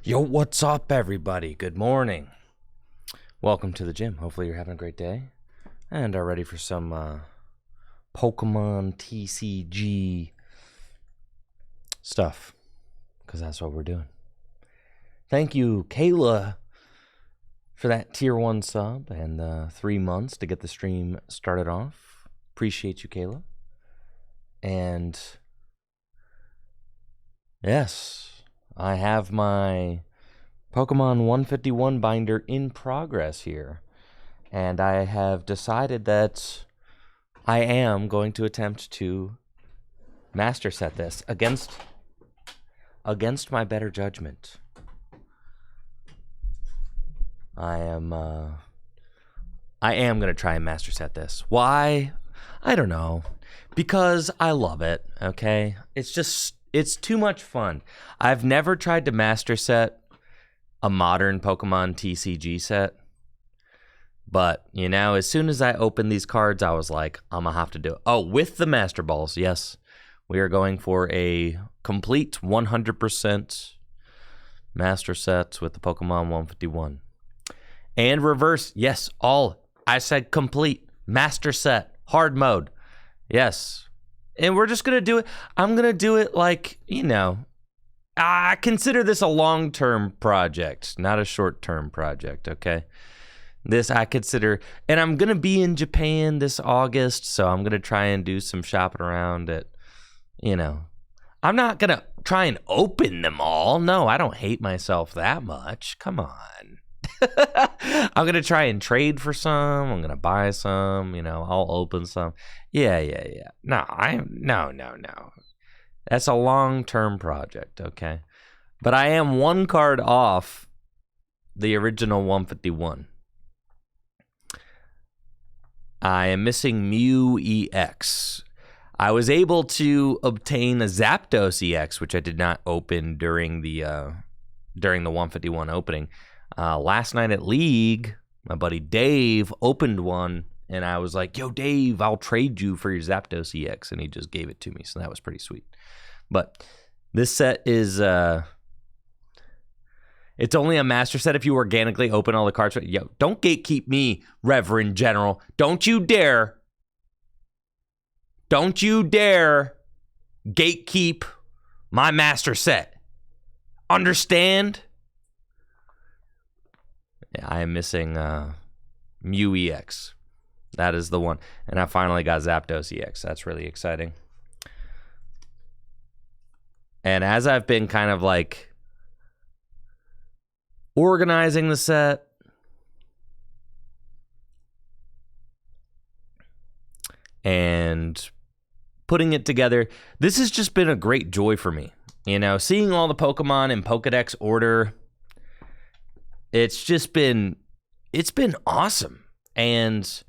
Yo, what's up, everybody? Good morning. Welcome to the gym. Hopefully you're having a great day and are ready for some Pokémon TCG stuff, because that's what we're doing. Thank you, Kayla, for that tier 1 sub and 3 months to get the stream started off. Appreciate you, Kayla. And yes, I have my Pokemon 151 binder in progress here, and I have decided that I am going to attempt to master set this against my better judgment. I am going to try and master set this. Why? I don't know. Because I love it, okay? It's too much fun. I've never tried to master set a modern Pokemon TCG set. But, you know, as soon as I opened these cards, I was like, I'm going to have to do it. Oh, with the Master Balls, yes. We are going for a complete 100% master sets with the Pokemon 151. And reverse, yes, all. I said complete, master set, hard mode. Yes. And we're just going to do it. I'm going to do it like, you know, I consider this a long-term project, not a short-term project, okay? This I consider, and I'm going to be in Japan this August, so I'm going to try and do some shopping around at, you know. I'm not going to try and open them all. No, I don't hate myself that much. Come on. I'm going to try and trade for some. I'm going to buy some, you know, I'll open some. Yeah. No. That's a long-term project, okay? But I am one card off the original 151. I am missing Mew EX. I was able to obtain a Zapdos EX, which I did not open during the 151 opening. Last night at League, my buddy Dave opened one, and I was like, yo, Dave, I'll trade you for your Zapdos EX, and he just gave it to me, so that was pretty sweet. But this set is, it's only a master set if you organically open all the cards. Yo, don't gatekeep me, Reverend General. Don't you dare. Don't you dare gatekeep my master set. Understand? Yeah, I am missing Mew EX. That is the one. And I finally got Zapdos EX. That's really exciting. And as I've been kind of like organizing the set, and putting it together, this has just been a great joy for me. You know, seeing all the Pokemon in Pokedex order, it's been awesome. And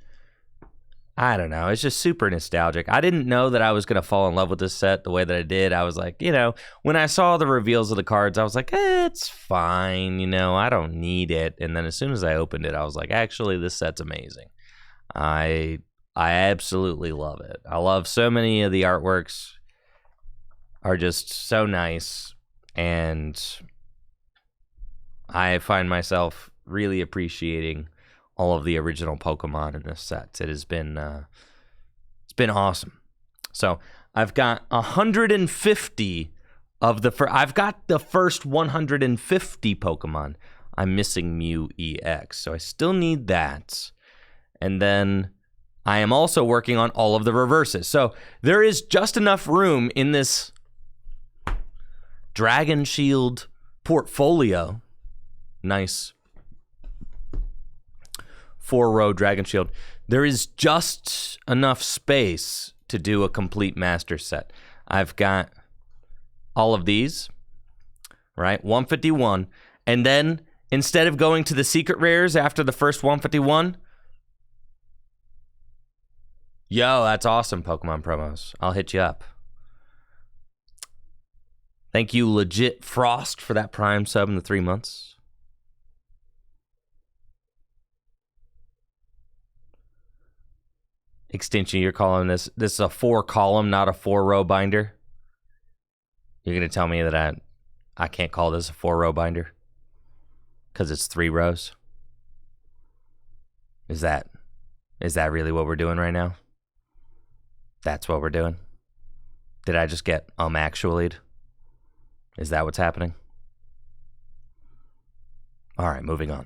I don't know, it's just super nostalgic. I didn't know that I was going to fall in love with this set the way that I did. I was like, you know, when I saw the reveals of the cards, I was like, it's fine, you know, I don't need it. And then as soon as I opened it, I was like, actually, this set's amazing. I absolutely love it. I love so many of the artworks are just so nice, and I find myself really appreciating all of the original Pokemon in this set. It has been it's been awesome. So I've got 150 of I've got the first 150 Pokemon. I'm missing Mew EX, so I still need that. And then I am also working on all of the reverses. So there is just enough room in this Dragon Shield portfolio. Nice 4-row Dragon Shield. There is just enough space to do a complete master set. I've got all of these, right? 151. And then instead of going to the secret rares after the first 151, yo, that's awesome, Pokemon promos. I'll hit you up. Thank you, Legit Frost, for that Prime sub in the 3 months. Extinction, you're calling this is a 4-column, not a 4-row binder? You're going to tell me that I can't call this a 4-row binder? Because it's 3 rows? Is that really what we're doing right now? That's what we're doing? Did I just get actually'd? Is that what's happening? All right, moving on.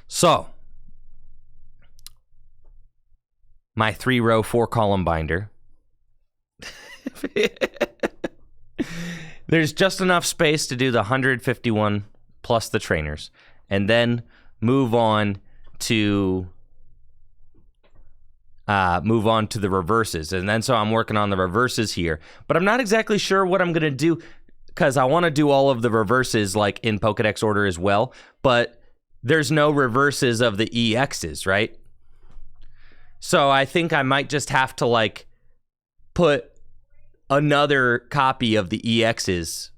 So, my 3-row, 4-column binder. There's just enough space to do the 151 plus the trainers, and then move on to the reverses. And then so I'm working on the reverses here, but I'm not exactly sure what I'm gonna do, because I want to do all of the reverses like in Pokedex order as well, but there's no reverses of the EXs, right? So I think I might just have to like put another copy of the EXs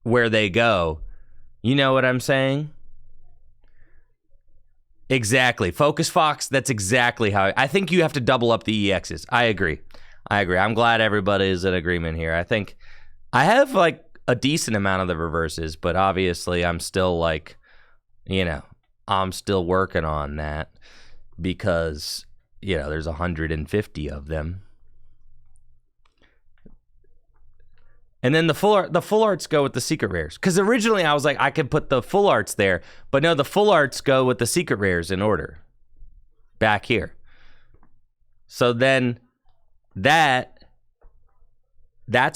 where they go. You know what I'm saying? Exactly. Focus Fox, that's exactly how I think you have to double up the EXs. I agree. I'm glad everybody is in agreement here. I think I have like a decent amount of the reverses, but obviously I'm still like, I'm still working on that because, there's 150 of them. And then the full arts go with the secret rares. Because originally I was like, I could put the full arts there, but no, the full arts go with the secret rares in order. Back here. So then that's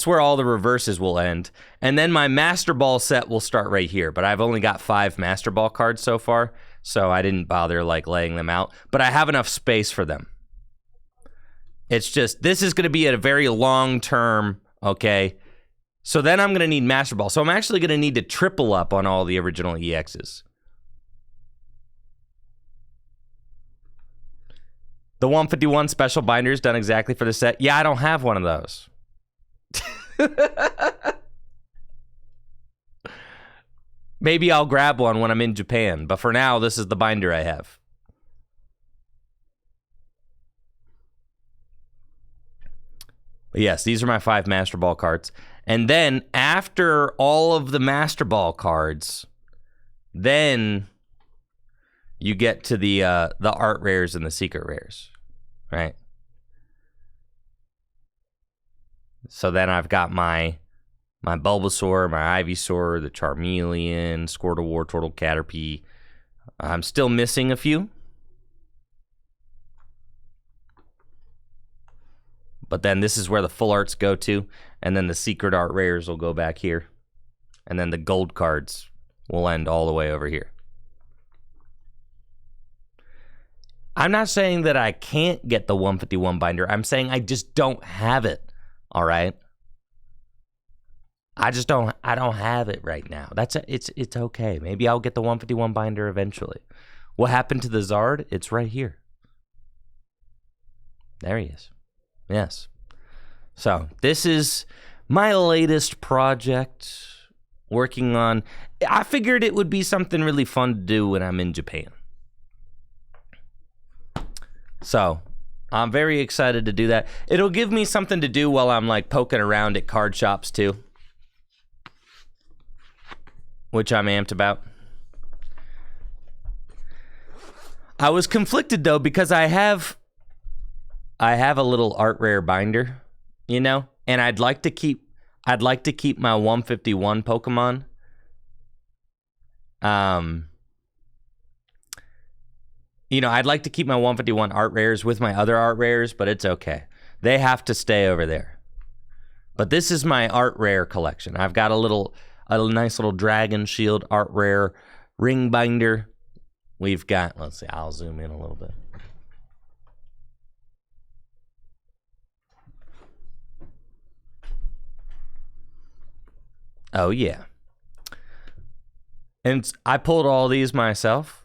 where all the reverses will end. And then my Master Ball set will start right here. But I've only got 5 Master Ball cards so far, so I didn't bother like laying them out. But I have enough space for them. It's just, this is going to be a very long term, okay? So then I'm going to need Master Ball. So I'm actually going to need to triple up on all the original EXs. The 151 special binder is done exactly for the set. Yeah, I don't have one of those. Maybe I'll grab one when I'm in Japan, but for now, this is the binder I have. But yes, these are my 5 Master Ball cards. And then after all of the Master Ball cards, then you get to the art rares and the secret rares, right? So then I've got my Bulbasaur, my Ivysaur, the Charmeleon, Squirtle, Turtle, Caterpie. I'm still missing a few. But then this is where the full arts go to, and then the secret art rares will go back here. And then the gold cards will end all the way over here. I'm not saying that I can't get the 151 binder. I'm saying I just don't have it. All right? I don't have it right now. It's okay. Maybe I'll get the 151 binder eventually. What happened to the Zard? It's right here. There he is. Yes. So this is my latest project working on. I figured it would be something really fun to do when I'm in Japan. So I'm very excited to do that. It'll give me something to do while I'm like poking around at card shops too, which I'm amped about. I was conflicted though because I have a little art rare binder, and I'd like to keep my 151 Pokemon. I'd like to keep my 151 art rares with my other art rares, but it's okay. They have to stay over there. But this is my art rare collection. I've got a nice little Dragon Shield art rare ring binder. We've got, let's see, I'll zoom in a little bit. Oh, yeah. And I pulled all these myself,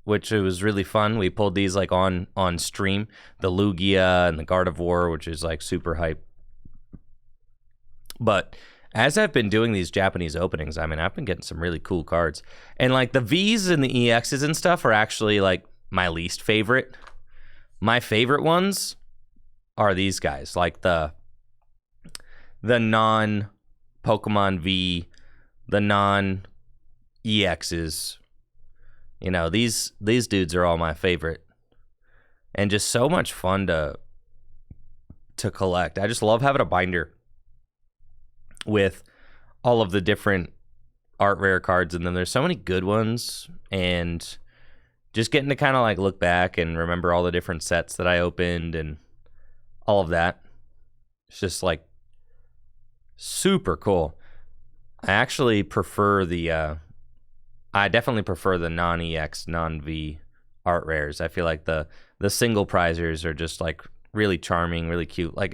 which it was really fun. We pulled these like on stream. The Lugia and the Gardevoir, which is like super hype. But as I've been doing these Japanese openings, I mean, I've been getting some really cool cards. And like the Vs and the EXs and stuff are actually like my least favorite. My favorite ones are these guys, like the non-Pokemon V, the non-EXs, You know, these dudes are all my favorite. And just so much fun to collect. I just love having a binder with all of the different art rare cards, and then there's so many good ones, and just getting to kind of like look back and remember all the different sets that I opened and all of that. It's just like super cool. I actually prefer I definitely prefer the non-EX, non-V art rares. I feel like the single prizers are just like really charming, really cute. Like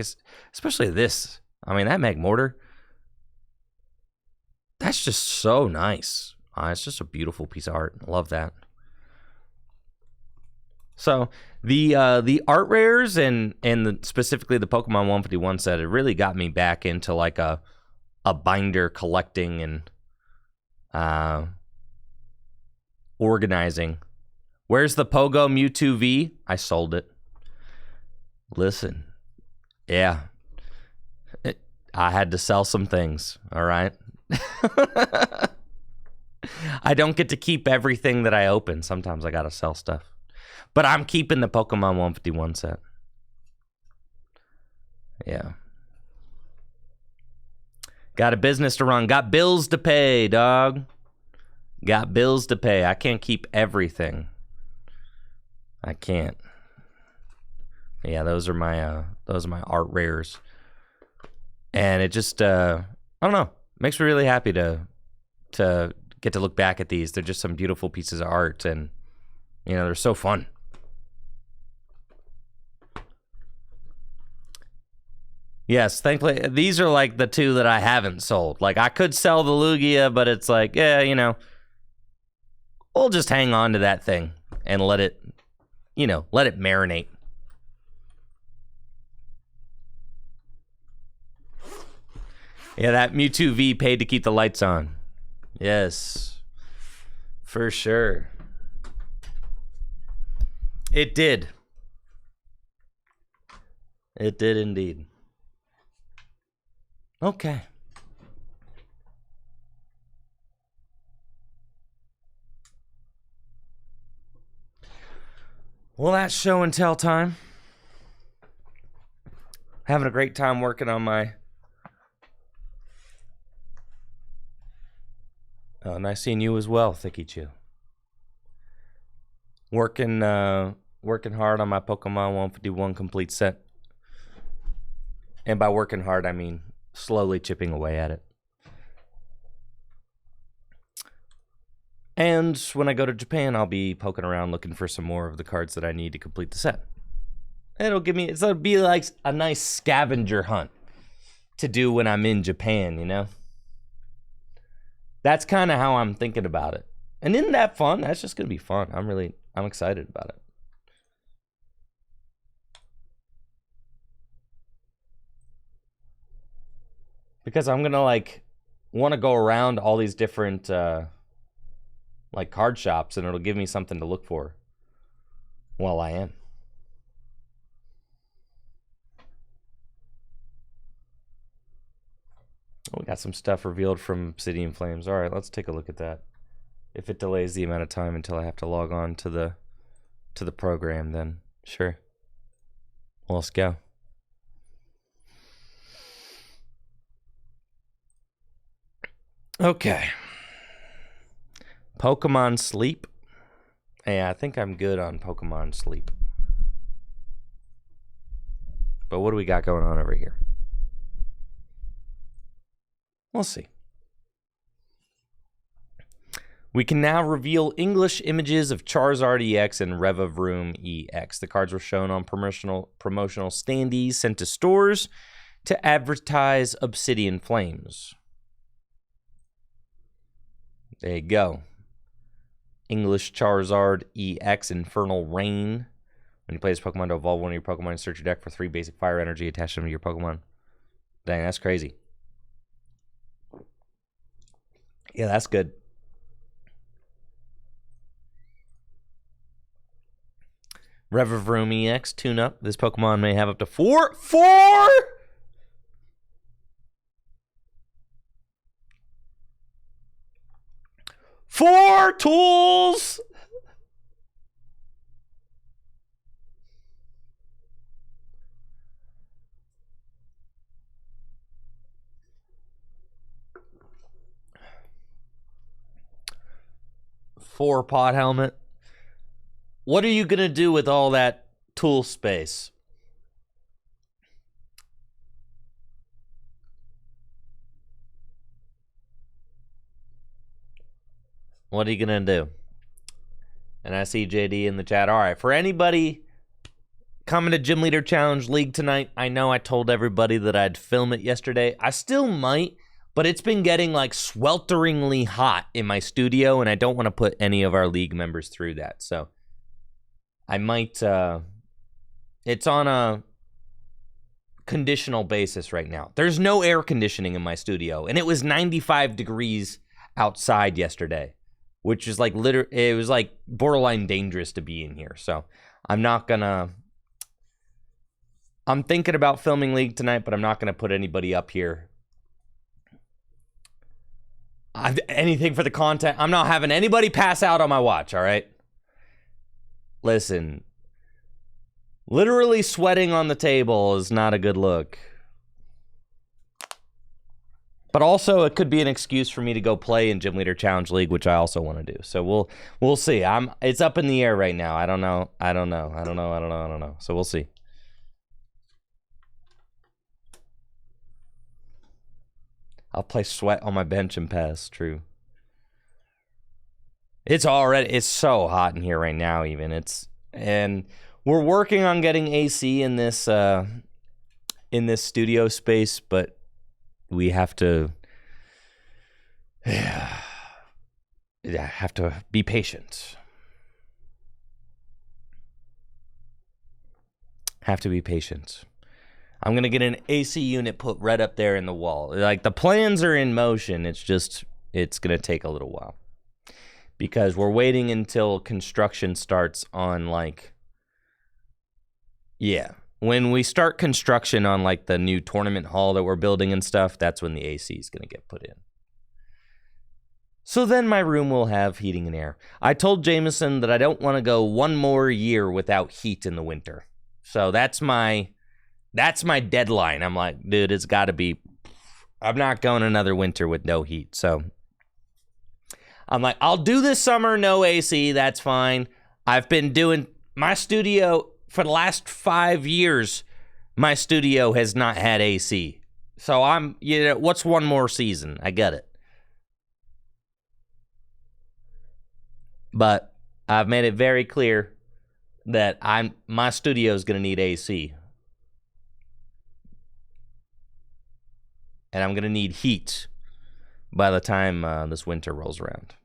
especially this. I mean, that Magmortar, that's just so nice. It's just a beautiful piece of art. I love that. So the art rares and specifically the Pokemon 151 set, it really got me back into like a binder collecting and organizing. Where's the Pogo Mewtwo V? I sold it. Listen, yeah, I had to sell some things. All right. I don't get to keep everything that I open. Sometimes I gotta sell stuff. But I'm keeping the Pokemon 151 set. Yeah. Got a business to run. Got bills to pay, dog. Got bills to pay. I can't keep everything. I can't. Yeah, those are my art rares. And it just I don't know. Makes me really happy to get to look back at these. They're just some beautiful pieces of art, and you know, they're so fun. Yes, thankfully, these are like the two that I haven't sold. Like, I could sell the Lugia, but it's like, yeah, you know, we'll just hang on to that thing and let it, you know, let it marinate. Yeah, that Mewtwo V paid to keep the lights on. Yes, for sure. It did. It did indeed. Okay. Well, that's show and tell time. Having a great time working on my... Oh, nice seeing you as well, Thicky Chew. Working hard on my Pokemon 151 complete set. And by working hard, I mean slowly chipping away at it. And when I go to Japan, I'll be poking around looking for some more of the cards that I need to complete the set. It'll be like a nice scavenger hunt to do when I'm in Japan, you know? That's kind of how I'm thinking about it. And isn't that fun? That's just going to be fun. I'm excited about it. Because I'm going to like want to go around all these different like card shops, and it'll give me something to look for while I am. We got some stuff revealed from Obsidian Flames. All right, let's take a look at that. If it delays the amount of time until I have to log on to the program, then sure. Well, let's go. Okay. Pokemon Sleep. Yeah, I think I'm good on Pokemon Sleep. But what do we got going on over here? We'll see. We can now reveal English images of Charizard EX and Revavroom EX. The cards were shown on promotional standees sent to stores to advertise Obsidian Flames. There you go. English Charizard EX Infernal Rain. When you play this Pokemon to evolve one of your Pokemon, search your deck for 3 basic fire energy, attach them to your Pokemon. Dang, that's crazy. Yeah, that's good. Revavroom EX tune-up. This Pokemon may have up to 4 tools. 4-pot helmet. What are you going to do with all that tool space? What are you going to do? And I see JD in the chat. All right, for anybody coming to Gym Leader Challenge League tonight, I know I told everybody that I'd film it yesterday. I still might, but it's been getting like swelteringly hot in my studio, and I don't want to put any of our league members through that. So I might, it's on a conditional basis right now. There's no air conditioning in my studio, and it was 95 degrees outside yesterday, which is like it was like borderline dangerous to be in here. So I'm not gonna, I'm thinking about filming League tonight, but I'm not gonna put anybody up here. Anything for the content. I'm not having anybody pass out on my watch, all right? Listen, literally sweating on the table is not a good look. But also, it could be an excuse for me to go play in Gym Leader Challenge League, which I also want to do. So we'll see. It's up in the air right now. I don't know. So we'll see. I'll play sweat on my bench and pass. True. It's so hot in here right now. And we're working on getting AC in this studio space, but we have to be patient. Have to be patient. I'm going to get an AC unit put right up there in the wall. Like, the plans are in motion. It's going to take a little while. Because we're waiting until construction starts on, like, yeah. When we start construction on, like, the new tournament hall that we're building and stuff, that's when the AC is going to get put in. So then my room will have heating and air. I told Jameson that I don't want to go one more year without heat in the winter. So that's my deadline. I'm like, dude, it's got to be, I'm not going another winter with no heat. So I'm like, I'll do this summer, no AC, that's fine. I've been doing my studio for the last 5 years. My studio has not had AC. So what's one more season? I get it. But I've made it very clear that my studio is going to need AC. And I'm going to need heat by the time this winter rolls around.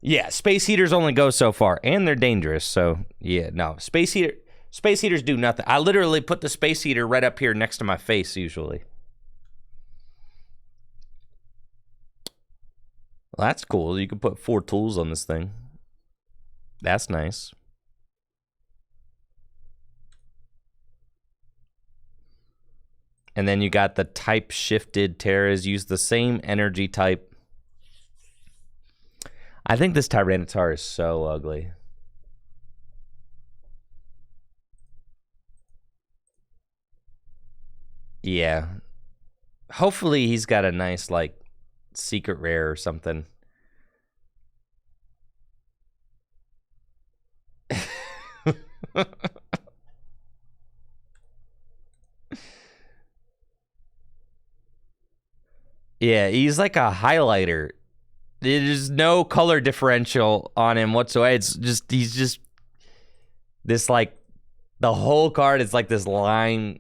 Yeah, space heaters only go so far, and they're dangerous. So, yeah, no. Space heaters do nothing. I literally put the space heater right up here next to my face, usually. Well, that's cool. You can put 4 tools on this thing. That's nice. And then you got the type shifted Terras. Use the same energy type. I think this Tyranitar is so ugly. Yeah. Hopefully he's got a nice, like, secret rare or something. Yeah, he's like a highlighter. There's no color differential on him whatsoever. He's just this, like, the whole card is like this line.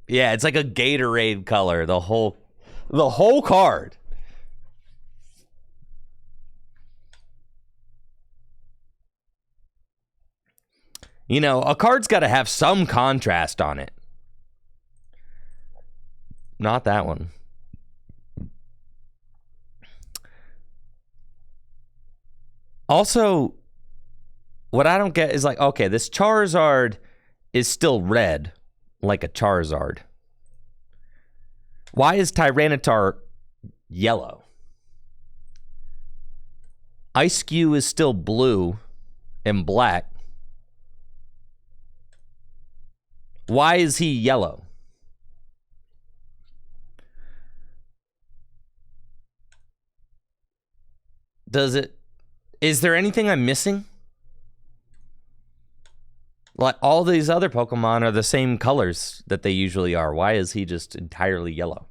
Yeah, it's like a Gatorade color. The whole card. You know, a card's got to have some contrast on it. Not that one. Also, what I don't get is, like, okay, this Charizard is still red, like a Charizard. Why is Tyranitar yellow? Ice-Q is still blue and black. Why is he yellow? Does it Is there anything I'm missing? Like, all these other Pokemon are the same colors that they usually are. Why is he just entirely yellow?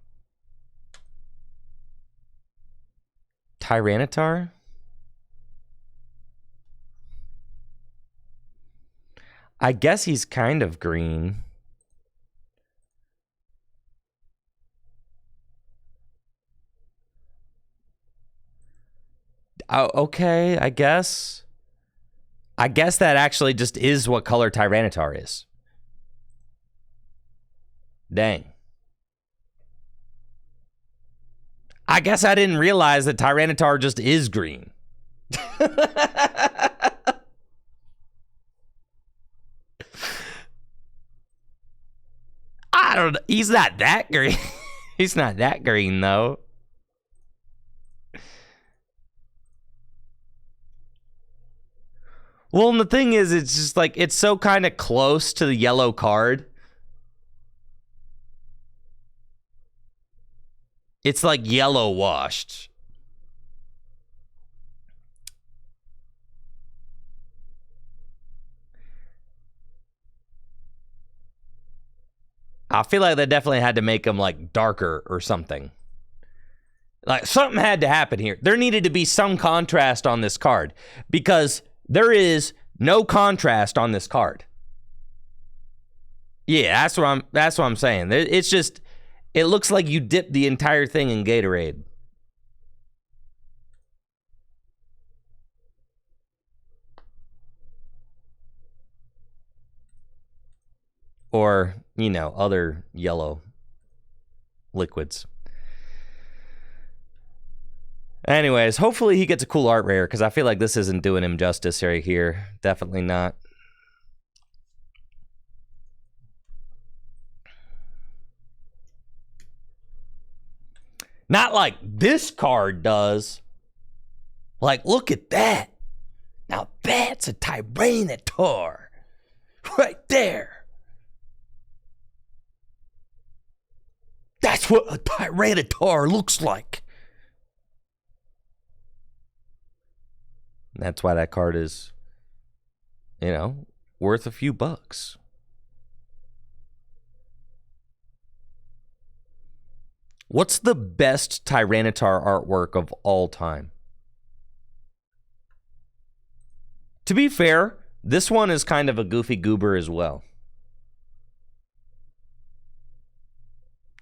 Tyranitar? I guess he's kind of green. Oh, okay, I guess. I guess that actually just is what color Tyranitar is. Dang. I guess I didn't realize that Tyranitar just is green. I don't know. He's not that green. He's not that green, though. Well, and the thing is, it's just like, it's so kind of close to the yellow card. It's like yellow washed. I feel like they definitely had to make him like darker or something. Like, something had to happen here. There needed to be some contrast on this card because there is no contrast on this card. Yeah, that's what I'm saying. It's just, it looks like you dipped the entire thing in Gatorade. Or, you know, other yellow liquids. Anyways, hopefully he gets a cool art rare, because I feel like this isn't doing him justice right here. Definitely not. Not like this card does. Like, look at that. Now that's a Tyranitar. Right there. That's what a Tyranitar looks like. That's why that card is, you know, worth a few bucks. What's the best Tyranitar artwork of all time? To be fair, this one is kind of a goofy goober as well.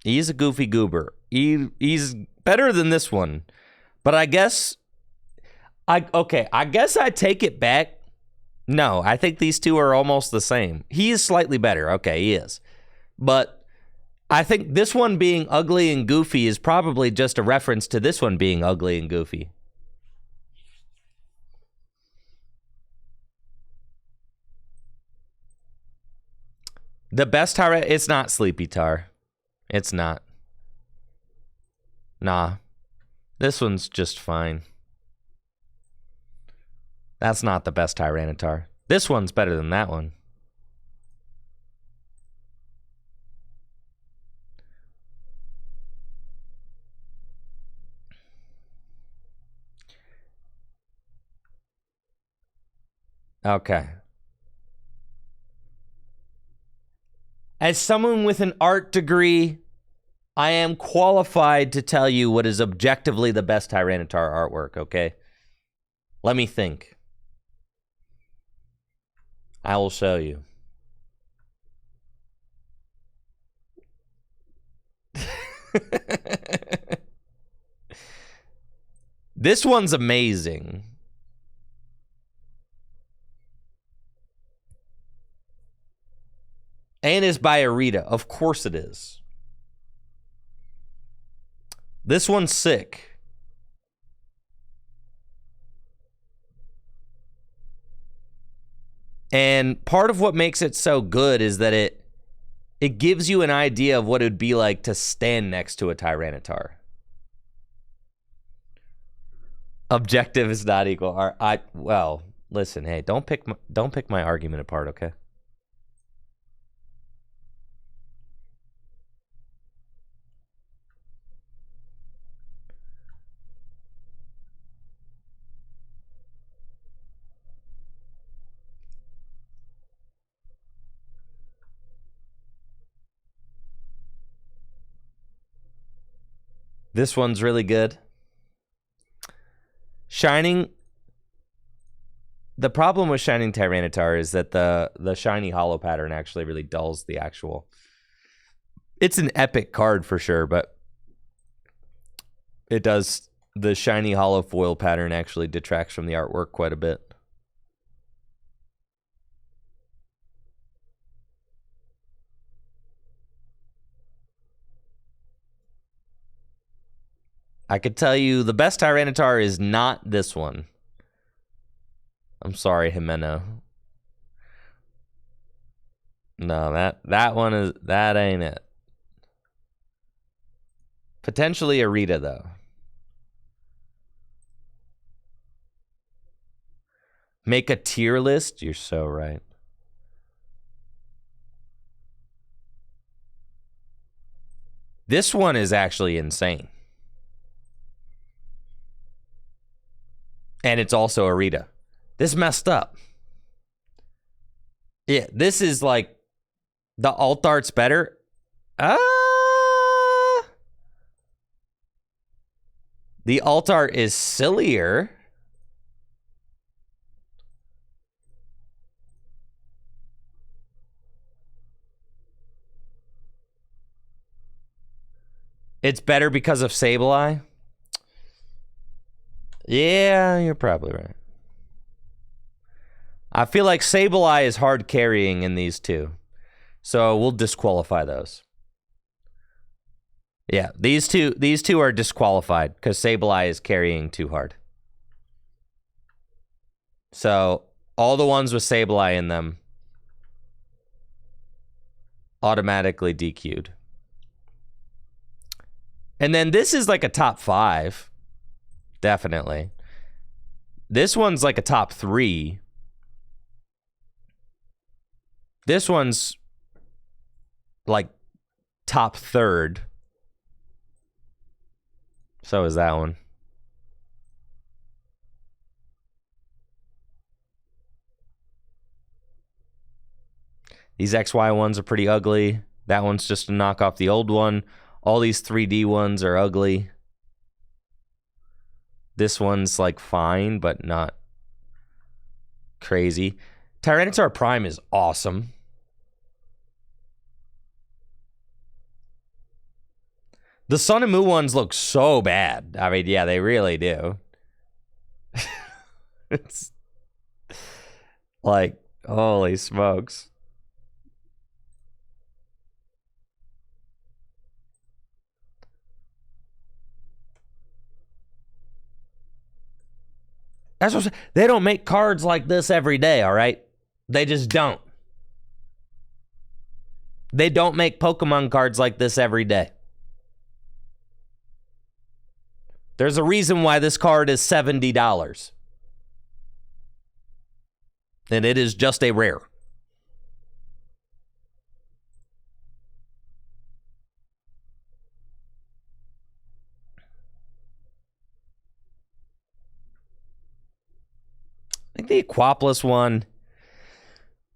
He's a goofy goober. He's better than this one. But I guess I guess I take it back. No, I think these two are almost the same. He is slightly better. Okay, he is. But I think this one being ugly and goofy is probably just a reference to this one being ugly and goofy. The best Tyranitar, it's not Sleepy Tar. It's not. Nah. This one's just fine. That's not the best Tyranitar. This one's better than that one. Okay. As someone with an art degree, I am qualified to tell you what is objectively the best Tyranitar artwork, okay? Let me think. I will show you. This one's amazing. And it's by Arita. Of course it is. This one's sick. And part of what makes it so good is that it gives you an idea of what it would be like to stand next to a Tyranitar. Objective is not equal. Well, listen, hey, don't pick my argument apart, okay? This one's really good. Shining. The problem with Shining Tyranitar is that the shiny hollow pattern actually really dulls the actual. It's an epic card for sure, but it does. The shiny hollow foil pattern actually detracts from the artwork quite a bit. I could tell you the best Tyranitar is not this one. I'm sorry, Jimeno. No, that ain't it. Potentially a Rita, though. Make a tier list? You're so right. This one is actually insane. And it's also a Rita. This messed up. Yeah, this is like the alt art's better. The alt art is sillier. It's better because of Sableye. Yeah, you're probably right. I feel like Sableye is hard carrying in these two. So we'll disqualify those. Yeah, these two are disqualified because Sableye is carrying too hard. So all the ones with Sableye in them automatically DQ'd. And then this is like a top 5. Definitely. This one's like a top 3. This one's like top 3rd. So is that one. These XY ones are pretty ugly. That one's just a knock off the old one. All these 3D ones are ugly. This one's like fine, but not crazy. Tyranitar Prime is awesome. The Sun and Moon ones look so bad. I mean, yeah, they really do. It's like, holy smokes. That's what I'm saying. They don't make cards like this every day, all right? They just don't. They don't make Pokemon cards like this every day. There's a reason why this card is $70. And it is just a rare. I think the Aquapolis one,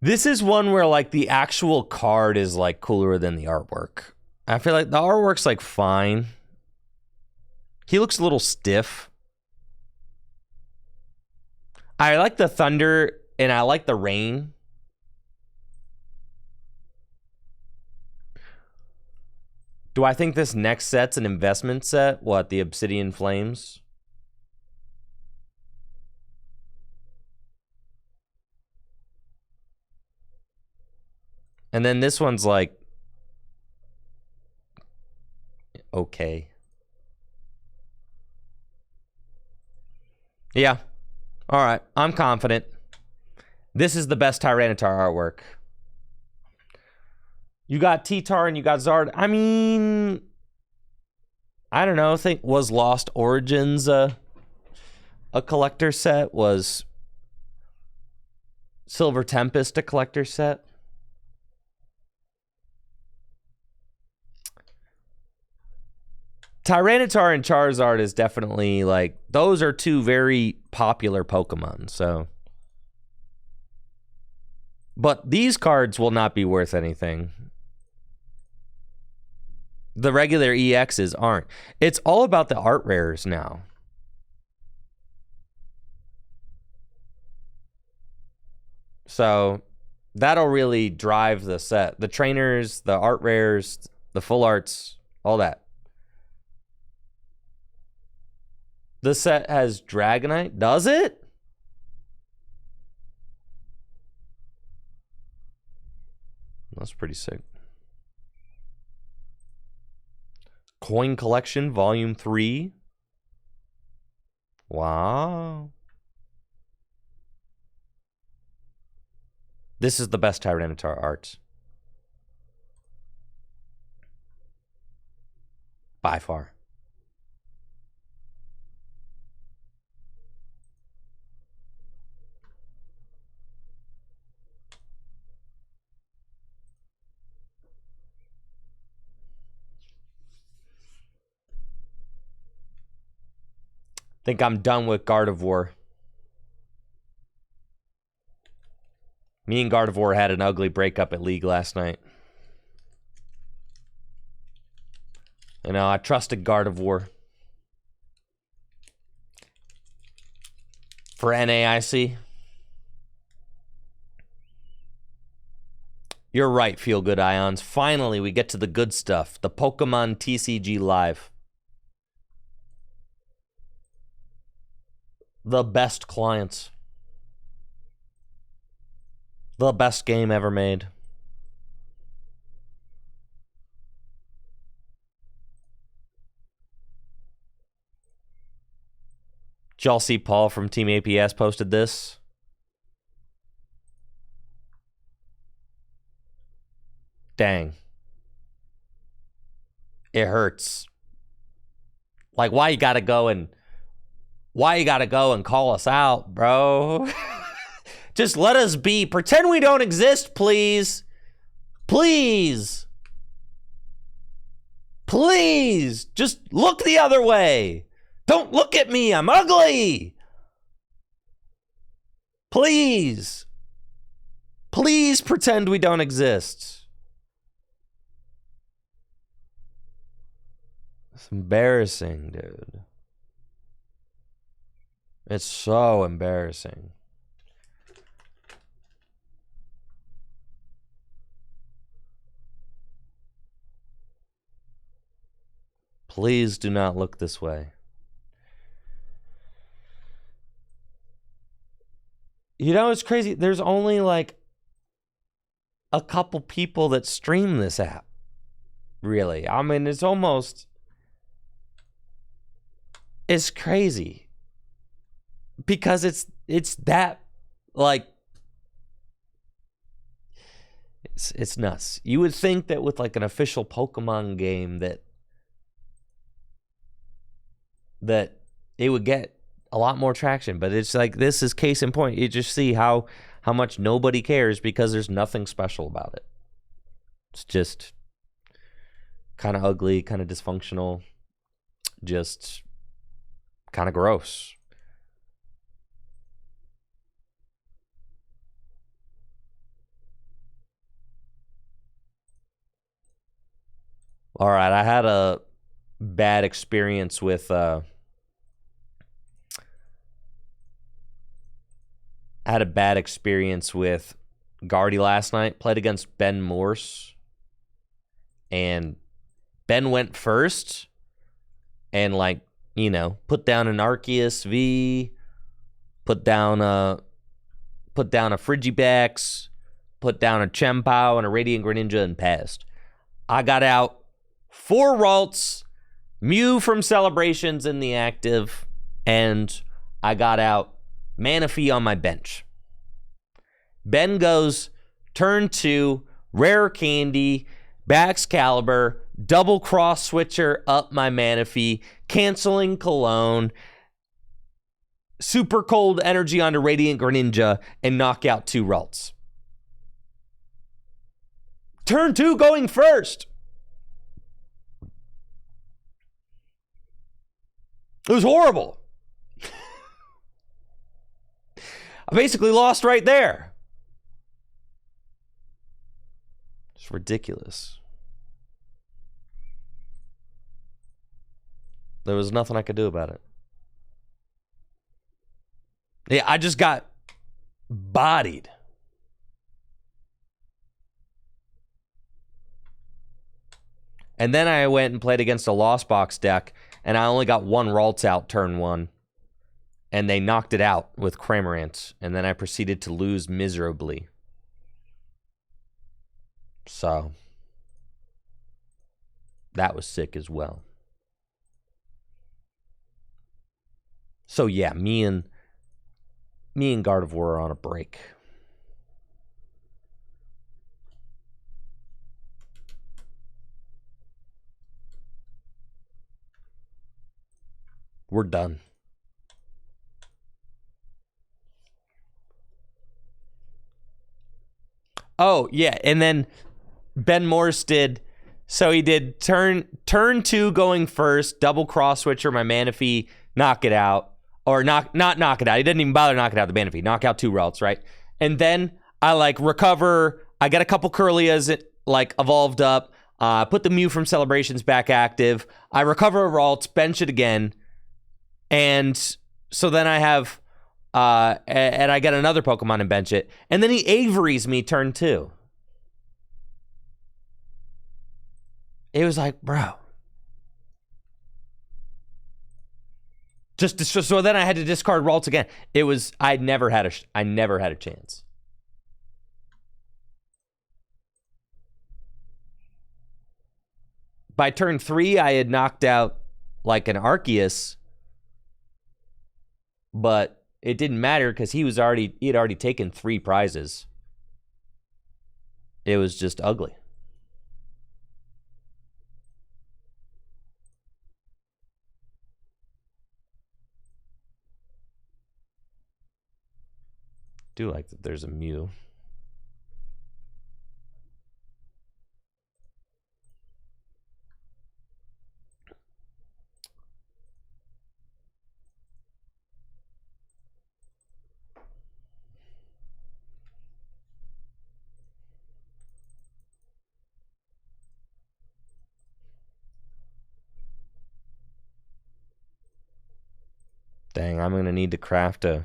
this is one where like the actual card is like cooler than the artwork. I feel like the artwork's like fine. He looks a little stiff. I like the thunder and I like the rain. Do I think this next set's an investment set? What, the Obsidian Flames? And then this one's like, okay. Yeah. All right. I'm confident. This is the best Tyranitar artwork. You got T-Tar and you got Zard. I mean, I don't know. I think was Lost Origins a collector set? Was Silver Tempest a collector set? Tyranitar and Charizard is definitely like, those are two very popular Pokemon, so. But these cards will not be worth anything. The regular EXs aren't. It's all about the art rares now. So that'll really drive the set. The trainers, the art rares, the full arts, all that. The set has Dragonite. Does it? That's pretty sick. Coin Collection Volume 3. Wow. This is the best Tyranitar art. By far. Think I'm done with Gardevoir. Me and Gardevoir had an ugly breakup at League last night. You know, I trusted Gardevoir. For NAIC. You're right, Feel Good Ions. Finally, we get to the good stuff. The Pokemon TCG Live. The best clients. The best game ever made. Did y'all see Paul from Team APS posted this? Dang. It hurts. Like, why you gotta go and call us out, bro? Just let us be. Pretend we don't exist, please. Please. Please. Just look the other way. Don't look at me. I'm ugly. Please. Please pretend we don't exist. It's embarrassing, dude. It's so embarrassing. Please do not look this way. You know, it's crazy. There's only like a couple people that stream this app. Really. I mean, it's crazy. Because it's that, like, it's nuts. You would think that with like an official Pokemon game that it would get a lot more traction, but it's like, this is case in point. You just see how much nobody cares because there's nothing special about it. It's just kind of ugly, kind of dysfunctional, just kind of gross. All right, I had a bad experience with Guardy last night. Played against Ben Morse, and Ben went first, and like, you know, put down an Arceus V, put down a Frigibax, put down a Chien Pao and a Radiant Greninja, and passed. I got out 4 Ralts, Mew from Celebrations in the active, and I got out Manaphy on my bench. Ben goes turn 2, Rare Candy, Baxcalibur, double cross switcher up my Manaphy, canceling Cologne, super cold energy onto Radiant Greninja, and knock out 2 Ralts. Turn 2 going first. It was horrible. I basically lost right there. It's ridiculous. There was nothing I could do about it. Yeah, I just got bodied. And then I went and played against a Lost Box deck, and I only got one Ralts out turn 1. And they knocked it out with Cramorant, and then I proceeded to lose miserably. So, that was sick as well. So yeah, me and Gardevoir are on a break. We're done. Oh, yeah, and then Ben Morse did, so he did turn 2 going first, double cross switcher my Manaphy, knock it out, or not knock it out. He didn't even bother knocking out the Manaphy, knock out 2 Ralts, right? And then I like recover, I got a couple Curlias like evolved up, put the Mew from Celebrations back active, I recover a Ralts, bench it again, and so then I have, and I get another Pokemon and bench it, and then he Avery's me turn 2. It was like, bro. Just so then I had to discard Ralts again. It was, I never had a chance. By turn 3, I had knocked out like an Arceus, but it didn't matter because he had already taken 3 prizes. It was just ugly. Do like that there's a Mew. Dang, I'm gonna need to craft a...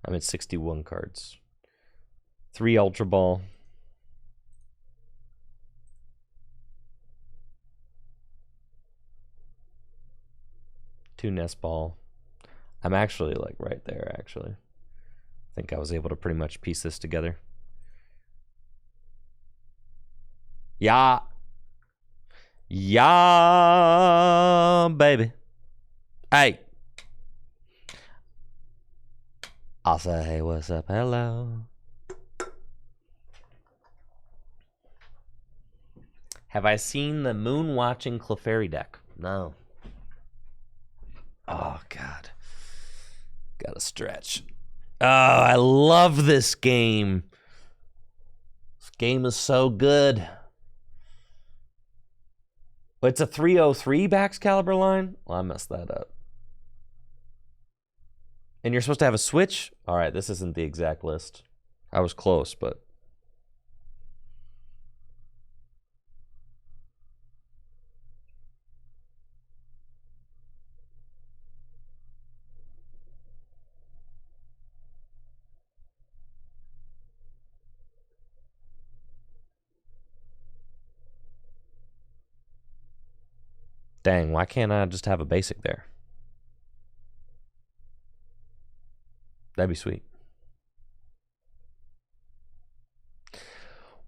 I'm at 61 cards. 3 Ultra Ball. 2 Nest Ball. I'm actually like right there, actually. I think I was able to pretty much piece this together. Yeah. Yeah, baby. Hey. I'll say, hey, what's up? Hello. Have I seen the Moon Watching Clefairy deck? No. Oh, God. Gotta stretch. Oh, I love this game. This game is so good. It's a 303 Baxcalibur line? Well, I messed that up. And you're supposed to have a switch? All right, this isn't the exact list. I was close, but... Dang, why can't I just have a basic there? That'd be sweet.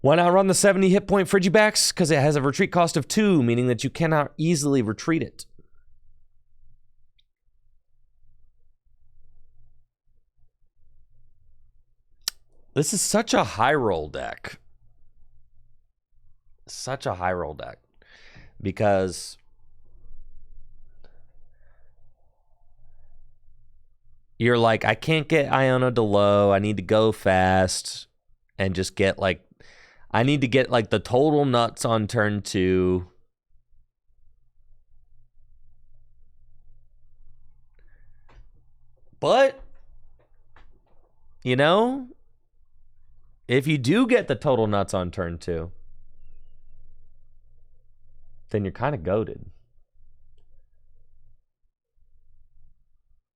Why not run the 70 hit point Frigibax? Because it has a retreat cost of 2, meaning that you cannot easily retreat it. This is such a high roll deck. Such a high roll deck. Because you're like, I can't get Iona to low. I need to go fast and just get like, I need to get like the total nuts on turn 2. But, you know, If you do get the total nuts on turn 2, then you're kind of goated.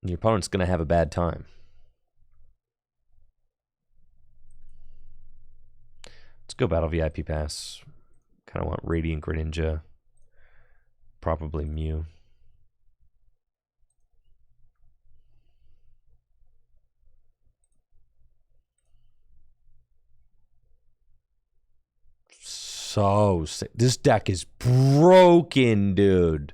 Your opponent's going to have a bad time. Let's go Battle VIP Pass. Kind of want Radiant Greninja. Probably Mew. So sick. This deck is broken, dude.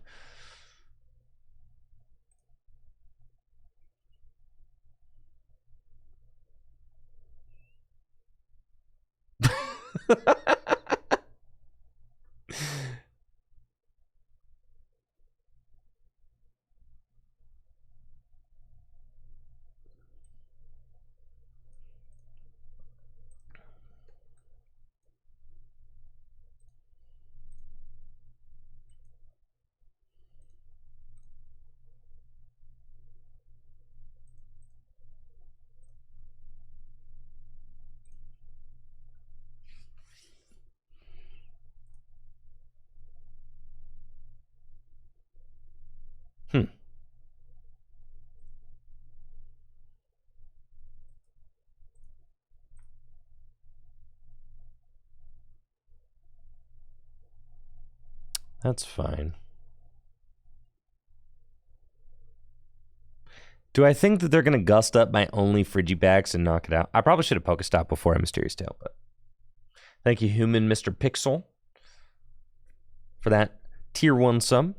That's fine. Do I think that they're going to gust up my only Frigibax and knock it out? I probably should have Pokestop before a Mysterious Tail, but thank you, Human Mr. Pixel, for that tier 1 sub.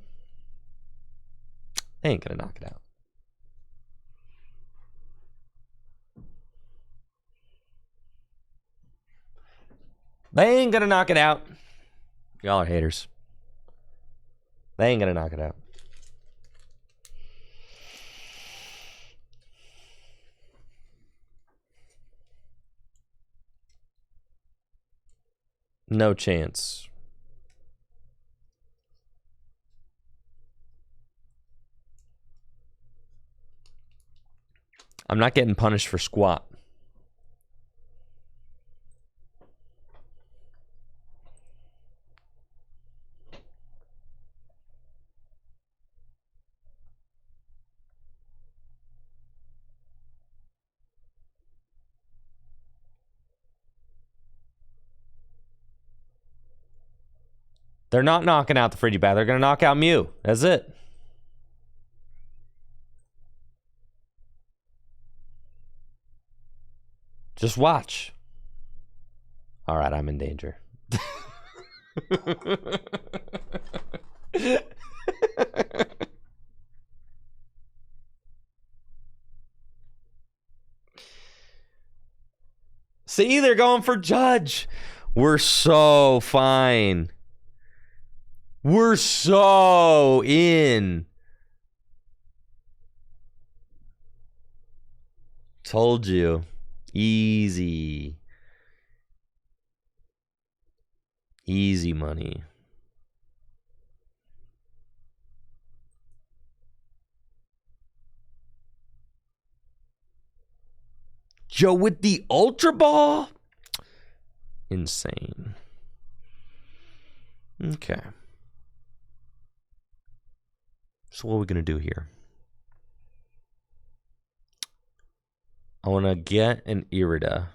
They ain't going to knock it out. They ain't going to knock it out. Y'all are haters. They ain't going to knock it out. No chance. I'm not getting punished for squat. They're not knocking out the Frigibax. They're going to knock out Mew. That's it. Just watch. All right, I'm in danger. See, they're going for Judge. We're so fine. We're so in. Told you. Easy. Easy money. Joe with the Ultra Ball? Insane. Okay. So what are we going to do here? I want to get an Irida.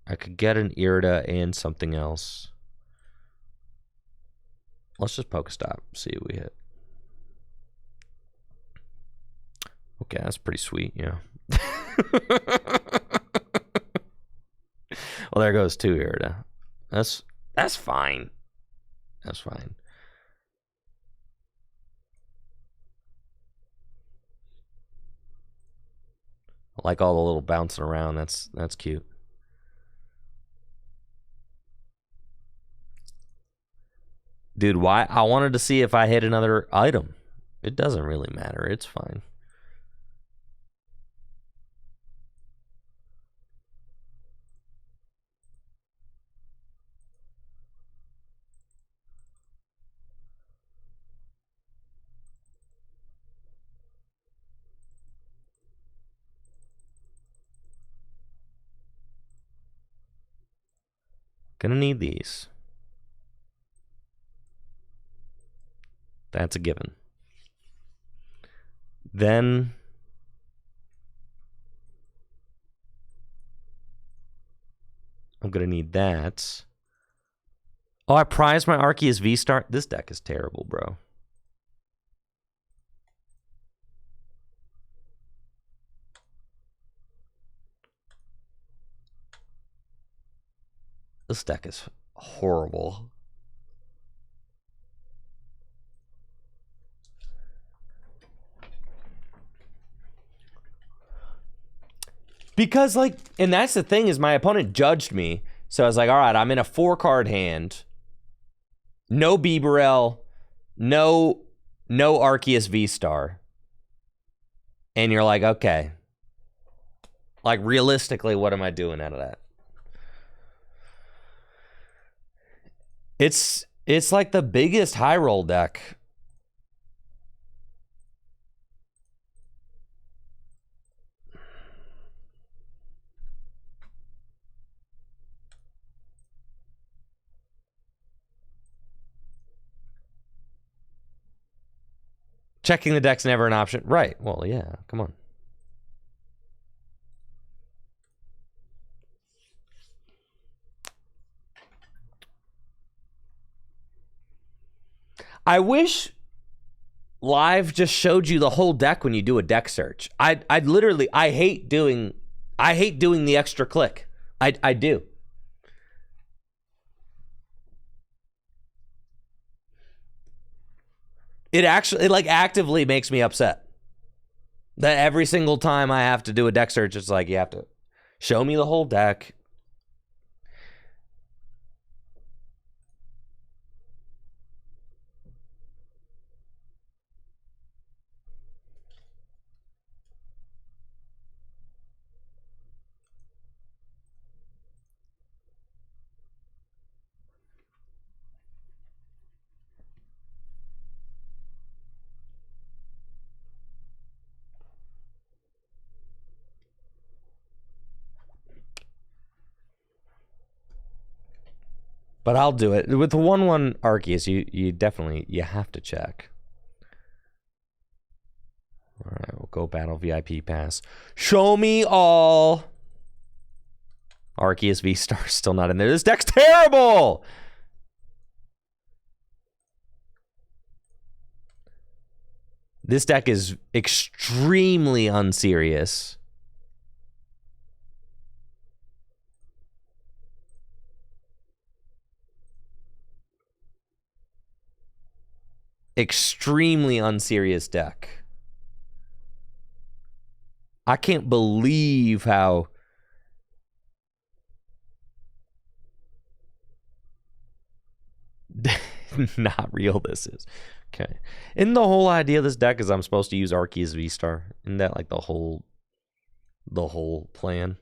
I could get an Irida and something else. Let's just Pokestop, see what we hit. Okay, that's pretty sweet, yeah. Well, there goes 2 Irida. That's fine. That's fine. I like all the little bouncing around. That's cute. Dude, why? I wanted to see if I hit another item. It doesn't really matter. It's fine. Gonna need these. That's a given. Then I'm gonna need that. Oh, I prized my Arceus V-Star. This deck is terrible, bro. This deck is horrible. Because, like, and that's the thing is my opponent judged me. So I was like, all right, I'm in a 4-card hand. No Bibarel, no Arceus V-Star. And you're like, okay. Like, realistically, what am I doing out of that? It's like the biggest high roll deck. Checking the deck's never an option. Right. Well, yeah. Come on. I wish live just showed you the whole deck when you do a deck search. I'd literally, I hate doing the extra click. I do. It like actively makes me upset that every single time I have to do a deck search, it's like you have to show me the whole deck. But I'll do it. With the 1/1 Arceus, you definitely, you have to check. All right, we'll go Battle VIP Pass. Show me all. Arceus V-Star still not in there. This deck's terrible! This deck is extremely unserious. Extremely unserious deck. I can't believe how not real this is. Okay. And the whole idea of this deck is I'm supposed to use Arceus V-Star. Isn't that like the whole plan?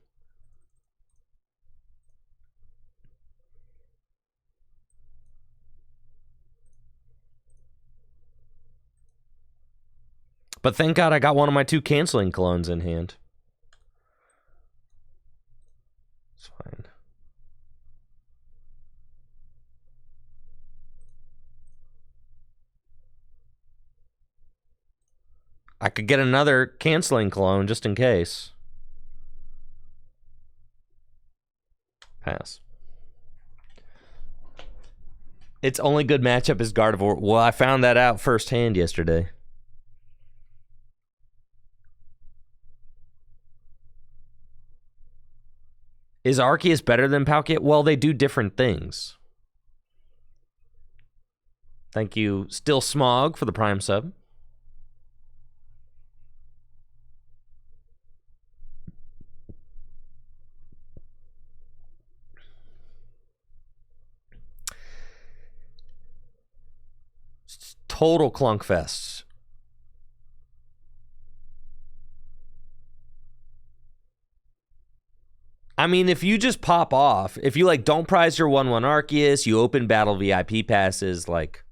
But thank God I got one of my 2 canceling clones in hand. It's fine. I could get another canceling clone just in case. Pass. Its only good matchup is Gardevoir. Well, I found that out firsthand yesterday. Is Arceus better than Palkia? Well, they do different things. Thank you, Still Smog, for the Prime sub. Total clunk fest. I mean, if you just pop off, if you like don't prize your 1/1 Arceus, you open Battle VIP passes, like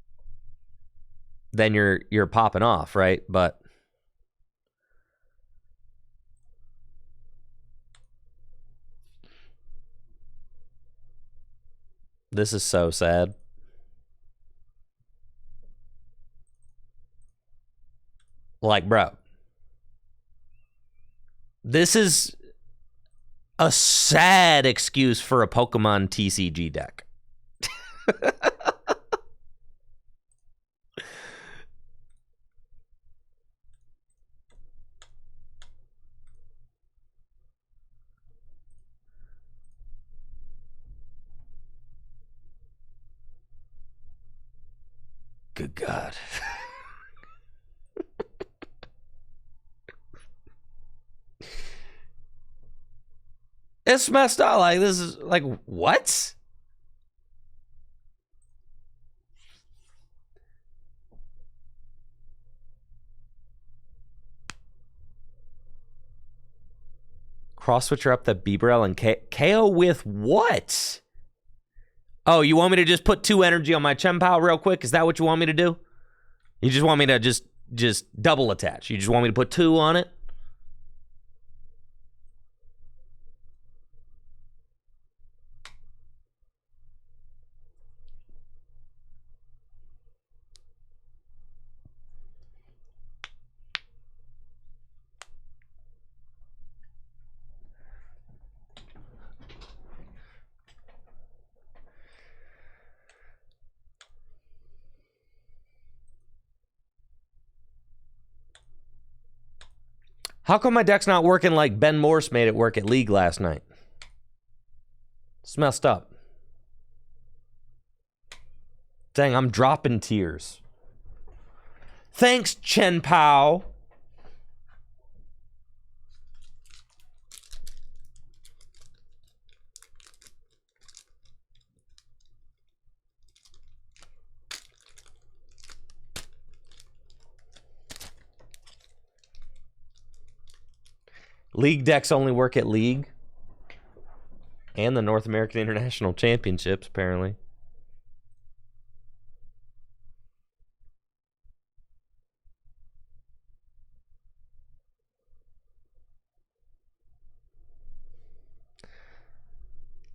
then you're popping off, right? But This is so sad. Like, bro, this is a sad excuse for a Pokemon TCG deck. Good God. It's messed up. Like, this is like, what? Cross switcher up the Bibarel and KO with what? Oh, you want me to just put 2 energy on my Chien Pao real quick? Is that what you want me to do? You just want me to just double attach? You just want me to put 2 on it? How come my deck's not working like Ben Morse made it work at League last night? It's messed up. Dang, I'm dropping tears. Thanks, Chien Pao. League decks only work at League and the North American International Championships, apparently.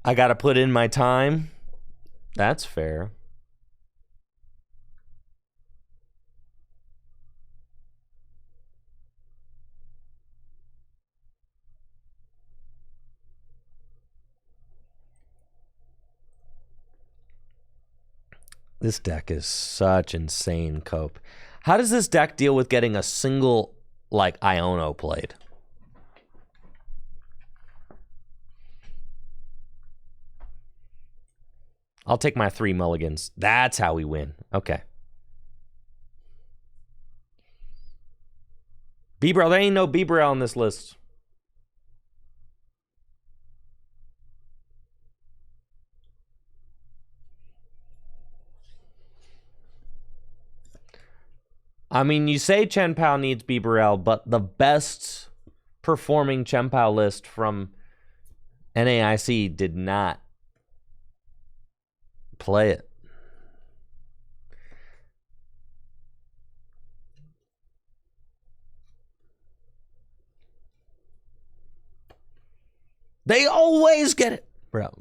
I got to put in my time. That's fair. This deck is such insane cope. How does this deck deal with getting a single, like, Iono played? I'll take my 3 mulligans. That's how we win. Okay. Bibarel, there ain't no Bibarel on this list. I mean, you say Chien Pao needs Bibarel, but the best performing Chien Pao list from NAIC did not play it. They always get it, bro.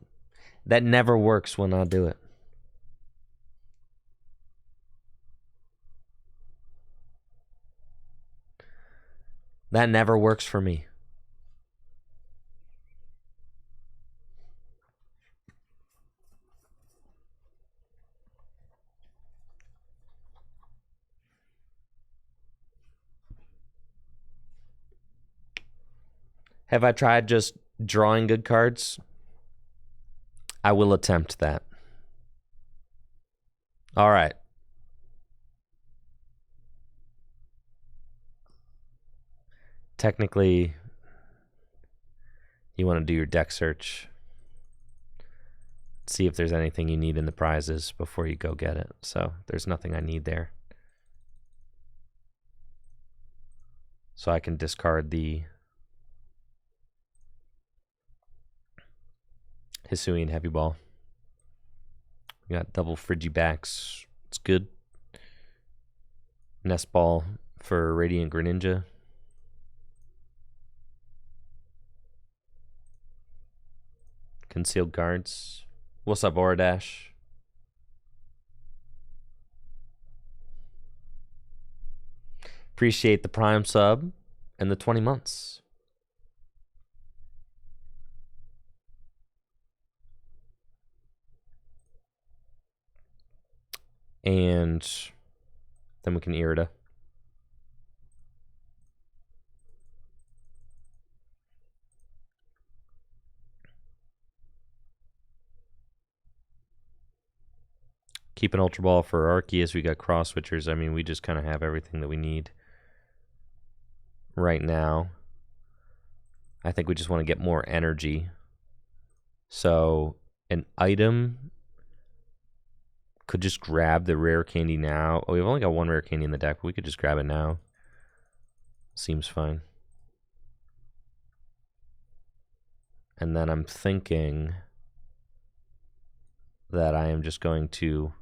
That never works when I do it. That never works for me. Have I tried just drawing good cards? I will attempt that. All right. Technically, you want to do your deck search. See if there's anything you need in the prizes before you go get it. So there's nothing I need there. So I can discard the Hisuian Heavy Ball. We got double Frigibacks. It's good. Nest Ball for Radiant Greninja. Concealed Guards. What's up, Oradash? Appreciate the Prime sub and the 20 months. And then we can Irida. Keep an Ultra Ball for Arceus. We got Cross Switchers. I mean, we just kind of have everything that we need right now. I think we just want to get more energy. So an item could just grab the rare candy now. Oh, we've only got one rare candy in the deck, but we could just grab it now. Seems fine. And then I'm thinking that I am just going to...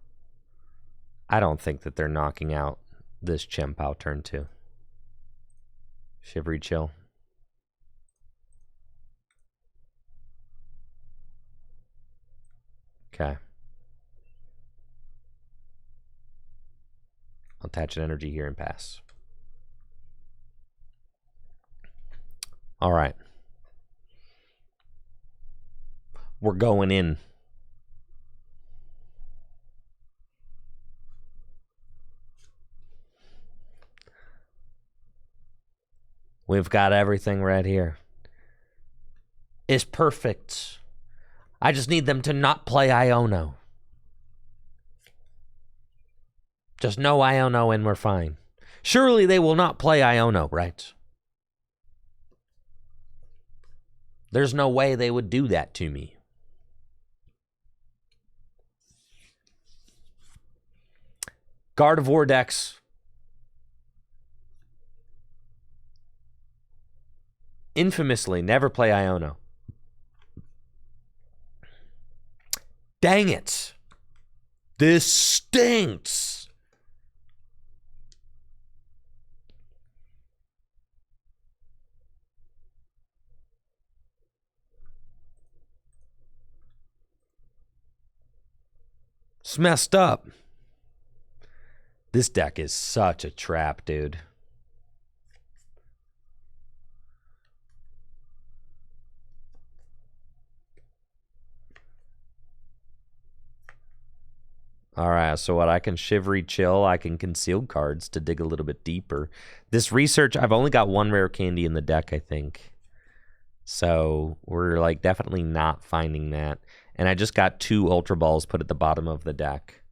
I don't think that they're knocking out this Chien Pao turn 2. Shivery Chill. Okay. I'll attach an energy here and pass. All right. We're going in. We've got everything right here. It's perfect. I just need them to not play Iono. Just no Iono and we're fine. Surely they will not play Iono, right? There's no way they would do that to me. Gardevoir decks. Infamously never play Iono. Dang it. This stinks. It's messed up. This deck is such a trap, dude. All right, so what I can Shivery Chill, I can conceal cards to dig a little bit deeper. This research, I've only got one rare candy in the deck, I think. So we're like definitely not finding that. And I just got 2 Ultra Balls put at the bottom of the deck.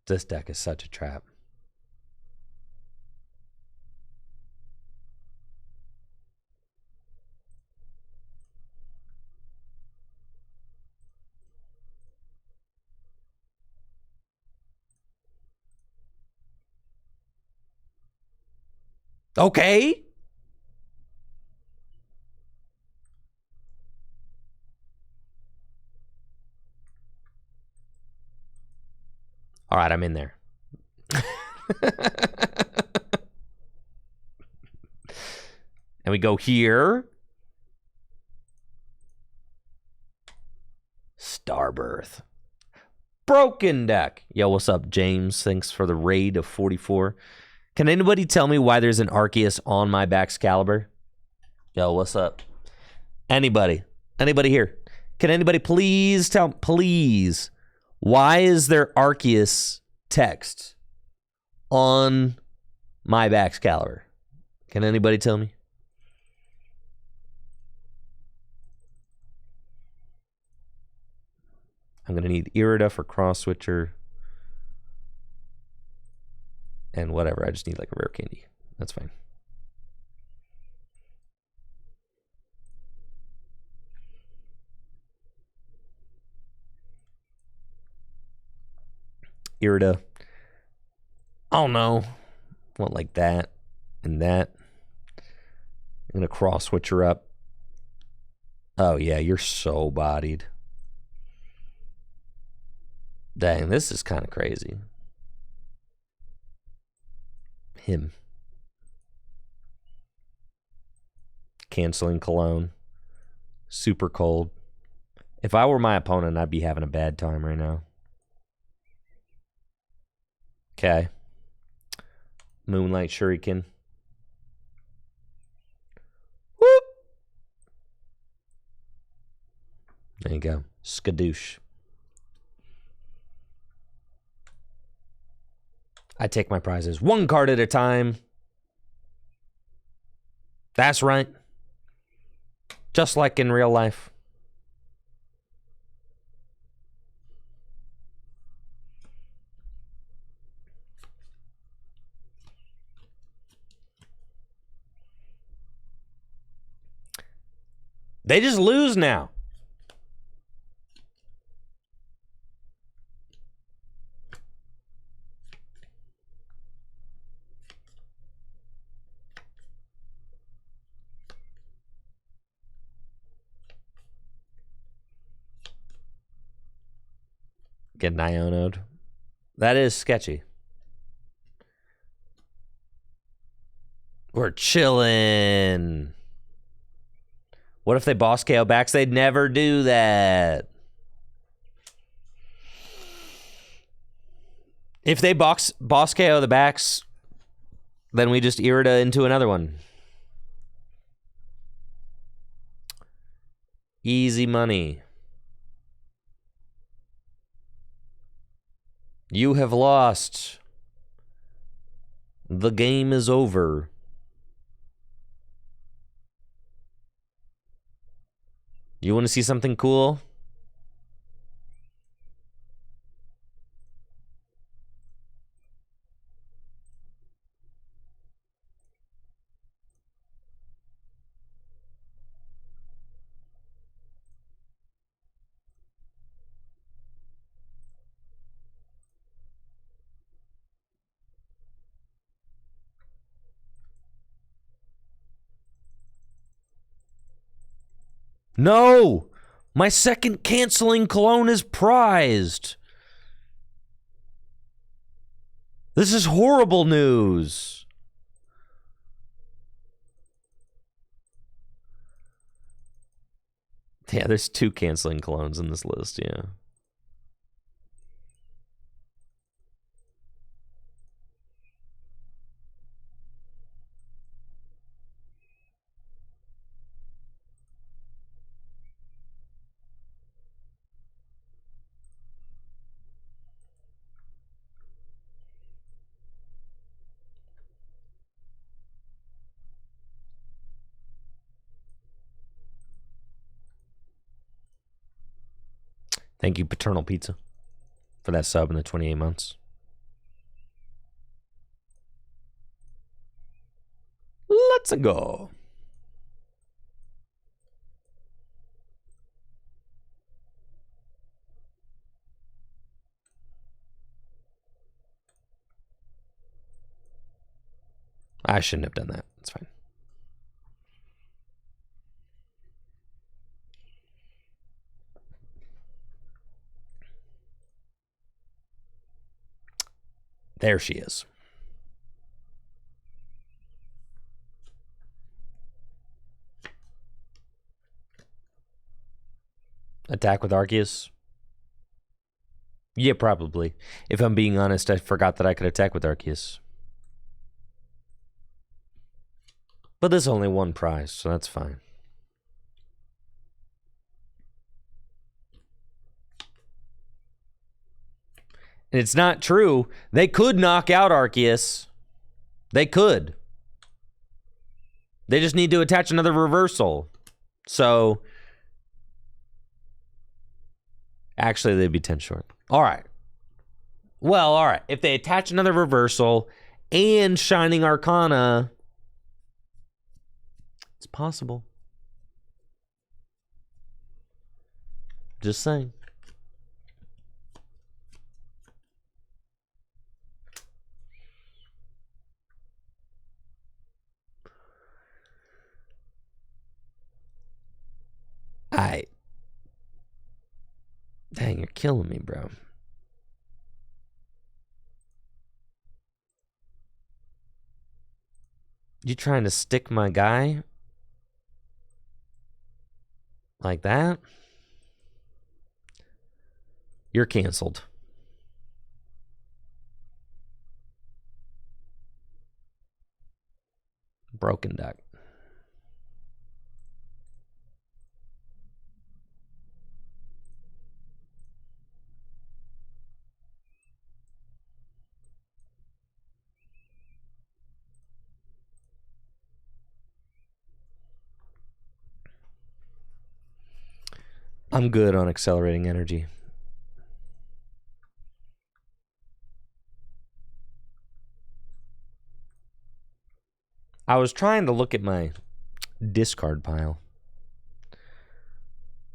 This deck is such a trap. Okay. All right, I'm in there. And we go here. Starbirth. Broken deck. Yo, what's up, James? Thanks for the raid of 44. Can anybody tell me why there's an Arceus on my Baxcalibur? Yo, what's up? Anybody? Anybody here? Can anybody please tell, please, why is there Arceus text on my Baxcalibur? Can anybody tell me? I'm going to need Irida for Cross Switcher. And whatever, I just need like a rare candy. That's fine. Irida. Oh no. Want like that and that. I'm going to Cross Switcher up Oh, yeah, you're so bodied. Dang, this is kind of crazy. Him. Canceling Cologne. Super cold. If I were my opponent, I'd be having a bad time right now. Okay. Moonlight Shuriken. Whoop! There you go. Skadoosh. I take my prizes one card at a time. That's right. Just like in real life. They just lose now. Get Nionoed. That is sketchy. We're chilling. What if they boss KO backs? They'd never do that. If they boss KO the backs, then we just Irida into another one. Easy money. You have lost. The game is over. You want to see something cool? No! My second canceling cologne is prized. This is horrible news. Yeah, there's 2 canceling colognes in this list, yeah. Thank you, Paternal Pizza, for that sub in the 28 months. Let's go. I shouldn't have done that. It's fine. There she is. Attack with Arceus? Yeah, probably. If I'm being honest, I forgot that I could attack with Arceus. But there's only one prize, so that's fine. And it's not true. They could knock out Arceus. They could. They just need to attach another reversal. So, actually, they'd be 10 short. All right. Well, all right. If they attach another reversal and Shining Arcana, it's possible. Just saying. Aight. Dang, you're killing me, bro. You trying to stick my guy? Like that? You're canceled. Broken deck. I'm good on accelerating energy. I was trying to look at my discard pile.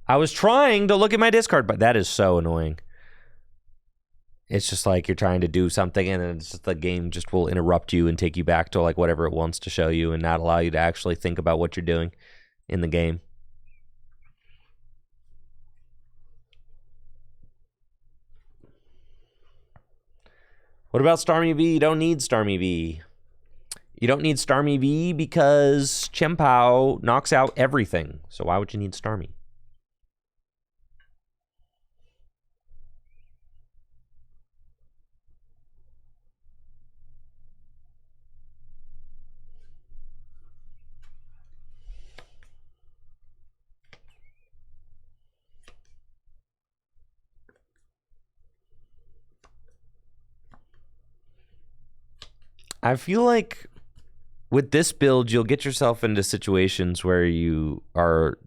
That is so annoying. It's just like you're trying to do something and then it's just the game just will interrupt you and take you back to like whatever it wants to show you and not allow you to actually think about what you're doing in the game. What about Starmie V? You don't need Starmie V. You don't need Starmie V because Chien Pao knocks out everything. So why would you need Starmie? I feel like with this build, you'll get yourself into situations where you are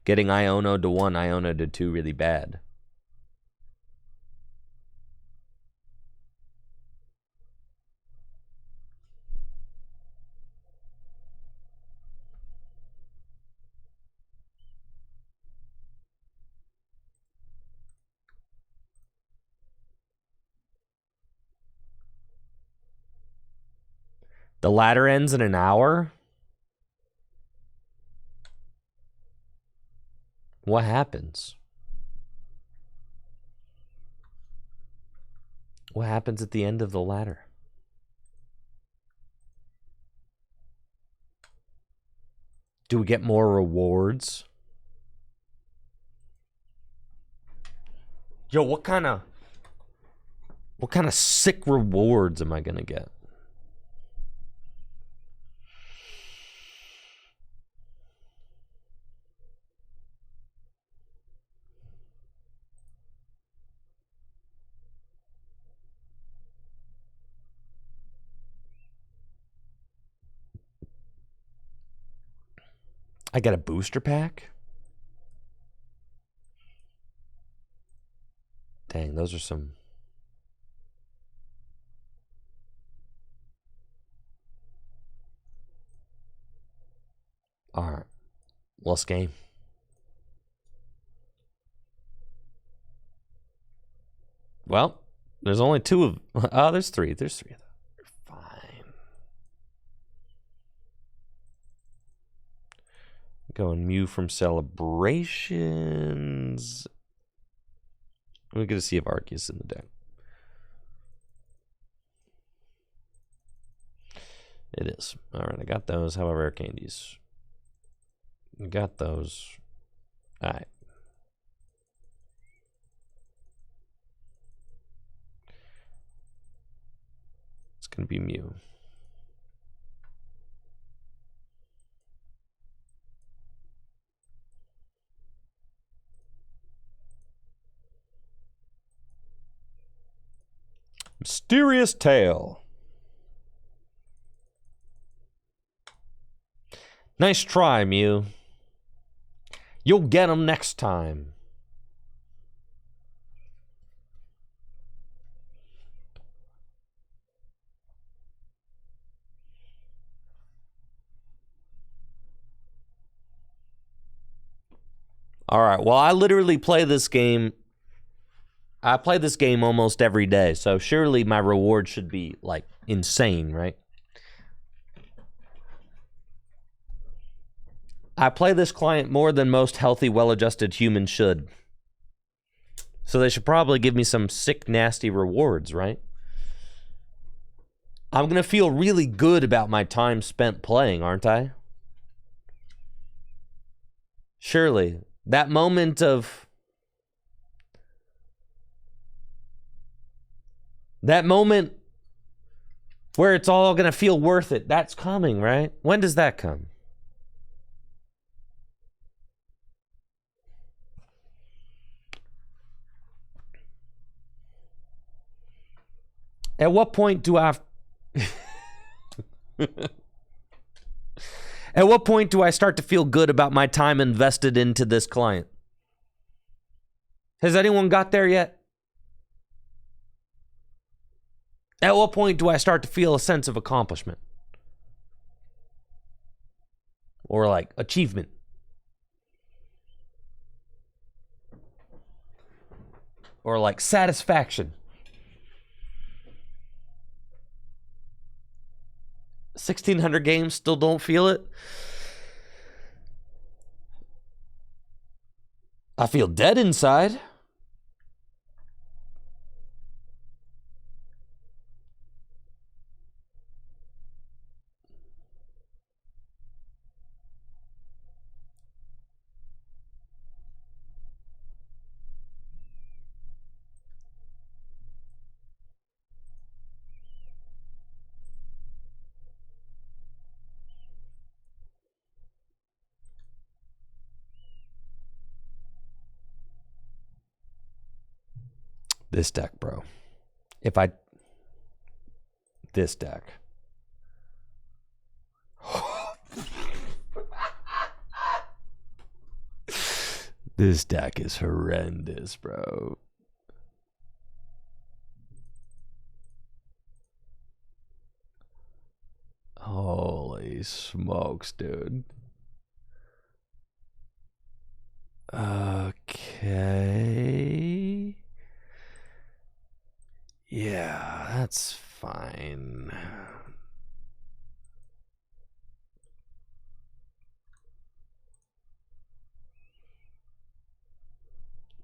getting Iono to 1, Iono to 2 really bad. The ladder ends in an hour? What happens? What happens at the end of the ladder? Do we get more rewards? Yo, what kind of sick rewards am I gonna get? I got a booster pack? Dang, those are some... Alright. Last game. Well, there's only 2 of... Oh, there's 3. There's 3 of them. Fine. Going Mew from Celebrations. We're going to see if Arceus in the deck. It is. Alright, I got those. How about rare candies? I got those. Alright. It's going to be Mew. Mysterious Tail. Nice try, Mew. You'll get him next time. All right. Well, I literally play this game. I play this game almost every day, so surely my reward should be, like, insane, right? I play this client more than most healthy, well-adjusted humans should. So they should probably give me some sick, nasty rewards, right? I'm going to feel really good about my time spent playing, aren't I? Surely. That moment of... That moment where it's all going to feel worth it, that's coming, right? When does that come? At what point do I... At what point do I start to feel good about my time invested into this client? Has anyone got there yet? At what point do I start to feel a sense of accomplishment? Or like achievement? Or like satisfaction? 1,600 games, still don't feel it? I feel dead inside. This deck, bro. This deck. This deck is horrendous, bro. Holy smokes, dude. Okay. Yeah, that's fine.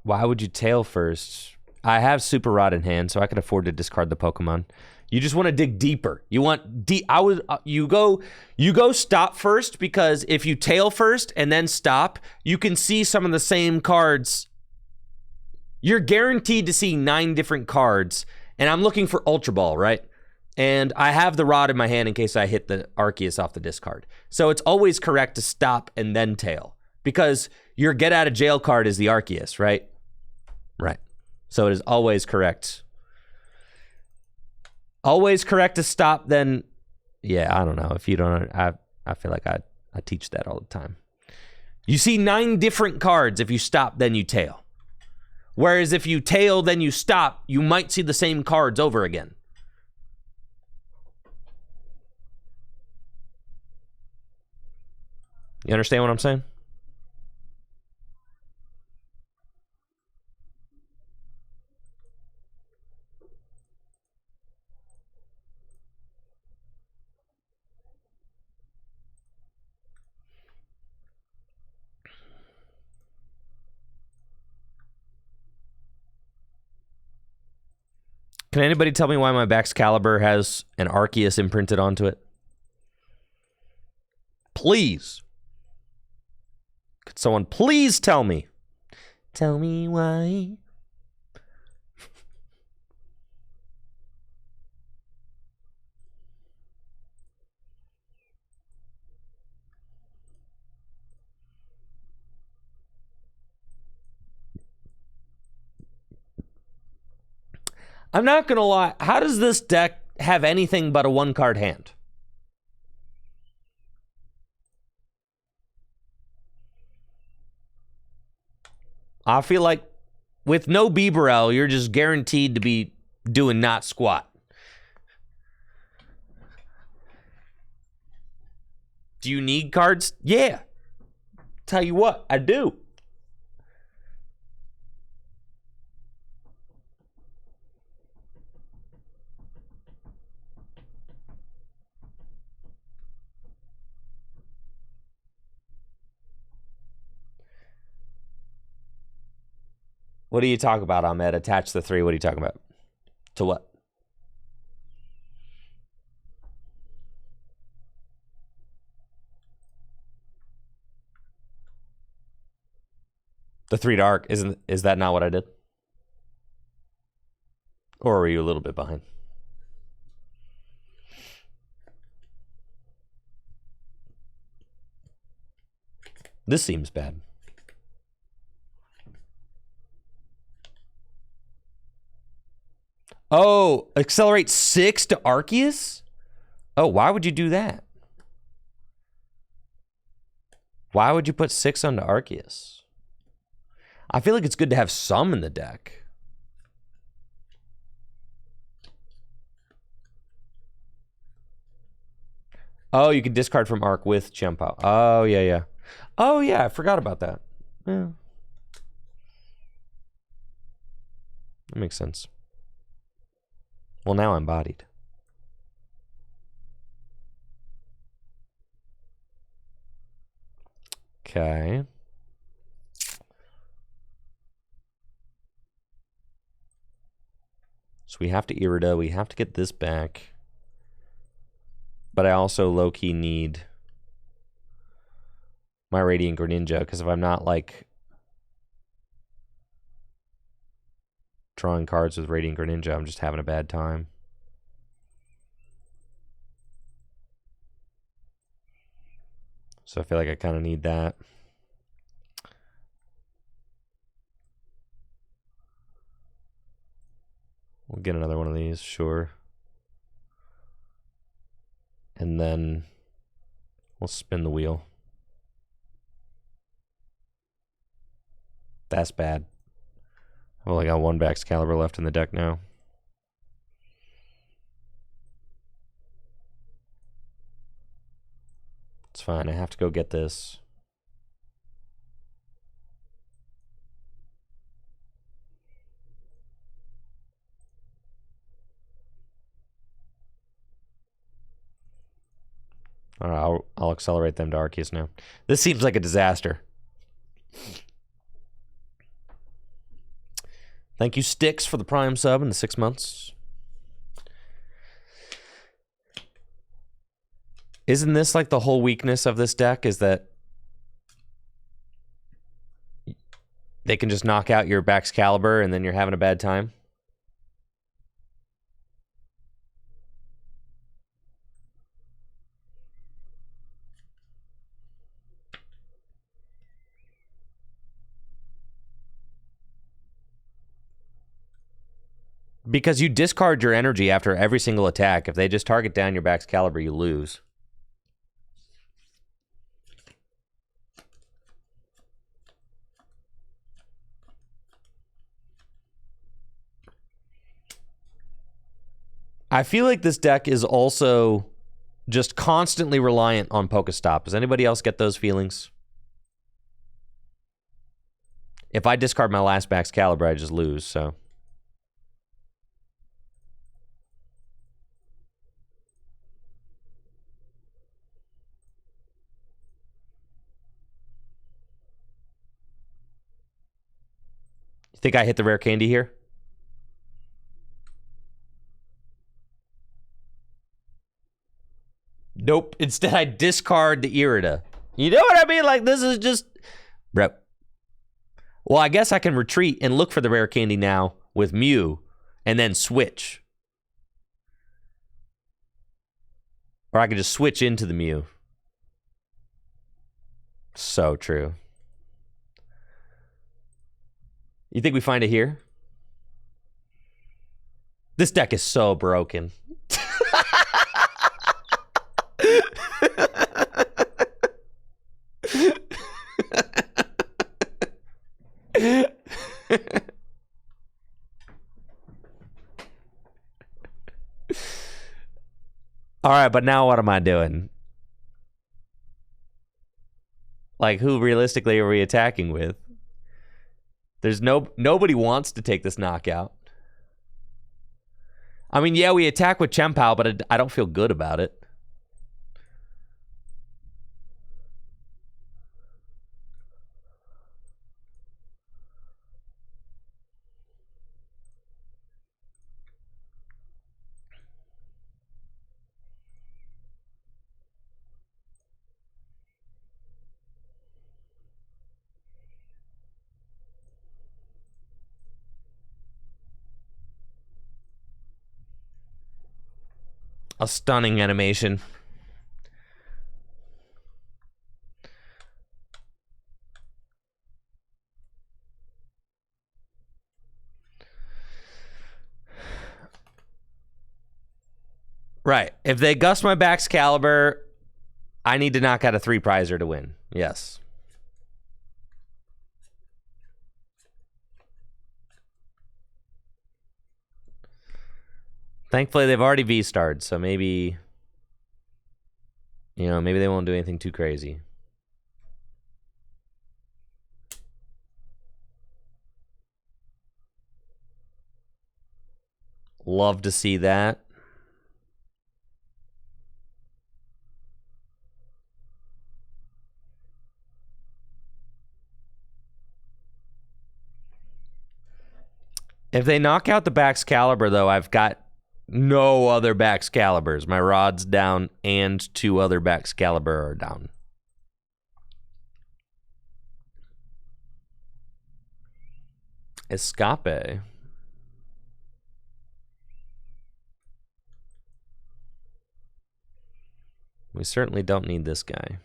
Why would you tail first? I have Super Rod in hand, so I can afford to discard the Pokemon. You just want to dig deeper. You want deep. You go stop first, because if you tail first and then stop, you can see some of the same cards. You're guaranteed to see 9 different cards, and I'm looking for Ultra Ball, right? And I have the Rod in my hand in case I hit the Arceus off the discard. So it's always correct to stop and then tail, because your get out of jail card is the Arceus, right? Right. So it is always correct. Always correct to stop, then, yeah, I don't know. If you don't, I feel like I teach that all the time. You see 9 different cards. If you stop, then you tail. Whereas if you tail, then you stop, you might see the same cards over again. You understand what I'm saying? Can anybody tell me why my Baxcalibur has an Arceus imprinted onto it? Please. Could someone please tell me? Tell me why. I'm not going to lie. How does this deck have anything but a 1-card hand? I feel like with no Bibarel, you're just guaranteed to be doing not squat. Do you need cards? Yeah. Tell you what, I do. What do you talk about, Ahmed? Attach the 3. What are you talking about? To what? The 3 dark. Is that not what I did? Or were you a little bit behind? This seems bad. Oh, accelerate 6 to Arceus? Oh, why would you do that? Why would you put 6 onto Arceus? I feel like it's good to have some in the deck. Oh, you can discard from Arc with Chien Pao. Oh, yeah, yeah. Oh, yeah, I forgot about that. Yeah. That makes sense. Well, now I'm bodied. Okay. So we have to Irida. We have to get this back. But I also low-key need my Radiant Greninja, because if I'm not, like, drawing cards with Radiant Greninja, I'm just having a bad time. So I feel like I kind of need that. We'll get another one of these, sure. And then we'll spin the wheel. That's bad. I've only got 1 Baxcalibur left in the deck now. It's fine. I have to go get this. All right, I'll accelerate them to Arceus now. This seems like a disaster. Thank you, Sticks, for the Prime sub in the 6 months. Isn't this like the whole weakness of this deck, is that they can just knock out your Baxcalibur and then you're having a bad time? Because you discard your energy after every single attack. If they just target down your Baxcalibur, you lose. I feel like this deck is also just constantly reliant on Pokestop. Does anybody else get those feelings? If I discard my last Baxcalibur, I just lose, so... You think I hit the rare candy here? Nope. Instead, I discard the Irida. You know what I mean? Like, this is just... Bro. Well, I guess I can retreat and look for the rare candy now with Mew and then switch. Or I could just switch into the Mew. So true. You think we find it here? This deck is so broken. All right, but now what am I doing? Like, who realistically are we attacking with? There's nobody wants to take this knockout. I mean, yeah, we attack with Chien Pao, but I don't feel good about it. A stunning animation. Right. If they gust my Baxcalibur, I need to knock out a 3-prizer to win. Yes. Thankfully, they've already V-starred, so maybe, you know, maybe they won't do anything too crazy. Love to see that. If they knock out the Baxcalibur, though, I've got no other Baxcaliburs. My rod's down, and 2 other Baxcalibur are down. Escape. We certainly don't need this guy.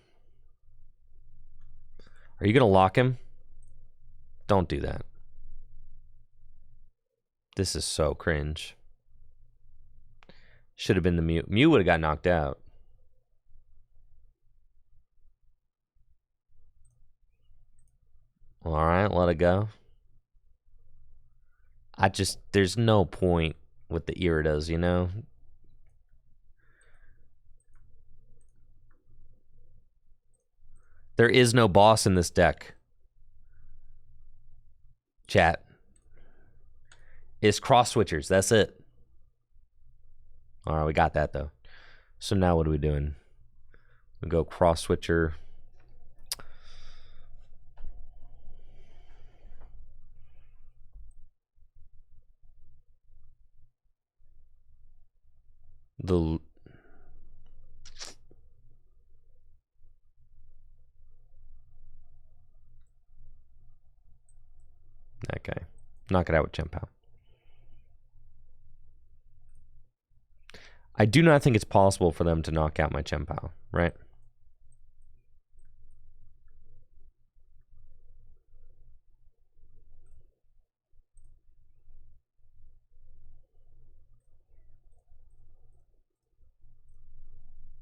Are you going to lock him? Don't do that. This is so cringe. Should have been the Mew. Mew would have got knocked out. All right, let it go. There's no point with the Iridas, you know? There is no boss in this deck. Chat. It's cross switchers. That's it. All right, we got that, though. So now what are we doing? We go cross switcher. Okay. Knock it out with Chien Pao. I do not think it's possible for them to knock out my Chien Pao, right?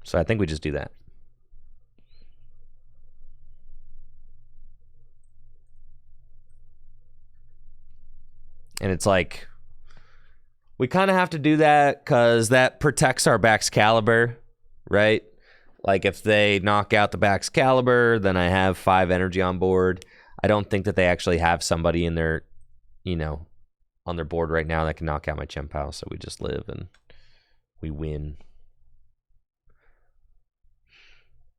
So I think we just do that. And it's like, we kind of have to do that because that protects our Baxcalibur, right? Like if they knock out the Baxcalibur, then I have 5 energy on board. I don't think that they actually have somebody in their, you know, on their board right now that can knock out my Chien Pao. So we just live and we win.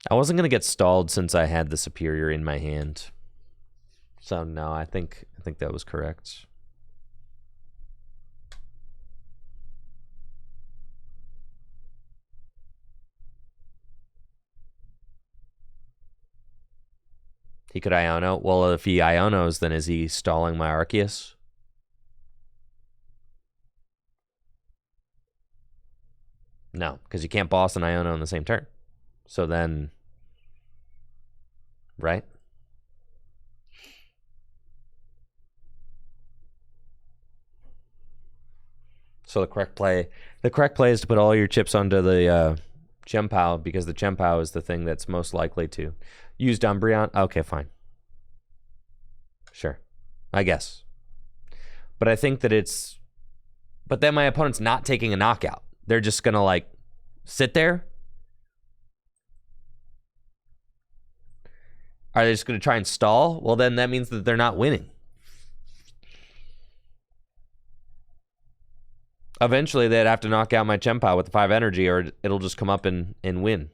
I wasn't going to get stalled since I had the Superior in my hand. So no, I think that was correct. He could Iono. Well, if he Ionos, then is he stalling my Arceus? No, because you can't boss an Iono in the same turn. So then, right? So the correct play is to put all your chips onto the Chien Pao because the Chien Pao is the thing that's most likely to use Umbreon. Okay, fine. Sure. I guess. But I think that it's... But then my opponent's not taking a knockout. They're just going to, like, sit there. Are they just going to try and stall? Well, then that means that they're not winning. Eventually, they'd have to knock out my Chien Pao with the 5 energy, or it'll just come up and win.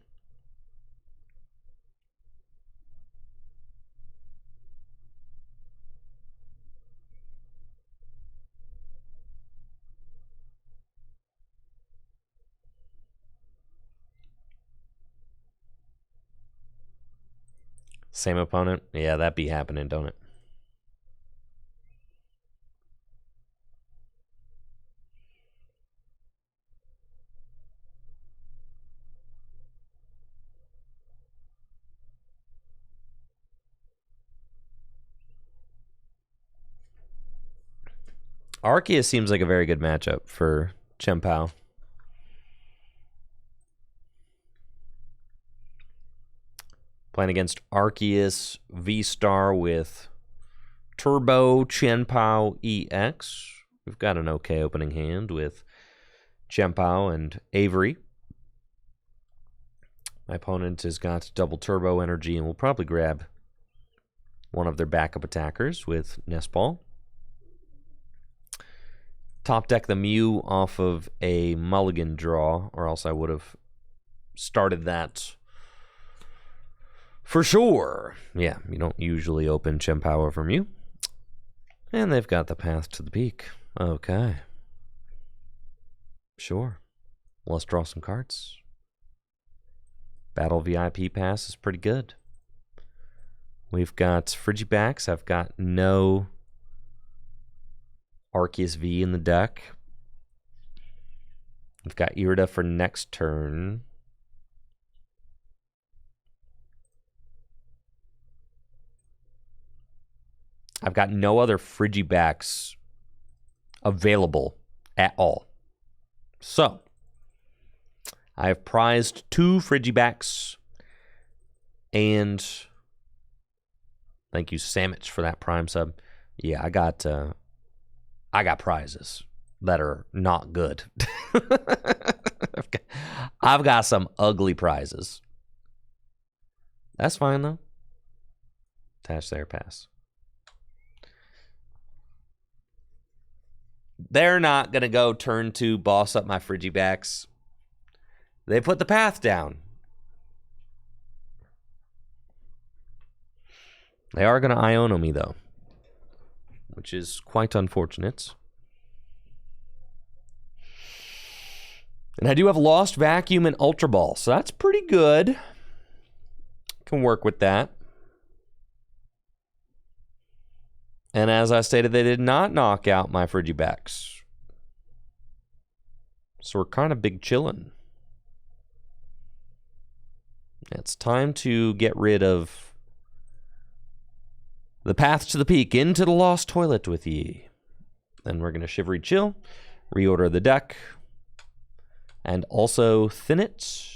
Same opponent? Yeah, that be happening, don't it? Arceus seems like a very good matchup for Chien Pao. Playing against Arceus V-Star with Turbo Chien Pao EX. We've got an okay opening hand with Chien Pao and Avery. My opponent has got double turbo energy and will probably grab one of their backup attackers with Nespal. Top deck the Mew off of a mulligan draw, or else I would have started that for sure. Yeah, you don't usually open Chien Pao over Mew. And they've got the path to the peak. Okay. Sure. Let's draw some cards. Battle VIP pass is pretty good. We've got Frigibacks. I've got no Arceus V in the deck. We've got Irida for next turn. I've got no other Frigibacks available at all. So, I have prized 2 Frigibacks, and thank you, Samich, for that Prime sub. Yeah, I got prizes that are not good. I've got some ugly prizes. That's fine, though. Attach there, pass. They're not going to go turn 2, boss up my Frigibacks. They put the path down. They are going to Iono me, though, which is quite unfortunate. And I do have Lost Vacuum and Ultra Ball, so that's pretty good. Can work with that. And as I stated, they did not knock out my Frigibacks. So we're kind of big chillin'. It's time to get rid of the path to the peak into the lost toilet with ye. Then we're going to Shivery Chill, reorder the deck, and also thin it.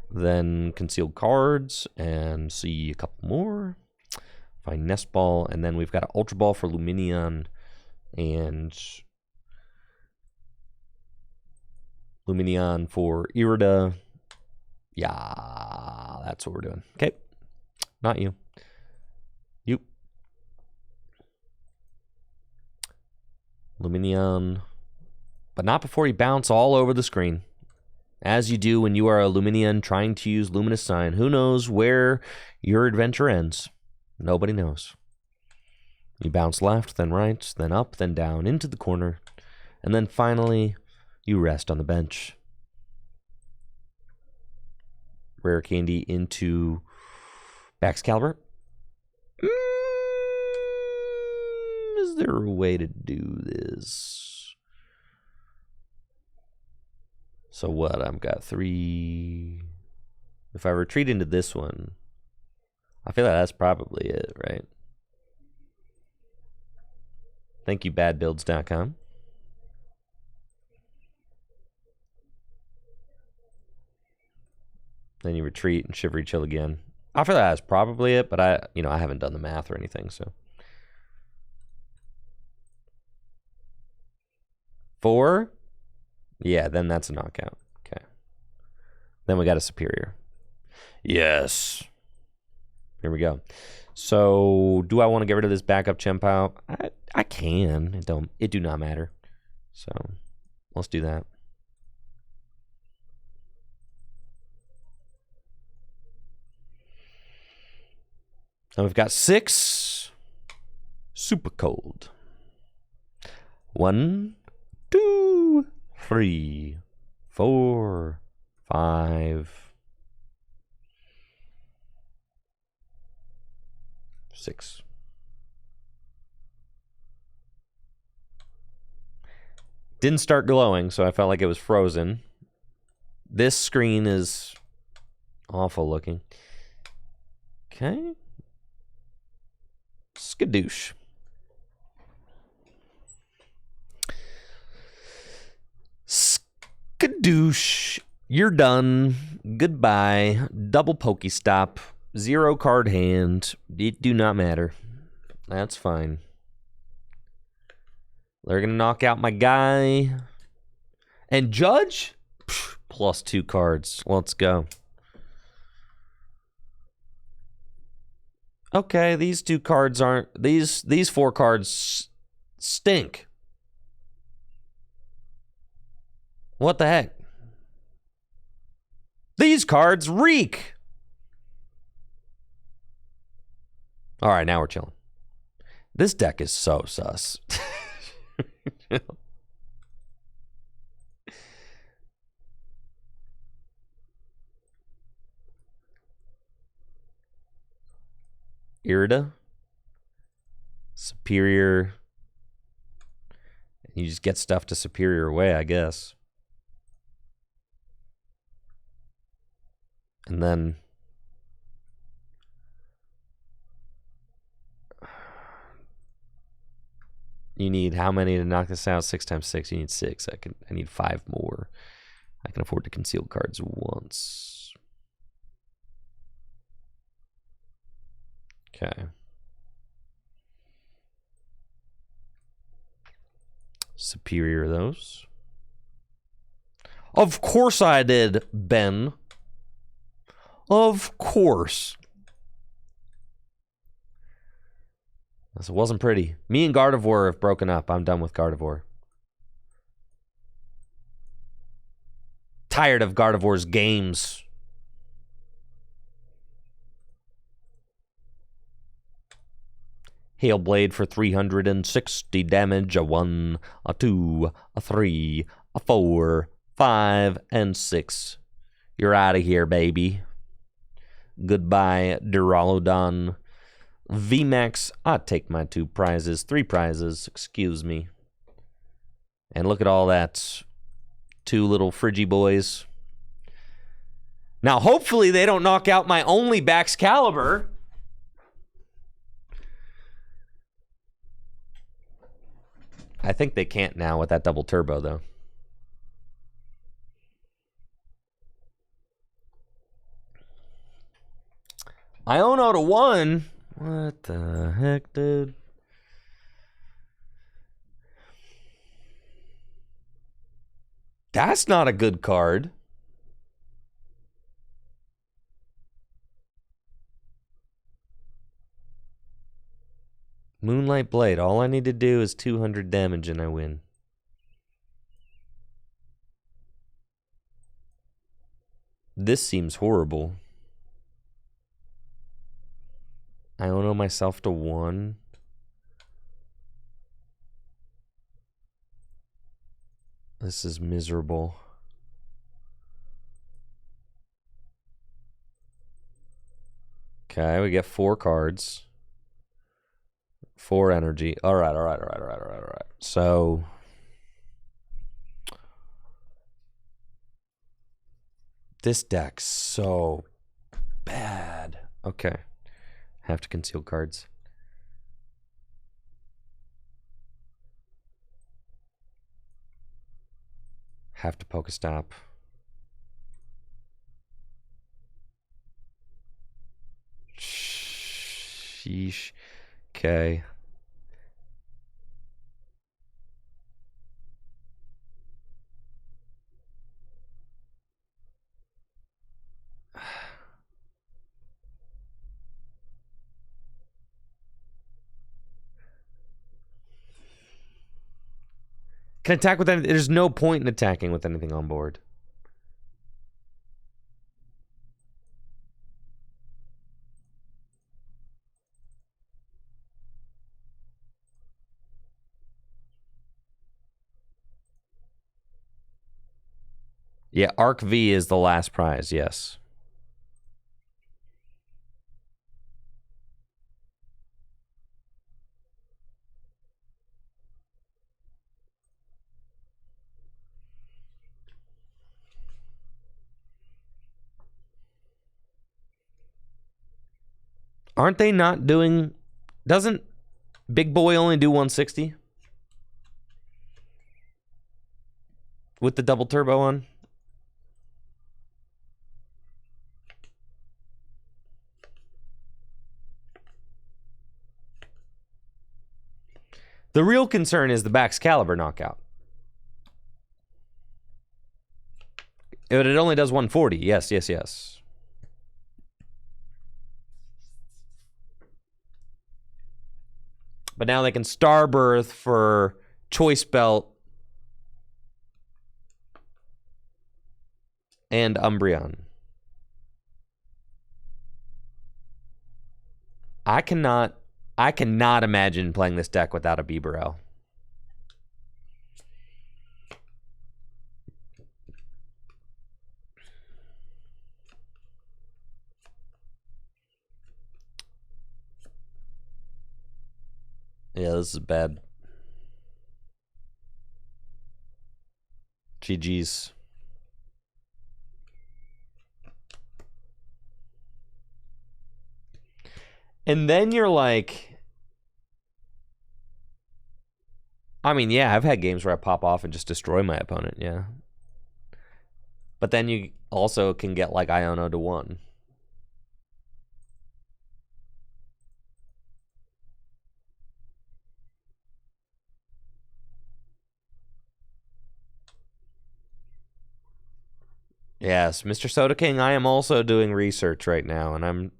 Then concealed cards and see a couple more. Find Nest Ball, and then we've got an Ultra Ball for Lumineon and Lumineon for Irida. Yeah, that's what we're doing. Okay. Not you. You. Lumineon. But not before you bounce all over the screen. As you do when you are a Lumineon trying to use Luminous Sign. Who knows where your adventure ends? Nobody knows. You bounce left, then right, then up, then down, into the corner. And then finally, you rest on the bench. Rare Candy into Baxcalibur. Is there a way to do this? So what? I've got 3. If I retreat into this one, I feel like that's probably it, right? Thank you, badbuilds.com. Then you retreat and Shivery Chill again. I feel like that's probably it, but I haven't done the math or anything, so. 4? Yeah, then that's a knockout. Okay. Then we got a Superior. Yes. Here we go. So, do I want to get rid of this backup Chien Pao? I can. It do not matter. So, let's do that. And we've got 6 super cold. 1, 2, 3, 4, 5, 6. Didn't start glowing, so I felt like it was frozen. This screen is awful looking. Okay. Skadoosh. douche. You're done. Goodbye. Double Pokestop. 0 card hand. It do not matter. That's fine. They're going to knock out my guy. And Judge? Psh, plus 2 cards. Let's go. Okay, these 2 cards aren't... These 4 cards stink. What the heck? These cards reek. All right, now we're chilling. This deck is so sus. Irida. Superior. You just get stuff to superior away, I guess. And then you need how many to knock this out? 6 times 6. You need 6. I need 5 more. I can afford to conceal cards once. Okay. Superior those. Of course I did, Ben. Of course. This wasn't pretty. Me and Gardevoir have broken up. I'm done with Gardevoir. Tired of Gardevoir's games. Hail Blade for 360 damage. A 1, a 2, a 3, a 4, 5, and 6. You're out of here, baby. Goodbye, Duraludon. VMAX, I'll take my 2 prizes. 3 prizes, excuse me. And look at all that. 2 little Friggy boys. Now, hopefully they don't knock out my only Baxcalibur. I think they can't now with that double turbo, though. Iono to 1? What the heck, dude? That's not a good card. Moonlight Blade. All I need to do is 200 damage and I win. This seems horrible. I don't know myself to 1. This is miserable. Okay, we get 4 cards. 4 energy. All right. So this deck's so bad. Okay. Have to conceal cards. Have to Pokestop. Sheesh. Okay. Can attack with anything. There's no point in attacking with anything on board. Yeah, Arc V is the last prize, yes. Aren't they not doing... Doesn't Big Boy only do 160? With the double turbo on? The real concern is the Baxcalibur knockout. It only does 140. Yes, yes, yes. But now they can Starbirth for Choice Belt and Umbreon. I cannot imagine playing this deck without a Bibarel. Yeah, this is bad. GG's. And then you're like, I mean, yeah, I've had games where I pop off and just destroy my opponent, yeah. But then you also can get like Iono to 1. Yes, Mr. Soda King, I am also doing research right now, and I'm...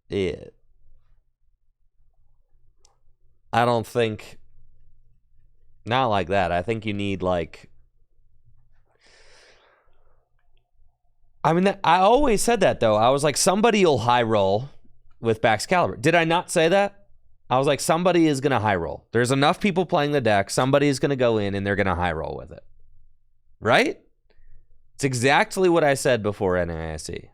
Yeah. I don't think... Not like that. I think you need, like... I mean, I always said that, though. I was like, somebody will high roll with Baxcalibur. Did I not say that? I was like, somebody is going to high roll. There's enough people playing the deck. Somebody's going to go in, and they're going to high roll with it. Right? It's exactly what I said before NAIC.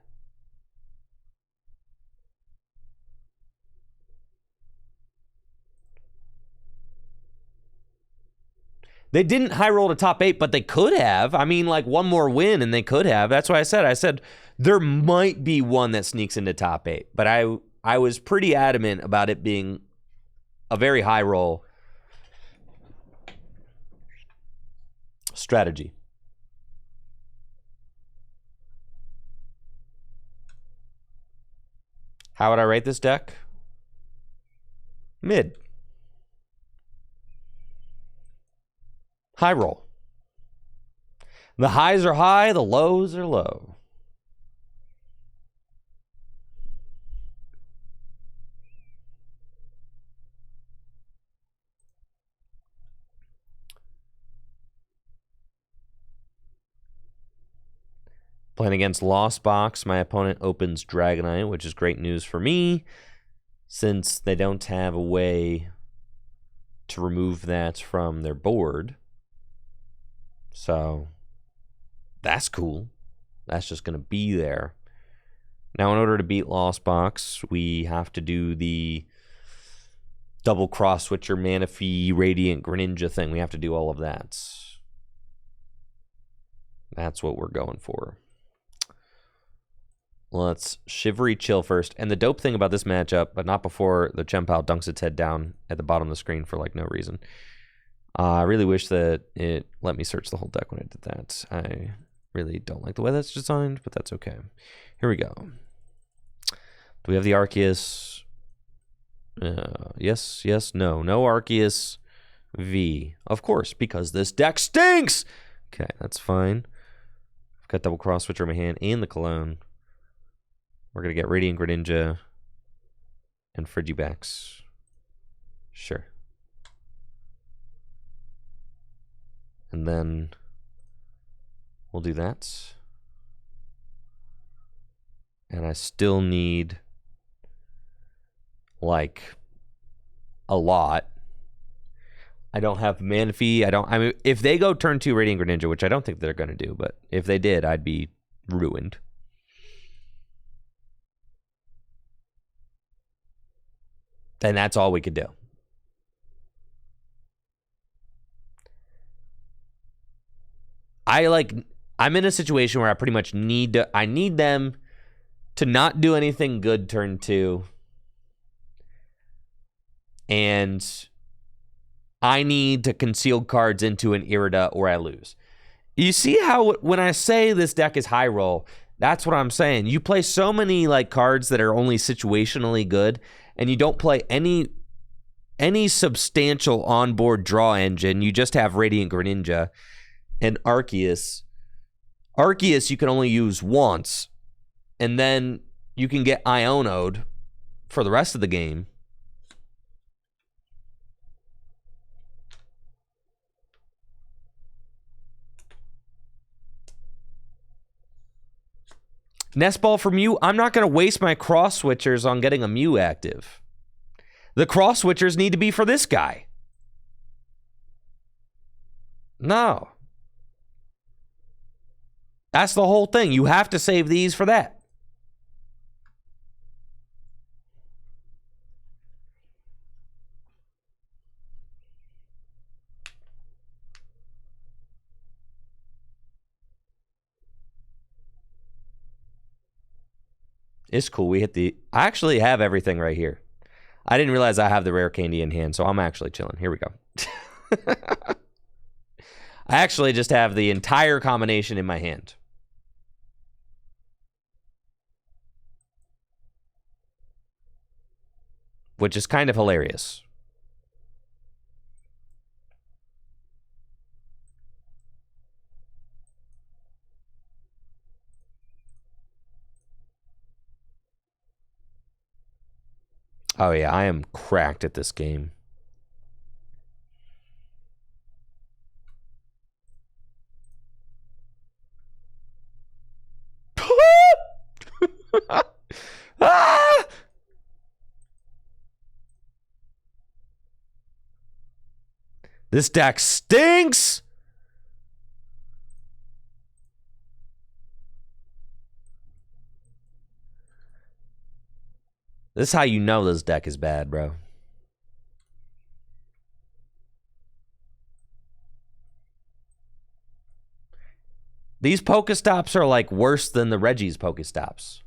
They didn't high roll to top 8, but they could have. I mean, like, one more win, and they could have. That's why I said there might be one that sneaks into top 8. But I was pretty adamant about it being a very high roll strategy. How would I rate this deck? Mid. High roll. The highs are high, the lows are low. Playing against Lost Box, my opponent opens Dragonite, which is great news for me, since they don't have a way to remove that from their board. So, that's cool. That's just going to be there. Now, in order to beat Lost Box, we have to do the double cross-switcher, Manaphy, Radiant, Greninja thing. We have to do all of that. That's what we're going for. Let's Shivery Chill first. And the dope thing about this matchup, but not before the Chien Pao dunks its head down at the bottom of the screen for like no reason. I really wish that it let me search the whole deck when I did that. I really don't like the way that's designed, but that's okay. Here we go. Do we have the Arceus? Yes, yes, no. No Arceus V. Of course, because this deck stinks! Okay, that's fine. I've got double cross switcher in my hand and the Cologne. We're going to get Radiant Greninja and Frigibax. Sure. And then we'll do that. And I still need, like, a lot. I don't have Manaphy. I mean, if they go turn 2 Radiant Greninja, which I don't think they're going to do, but if they did, I'd be ruined. Then that's all we could do. I'm in a situation where I pretty much need them to not do anything good turn 2. And I need to conceal cards into an Irida or I lose. You see how when I say this deck is high roll, that's what I'm saying. You play so many like cards that are only situationally good, and you don't play any any substantial onboard draw engine, you just have Radiant Greninja and Arceus. Arceus you can only use once, and then you can get Iono'd for the rest of the game. Nest Ball for Mew, I'm not going to waste my cross switchers on getting a Mew active. The cross switchers need to be for this guy. No. That's the whole thing. You have to save these for that. It's cool. We hit the... I actually have everything right here. I didn't realize I have the rare candy in hand, so I'm actually chilling. Here we go. I actually just have the entire combination in my hand. Which is kind of hilarious. Oh yeah, I am cracked at this game. Ah! This deck stinks! This is how you know this deck is bad, bro. These Pokestops are like worse than the Reggie's Pokestops.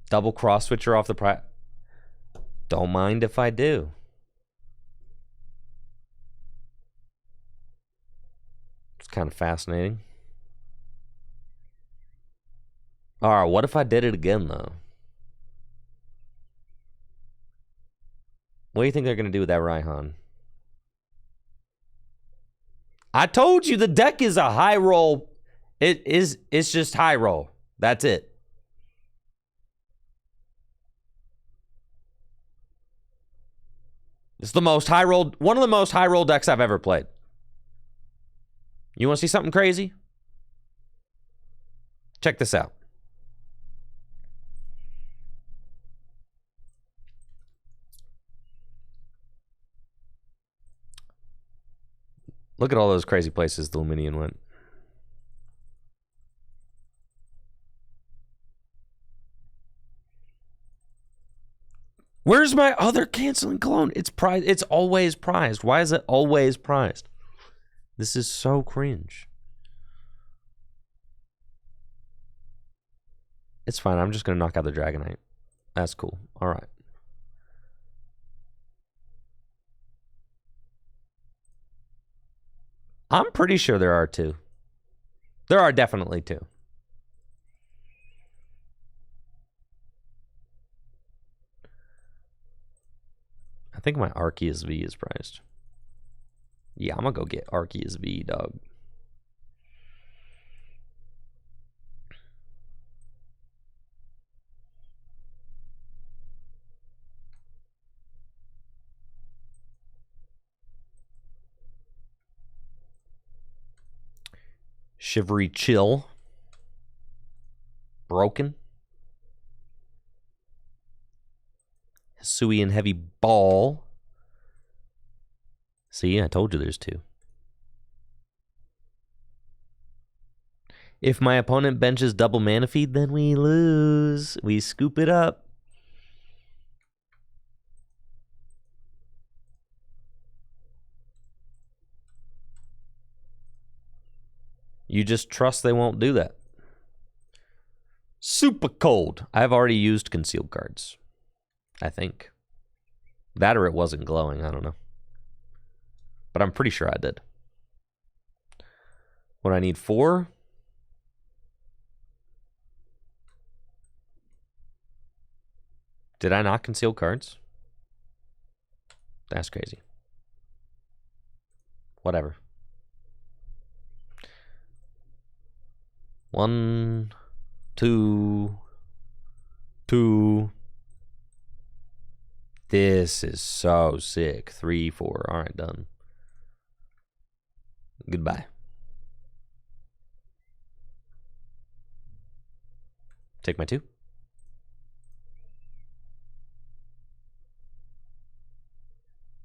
Double cross switcher off the price. Don't mind if I do. It's kind of fascinating. All right, what if I did it again, though? What do you think they're going to do with that Raihan? I told you the deck is a high roll. It's just high roll. That's it. It's the most high roll, one of the most high roll decks I've ever played. You want to see something crazy? Check this out. Look at all those crazy places the Luminion went. Where's my other canceling clone? It's prized. It's always prized. Why is it always prized? This is so cringe. It's fine. I'm just going to knock out the Dragonite. That's cool. All right. I'm pretty sure there are two. There are definitely two. I think my Arceus V is priced. Yeah, I'm gonna go get Arceus V, dog. Shivery Chill. Broken. Hisuian Heavy Ball. See, I told you there's two. If my opponent benches double mana feed, then we lose. We scoop it up. You just trust they won't do that. Super cold. I've already used concealed cards. I think. That or it wasn't glowing. I don't know. But I'm pretty sure I did. What, I need 4? Did I not conceal cards? That's crazy. Whatever. 1, 2, 2. This is so sick. 3, 4. All right, done. Goodbye. Take my 2.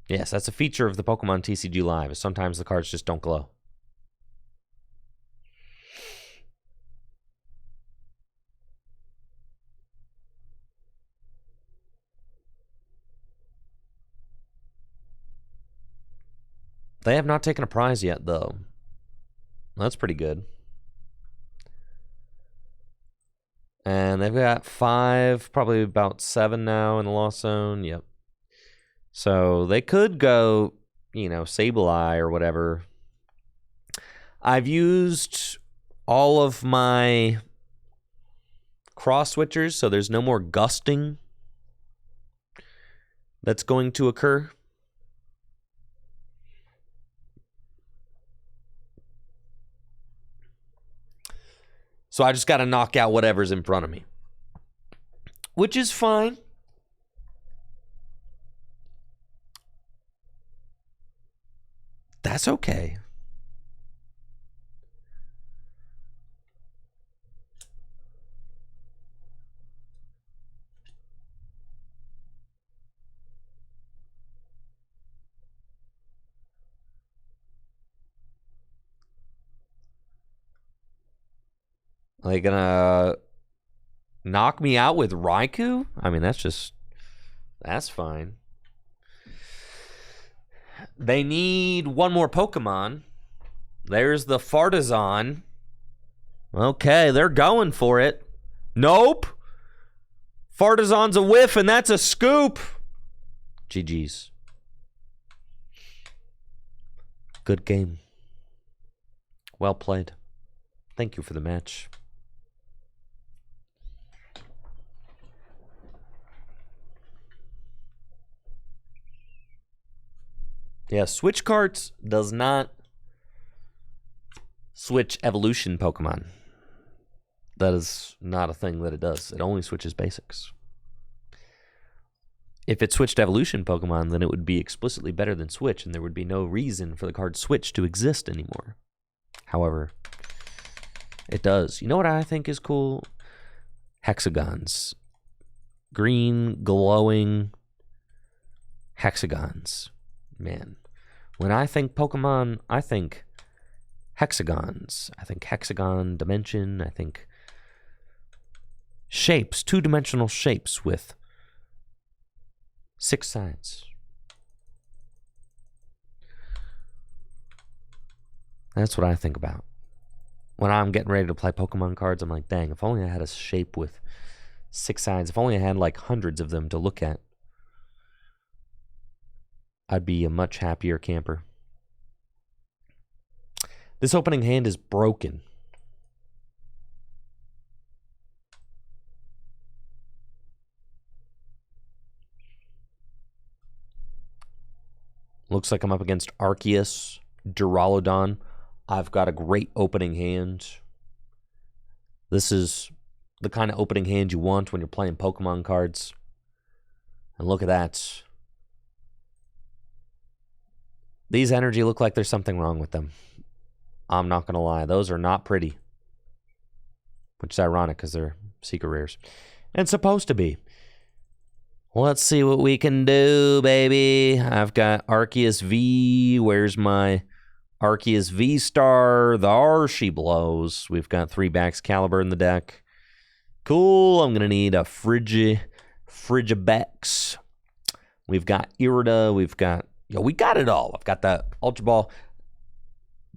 Yes, that's a feature of the Pokemon TCG Live, is sometimes the cards just don't glow. They have not taken a prize yet, though. That's pretty good. And they've got 5, probably about 7 now in the Lost Zone. Yep. So they could go, you know, Sableye or whatever. I've used all of my cross switchers, so there's no more gusting that's going to occur. So I just got to knock out whatever's in front of me, which is fine. That's okay. Are they gonna knock me out with Raikou? I mean, that's fine. They need one more Pokemon. There's the Fartazon. Okay, they're going for it. Nope. Fartazon's a whiff, and that's a scoop. GG's. Good game. Well played. Thank you for the match. Yeah, Switch Carts does not switch evolution Pokemon. That is not a thing that it does. It only switches basics. If it switched evolution Pokemon, then it would be explicitly better than Switch, and there would be no reason for the card Switch to exist anymore. However, it does. You know what I think is cool? Hexagons. Green, glowing hexagons. Man, when I think Pokemon, I think hexagons. I think hexagon dimension. I think shapes, 2-dimensional shapes with 6 sides. That's what I think about. When I'm getting ready to play Pokemon cards, I'm like, dang, if only I had a shape with 6 sides. If only I had like hundreds of them to look at, I'd be a much happier camper. This opening hand is broken. Looks like I'm up against Arceus, Duraludon. I've got a great opening hand. This is the kind of opening hand you want when you're playing Pokemon cards. And look at that. These energy look like there's something wrong with them. I'm not going to lie. Those are not pretty. Which is ironic because they're secret rares. And supposed to be. Let's see what we can do, baby. I've got Arceus V. Where's my Arceus V-Star? There she blows. We've got 3 Baxcalibur in the deck. Cool. I'm going to need a Frigibex. We've got Irida. We've got... we got it all. I've got the Ultra Ball.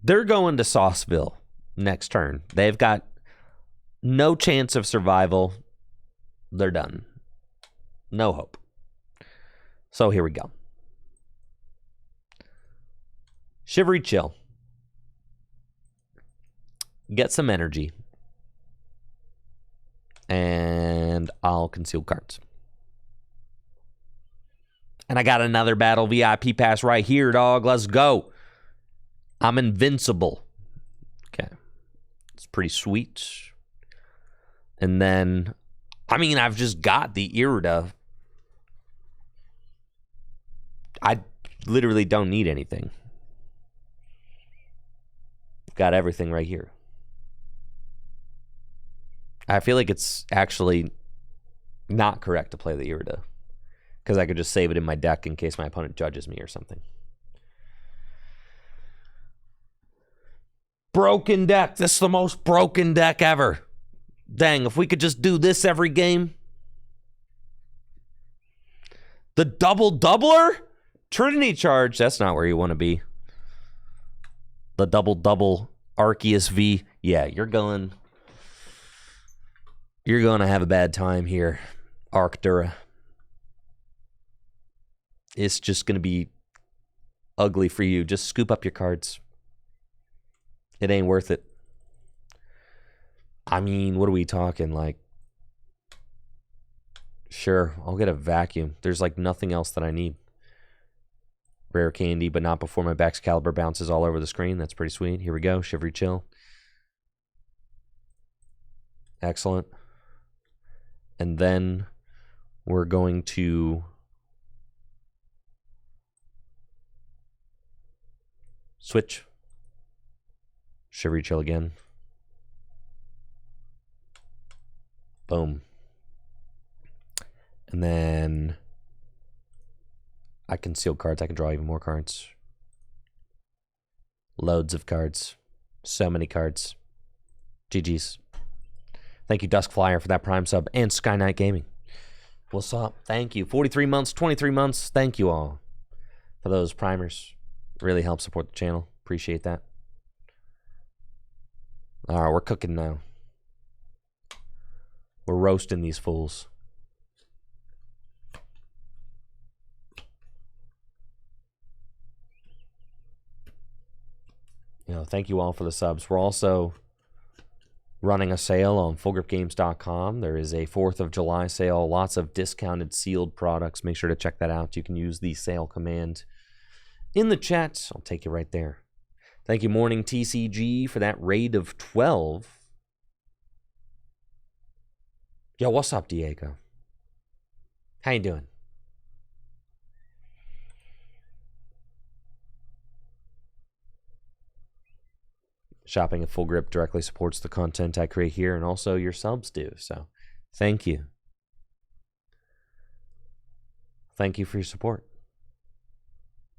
They're going to Sauceville next turn. They've got no chance of survival. They're done. No hope. So here we go. Shivery Chill. get some energy. And I'll conceal cards. And I got another battle VIP pass right here, dog. Let's go. I'm invincible. Okay. It's pretty sweet. And then, I mean, I've just got the Irida. I literally don't need anything. Got everything right here. I feel like it's actually not correct to play the Irida, because I could just save it in my deck in case my opponent judges me or something. Broken deck. This is the most broken deck ever. Dang, if we could just do this every game. The double-doubler? Trinity Charge. That's not where you want to be. The double-double Arceus V. Yeah, you're going to have a bad time here, Arctura. It's just going to be ugly for you. Just scoop up your cards. It ain't worth it. I mean, what are we talking? Like, sure, I'll get a vacuum. There's like nothing else that I need. Rare candy, but not before my Baxcalibur bounces all over the screen. That's pretty sweet. Here we go. Shivery Chill. Excellent. And then we're going to switch. Shivery Chill again. Boom. And then I can seal cards. I can draw even more cards. Loads of cards. So many cards. GG's. Thank you, Dusk Flyer, for that Prime sub, and Sky Knight Gaming. What's up? Thank you. 43 months, 23 months. Thank you all for those primers. Really help support the channel. Appreciate that. All right, we're cooking now. We're roasting these fools. You know, thank you all for the subs. We're also running a sale on fullgripgames.com. There is a 4th of July sale. Lots of discounted sealed products. Make sure to check that out. You can use the sale command in the chat. I'll take you right there. Thank you, Morning TCG, for that raid of 12. Yo, what's up, Diego? How you doing? Shopping at Full Grip directly supports the content I create here, and also your subs do. So, thank you. Thank you for your support.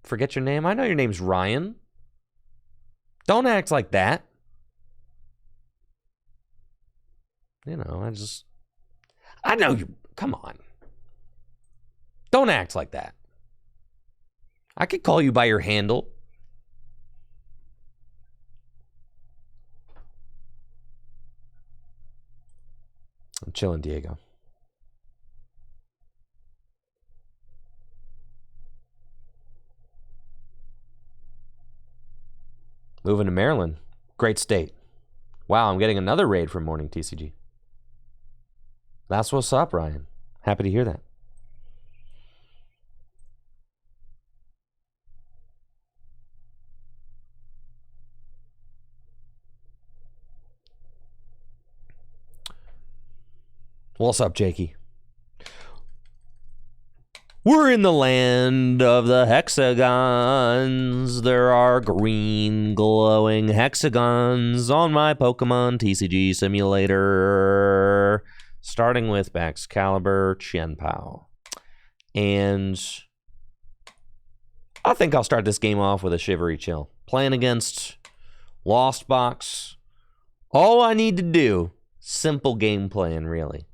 Forget your name? I know your name's Ryan. Don't act like that. You know, I know you. Come on. Don't act like that. I could call you by your handle. I'm chilling, Diego. Moving to Maryland. Great state. Wow, I'm getting another raid from Morning TCG. That's what's up, Ryan. Happy to hear that. What's up, Jakey? We're in the land of the hexagons. There are green glowing hexagons on my Pokemon TCG simulator. Starting with Baxcalibur, Chien Pao. And I think I'll start this game off with a Shivery Chill. Playing against Lost Box. All I need to do, simple game plan, really.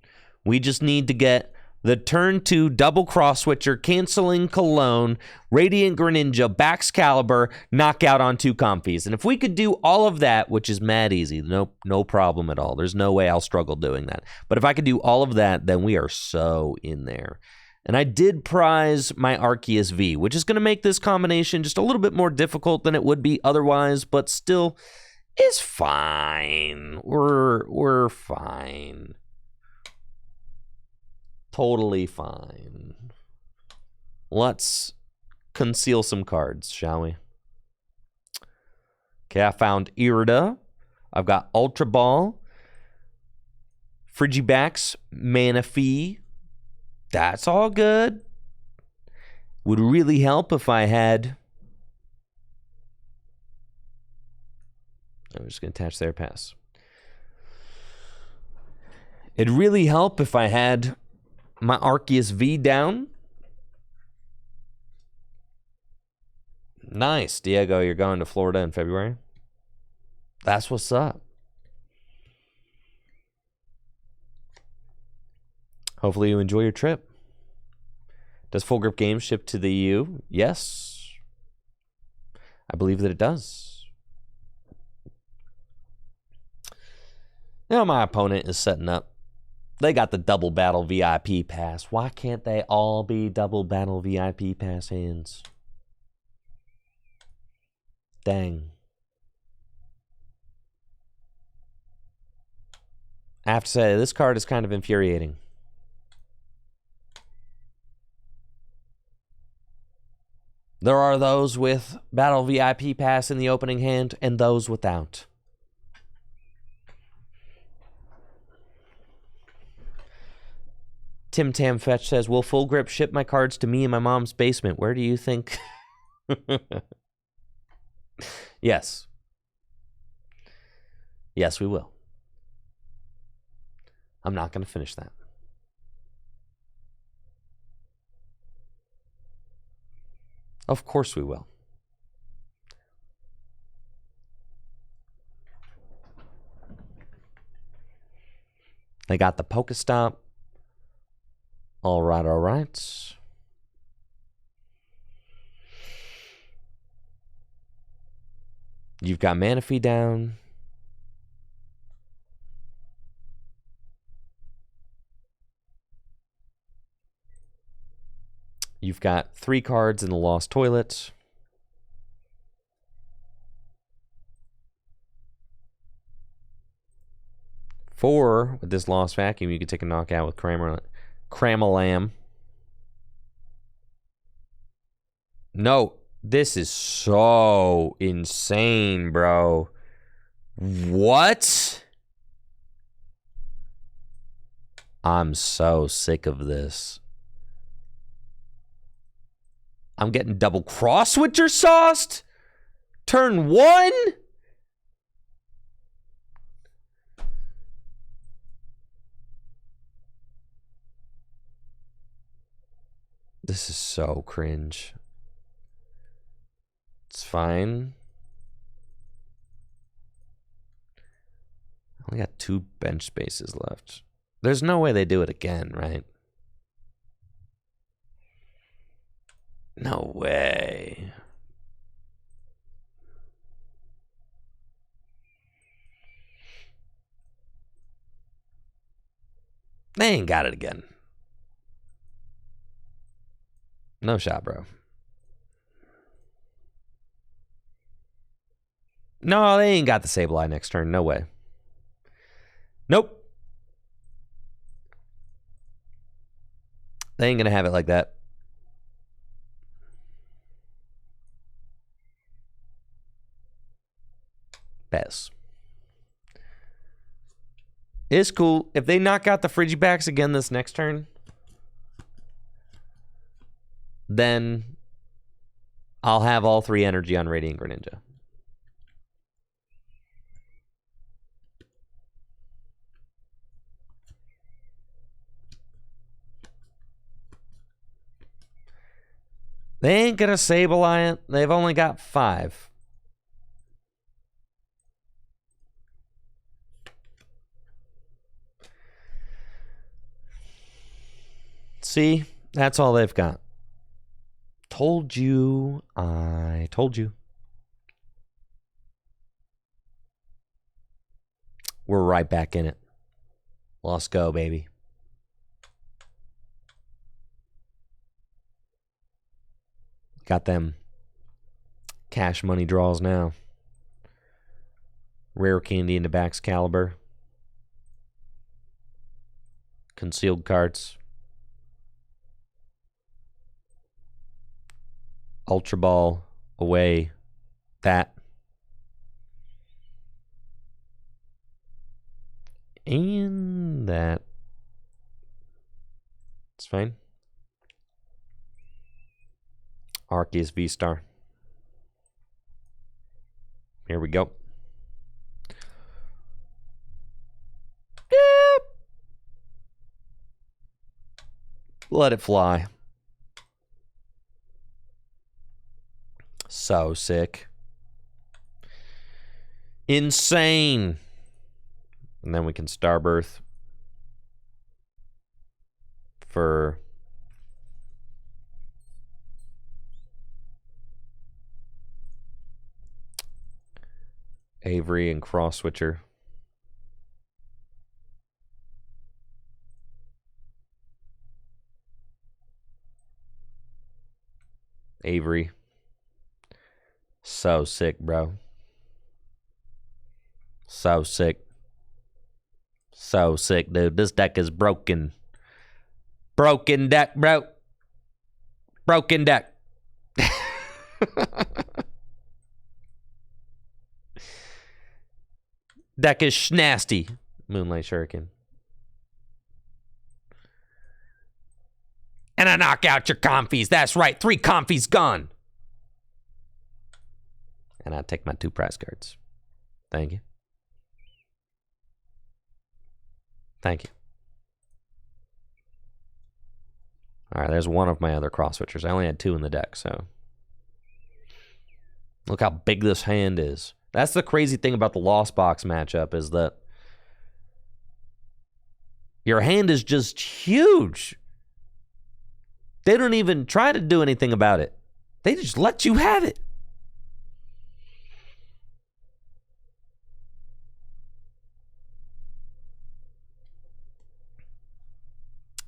We just need to get the turn 2 double cross switcher, canceling Cologne, Radiant Greninja, Baxcalibur, knockout on 2 comfies. And if we could do all of that, which is mad easy, no problem at all. There's no way I'll struggle doing that. But if I could do all of that, then we are so in there. And I did prize my Arceus V, which is going to make this combination just a little bit more difficult than it would be otherwise, but still, is fine. We're fine. Totally fine. Let's conceal some cards, shall we? Okay, I found Irida. I've got Ultra Ball, Frigibax, Manaphy. That's all good. Would really help if I had... I'm just going to attach their pass. It'd really help if I had my Arceus V down. Nice, Diego, you're going to Florida in February. That's what's up. Hopefully you enjoy your trip. Does Full Grip Games ship to the EU? Yes. I believe that it does. Now my opponent is setting up. They got the Double Battle VIP pass. Why can't they all be Double Battle VIP pass hands? Dang. I have to say, this card is kind of infuriating. There are those with Battle VIP pass in the opening hand and those without. Tim Tam Fetch says, will Full Grip ship my cards to me in my mom's basement? Where do you think? Yes. Yes, we will. I'm not going to finish that. Of course we will. They got the Pokestop. All right, all right. You've got Manaphy down. You've got 3 cards in the Lost Toilet. Four with this Lost Vacuum. You can take a knockout with Cramolam. No, this is so insane, bro. What? I'm so sick of this. I'm getting double cross switcher sauced? Turn 1? This is so cringe. It's fine. I only got 2 bench spaces left. There's no way they do it again, right? No way. They ain't got it again. No shot, bro. No, they ain't got the Sableye next turn. No way. Nope. They ain't gonna have it like that. Bez. It's cool. If they knock out the Frigibacks again this next turn, then I'll have all 3 energy on Radiant Greninja. They ain't gonna Sableye it. They've only got 5. See? That's all they've got. Told you. I told you. We're right back in it. Let's go, baby. Got them cash money draws now. Rare candy into Baxcalibur. Concealed cards. Ultra Ball away. That. And that. It's fine. Arceus V-Star. Here we go. Yep. Let it fly. So sick. Insane. And then we can Starbirth for Avery and Cross Switcher. Avery. So sick, bro. So sick. So sick, dude. This deck is broken. Broken deck, bro. Broken deck. Deck is nasty. Moonlight Shuriken. And I knock out your comfies. That's right. 3 comfies gone. And I take my 2 prize cards. Thank you. Thank you. All right, there's one of my other cross switchers. I only had 2 in the deck, so. Look how big this hand is. That's the crazy thing about the Lost Box matchup is that your hand is just huge. They don't even try to do anything about it. They just let you have it.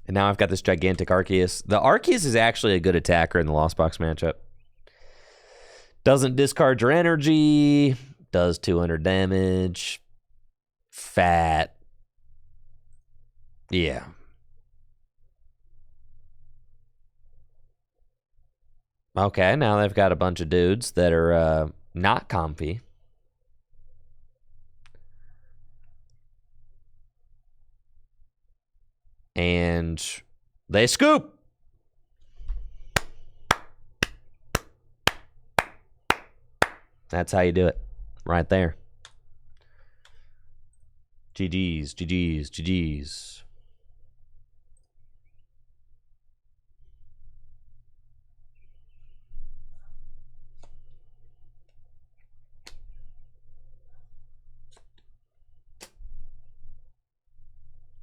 And now I've got this gigantic Arceus. The Arceus is actually a good attacker in the Lost Box matchup. Doesn't discard your energy. Does 200 damage. Fat. Yeah. Okay, now they've got a bunch of dudes that are not comfy. And they scoop. That's how you do it. Right there. GG's, GG's, GG's.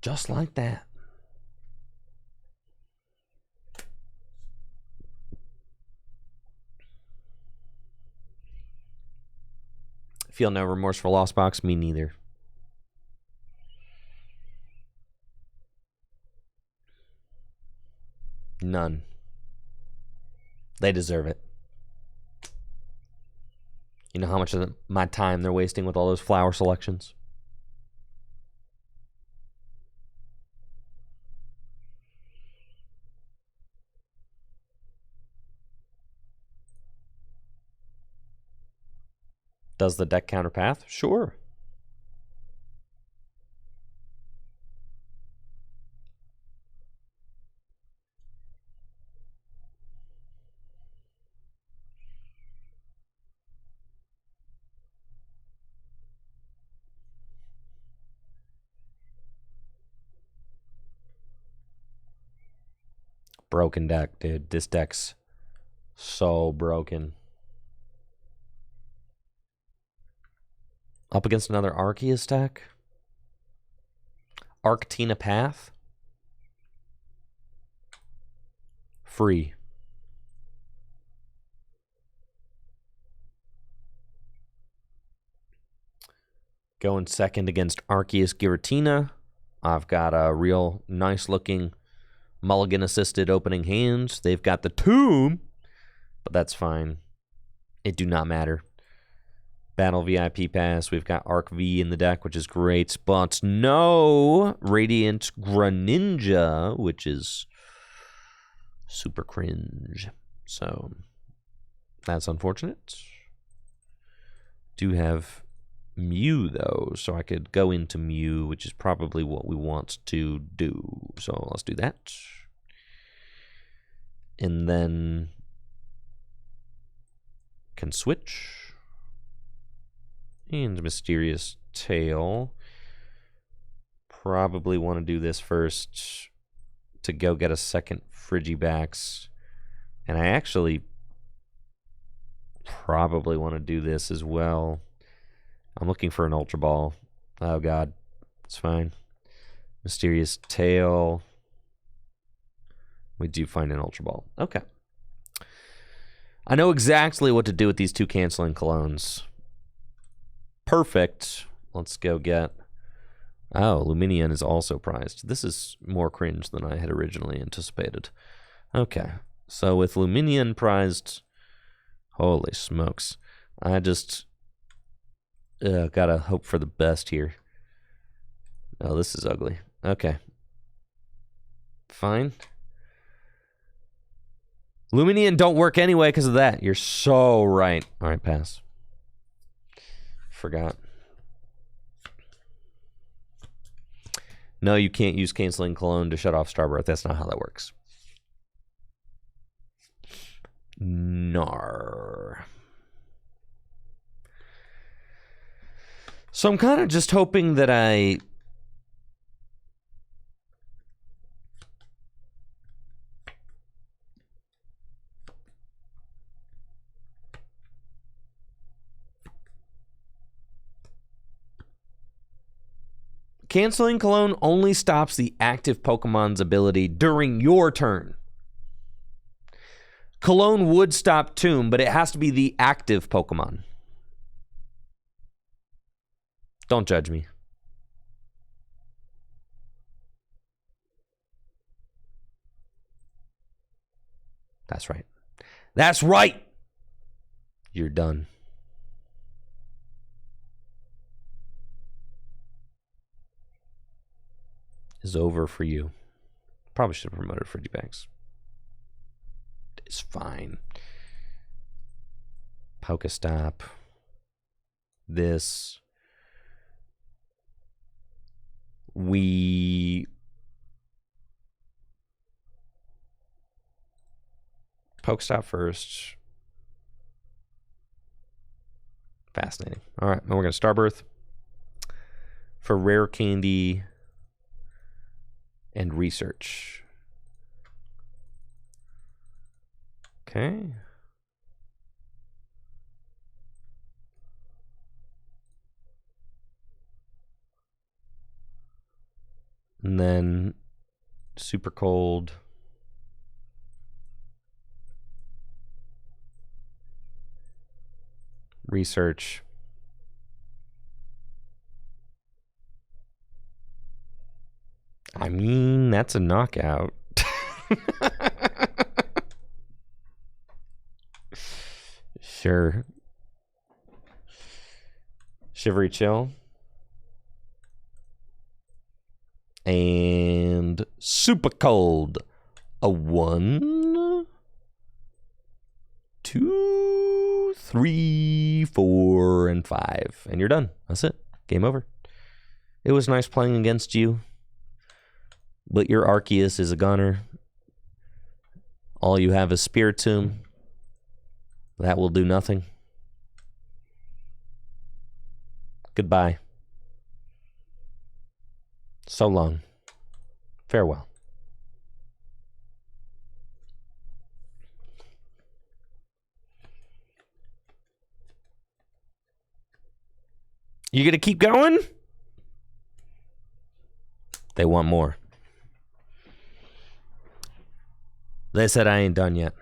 Just like that. Feel no remorse for Lost Box? Me neither. None. They deserve it. You know how much of my time they're wasting with all those flower selections? Does the deck counter path? Sure. Broken deck, dude. This deck's so broken. Up against another Arceus deck. Arctina Path. Free. Going second against Arceus Giratina. I've got a real nice looking mulligan assisted opening hands. They've got the Tomb, but that's fine. It do not matter. Battle VIP Pass. We've got Arc V in the deck, which is great, but no Radiant Greninja, which is super cringe. So that's unfortunate. Do have Mew, though, so I could go into Mew, which is probably what we want to do. So let's do that. And then can switch. And Mysterious Tail. Probably want to do this first to go get a second Frigibax. And I actually probably want to do this as well. I'm looking for an Ultra Ball. Oh, God. It's fine. Mysterious Tail. We do find an Ultra Ball. Okay. I know exactly what to do with these two canceling clones. Perfect. Let's go get... Oh, Luminion is also prized. This is more cringe than I had originally anticipated. Okay. So with Luminion prized... Holy smokes. I just... gotta hope for the best here. Oh, this is ugly. Okay. Fine. Luminion don't work anyway because of that. You're so right. All right, pass. Forgot. No, you can't use Canceling Clone to shut off Starbirth. That's not how that works. Nar. So I'm kind of just hoping that I... Canceling Cologne only stops the active Pokemon's ability during your turn. Cologne would stop Tomb, but it has to be the active Pokemon. Don't judge me. That's right. That's right! You're done. Is over for you. Probably should have promoted Frigibax. It's fine. Pokestop. This. We... Pokestop first. Fascinating. All right, now we're going to Starbirth. For Rare Candy... and research. Okay. And then super cold. Research. I mean, that's a knockout. Sure. Shivery Chill. And super cold. A 1, 2, 3, 4, and 5. And you're done. That's it. Game over. It was nice playing against you. But your Arceus is a gunner. All you have is Spiritomb. That will do nothing. Goodbye. So long. Farewell. You gonna keep going? They want more. They said I ain't done yet.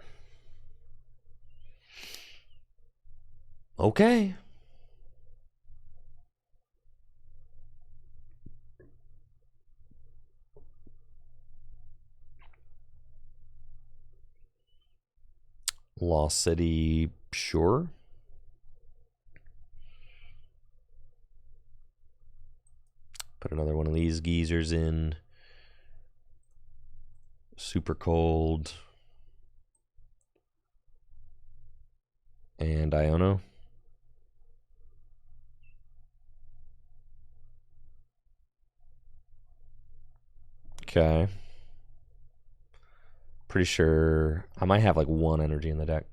Okay. Lost City, sure. Put another one of these geezers in. Super Cold. And Iono. Okay. Pretty sure I might have like one energy in the deck.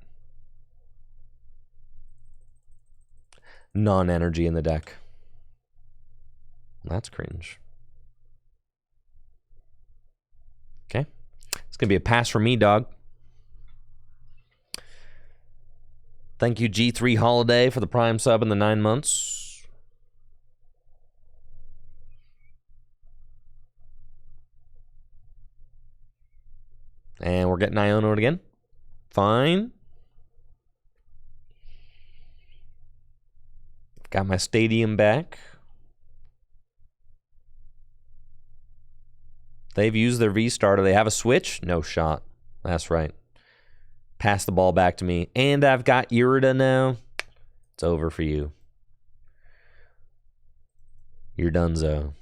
Non-energy in the deck. That's cringe. Okay. It's going to be a pass for me, dog. Thank you, G3 Holiday, for the Prime sub in the 9 months. And we're getting Iono again. Fine. Got my stadium back. They've used their V-Star. Do they have a switch? No shot. That's right. Pass the ball back to me. And I've got Irida now. It's over for you. You're donezo.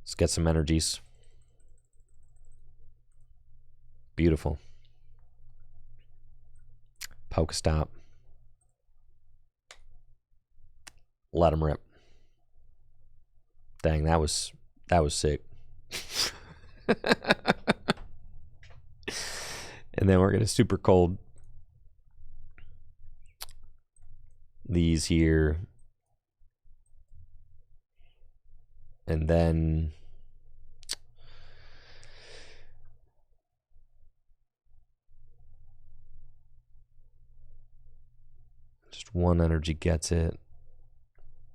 Let's get some energies. Beautiful. Pokestop. Let him rip. Dang, that was sick. And then we're gonna super cold these here. And then just one energy gets it.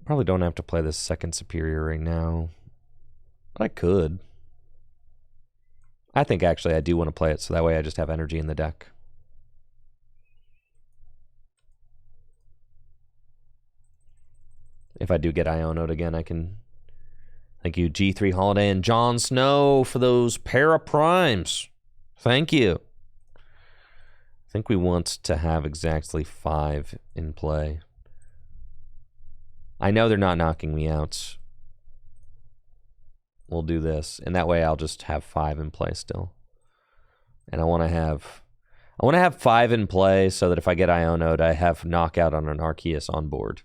Probably don't have to play this second superior right now. But I could. I think actually I do want to play it, so that way I just have energy in the deck. If I do get Iono'd again, I can... Thank you, G3 Holiday and Jon Snow, for those para-primes. Thank you. I think we want to have exactly 5 in play. I know they're not knocking me out. We'll do this, and that way I'll just have 5 in play still. And I want to have 5 in play so that if I get Iono'd, I have knockout on an Arceus on board.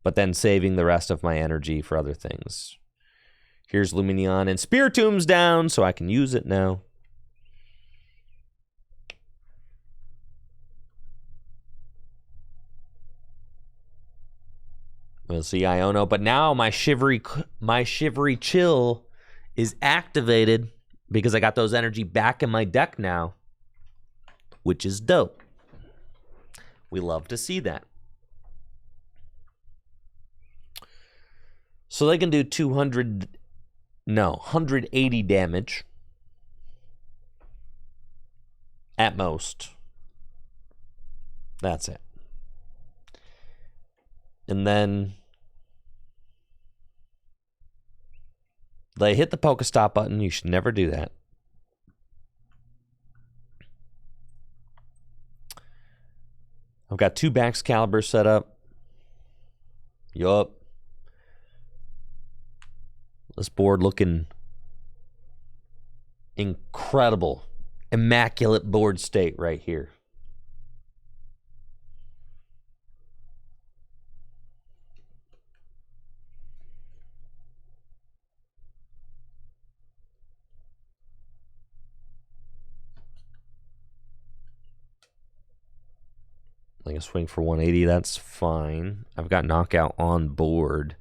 But then saving the rest of my energy for other things. Here's Lumineon, and Spiritom's down, so I can use it now. We'll see Iono, but now my shivery chill is activated because I got those energy back in my deck now, which is dope. We love to see that. So they can do 180 damage at most. That's it. And then they hit the Pokestop button. You should never do that. I've got 2 Baxcalibur set up. Yup. This board looking incredible. Immaculate board state right here. Like a swing for 180, that's fine. I've got knockout on board.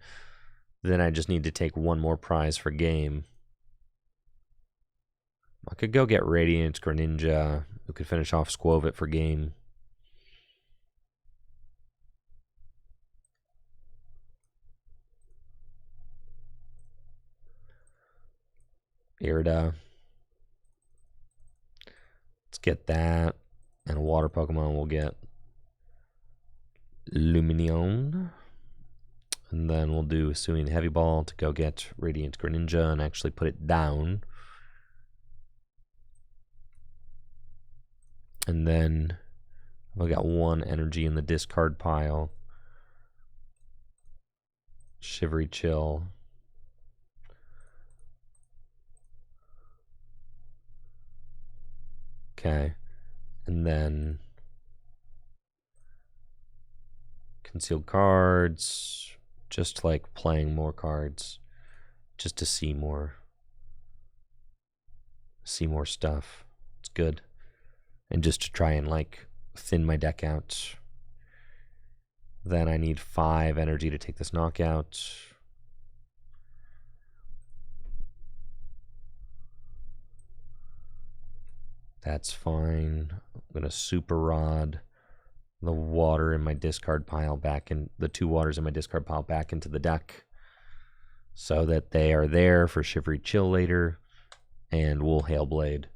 Then I just need to take one more prize for game. I could go get Radiant Greninja. We could finish off Squovit for game. Irida. Let's get that. And a water Pokemon we'll get Lumineon. And then we'll do Hisuian Heavy Ball to go get Radiant Greninja and actually put it down. And then we got 1 energy in the discard pile. Shivery Chill. Okay. And then concealed cards. Just like playing more cards. Just to see more. See more stuff. It's good. And just to try and like thin my deck out. Then I need 5 energy to take this knockout. That's fine. I'm gonna Super Rod the water in my discard pile back in the 2 waters in my discard pile back into the deck, so that they are there for Shivery Chill later, and Wool Hailblade.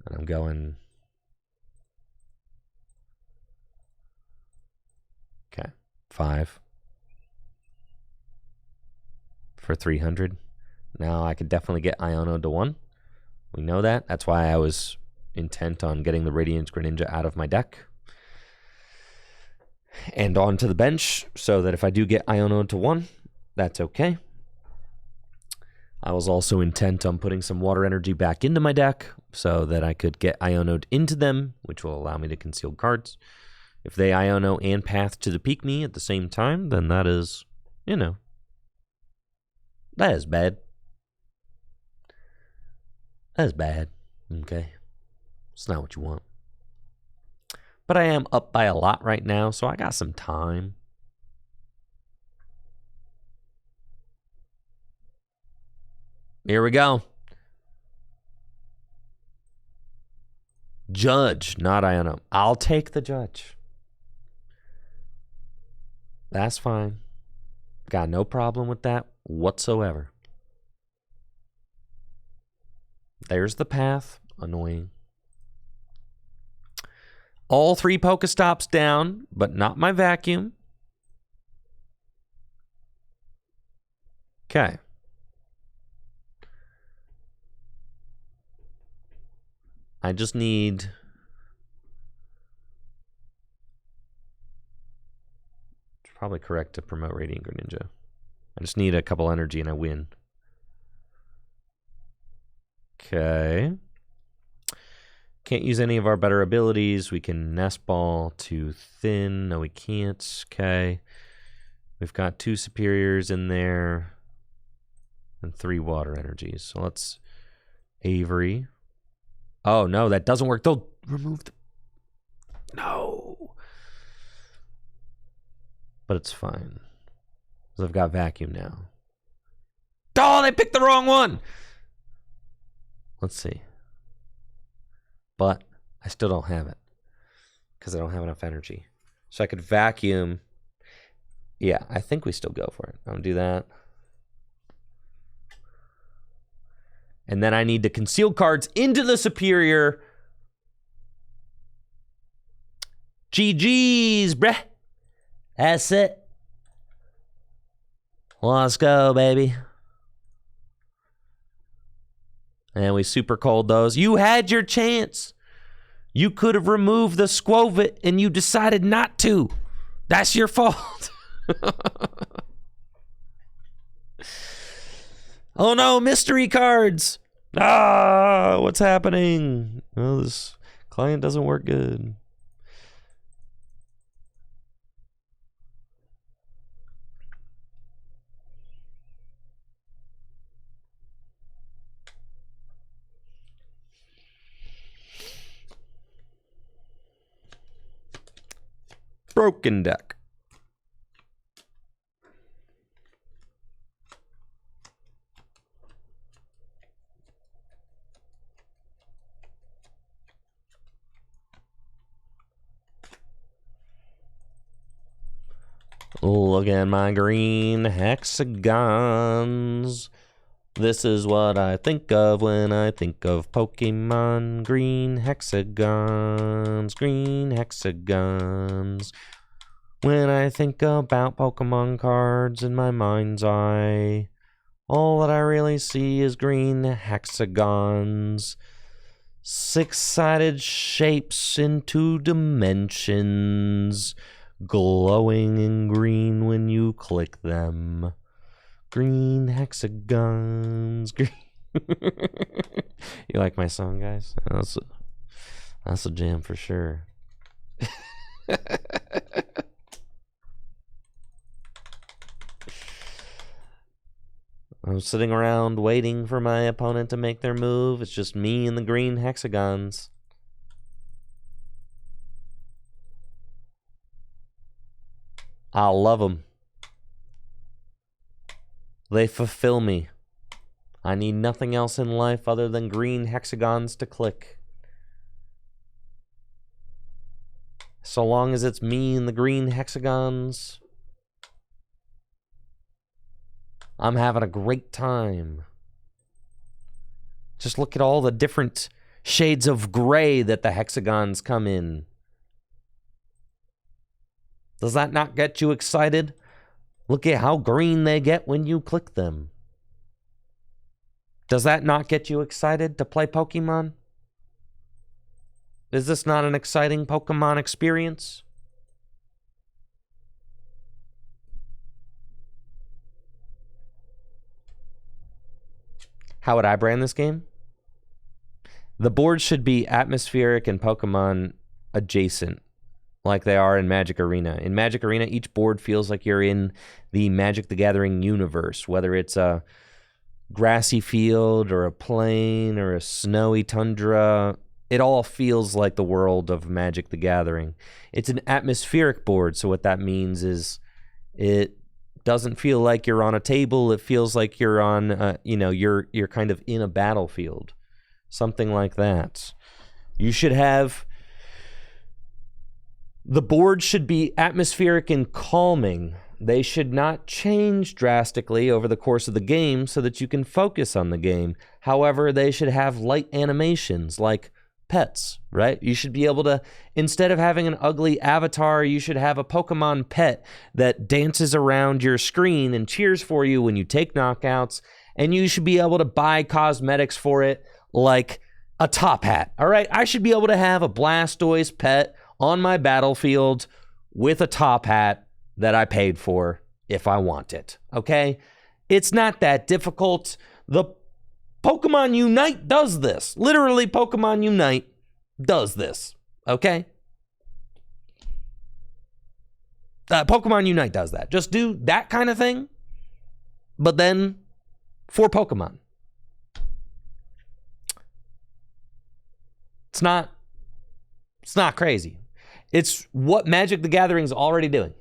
And I'm going. Okay, 5 for 300. Now I could definitely get Iono to 1. We know that. That's why I was intent on getting the Radiant Greninja out of my deck and onto the bench, so that if I do get Iono to 1, that's okay. I was also intent on putting some water energy back into my deck so that I could get Iono'd into them, which will allow me to conceal cards. If they Iono and Path to the Pikmi at the same time, then that is, you know, that is bad. That is bad, okay? It's not what you want. But I am up by a lot right now, so I got some time. Here we go. Judge, not Iono. I'll take the Judge. That's fine. Got no problem with that whatsoever. There's the Path. Annoying. All 3 Pokestops down, but not my vacuum. Okay. I just need... It's probably correct to promote Radiant Greninja. I just need a couple energy and I win. Okay. Can't use any of our better abilities. We can Nest Ball to thin. No, we can't. Okay. We've got 2 superiors in there. And 3 water energies. So let's Avery. Oh, no, that doesn't work. They'll remove the... No. But it's fine. Because I've got Vacuum now. Oh, they picked the wrong one! Let's see. But I still don't have it. Because I don't have enough energy. So I could Vacuum. Yeah, I think we still go for it. I'm going to do that. And then I need to conceal cards into the superior. GG's, bruh. That's it. Let's go, baby. And we super cold those. You had your chance. You could have removed the Squovit and you decided not to. That's your fault. Oh no, mystery cards. Ah, what's happening? Oh, this client doesn't work good. Broken deck. Look at my green hexagons. This is what I think of when I think of Pokemon. Green hexagons, green hexagons. When I think about Pokemon cards in my mind's eye, all that I really see is green hexagons, six-sided shapes in 2 dimensions, glowing in green when you click them. Green hexagons. Green. You like my song, guys? That's a jam for sure. I'm sitting around waiting for my opponent to make their move. It's just me and the green hexagons. I love them. They fulfill me. I need nothing else in life other than green hexagons to click. So long as it's me and the green hexagons, I'm having a great time. Just look at all the different shades of gray that the hexagons come in. Does that not get you excited? Look at how green they get when you click them. Does that not get you excited to play Pokemon? Is this not an exciting Pokemon experience? How would I brand this game? The board should be atmospheric and Pokemon adjacent, like they are in Magic Arena. In Magic Arena, each board feels like you're in the Magic the Gathering universe, whether it's a grassy field or a plain or a snowy tundra. It all feels like the world of Magic the Gathering. It's an atmospheric board, so what that means is it doesn't feel like you're on a table. It feels like you're on, you're kind of in a battlefield, something like that. You should have, the board should be atmospheric and calming. They should not change drastically over the course of the game so that you can focus on the game. However, they should have light animations like pets, right? You should be able to, instead of having an ugly avatar, you should have a Pokemon pet that dances around your screen and cheers for you when you take knockouts, and you should be able to buy cosmetics for it like a top hat, all right? I should be able to have a Blastoise pet on my battlefield with a top hat that I paid for if I want it, okay? It's not that difficult. The Pokemon Unite does this. Literally, Pokemon Unite does this, okay? Pokemon Unite does that. Just do that kind of thing, but then for Pokemon. It's not crazy. It's what Magic the Gathering's already doing.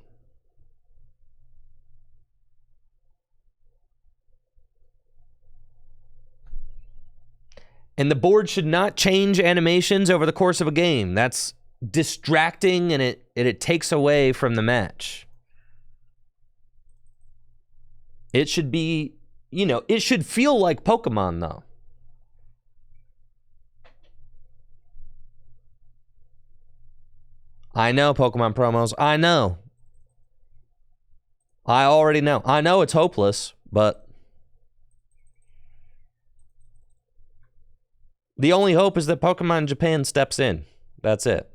And the board should not change animations over the course of a game. That's distracting, and it takes away from the match. It should be, it should feel like Pokemon, though. I know Pokemon promos. I know. I already know. I know it's hopeless, but the only hope is that Pokemon Japan steps in. That's it.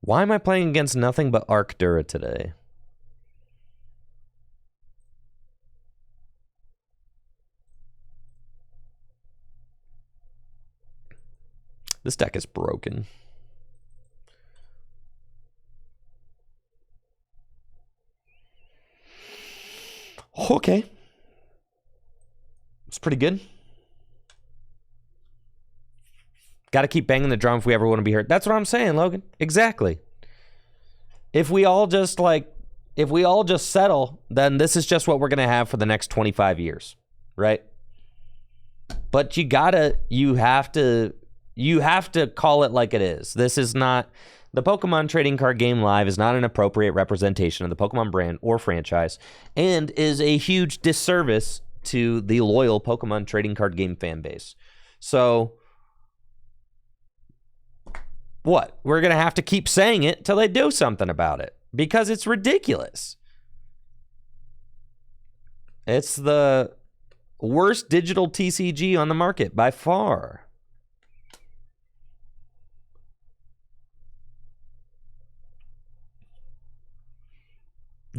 Why am I playing against nothing but Arctura today? This deck is broken. Okay. It's pretty good. Got to keep banging the drum if we ever want to be heard. That's what I'm saying, Logan. Exactly. If we all just settle, then this is just what we're going to have for the next 25 years, right? But you have to call it like it is. This is not The Pokemon Trading Card Game Live is not an appropriate representation of the Pokemon brand or franchise and is a huge disservice to the loyal Pokemon Trading Card Game fan base. So, what? We're going to have to keep saying it till they do something about it because it's ridiculous. It's the worst digital TCG on the market by far.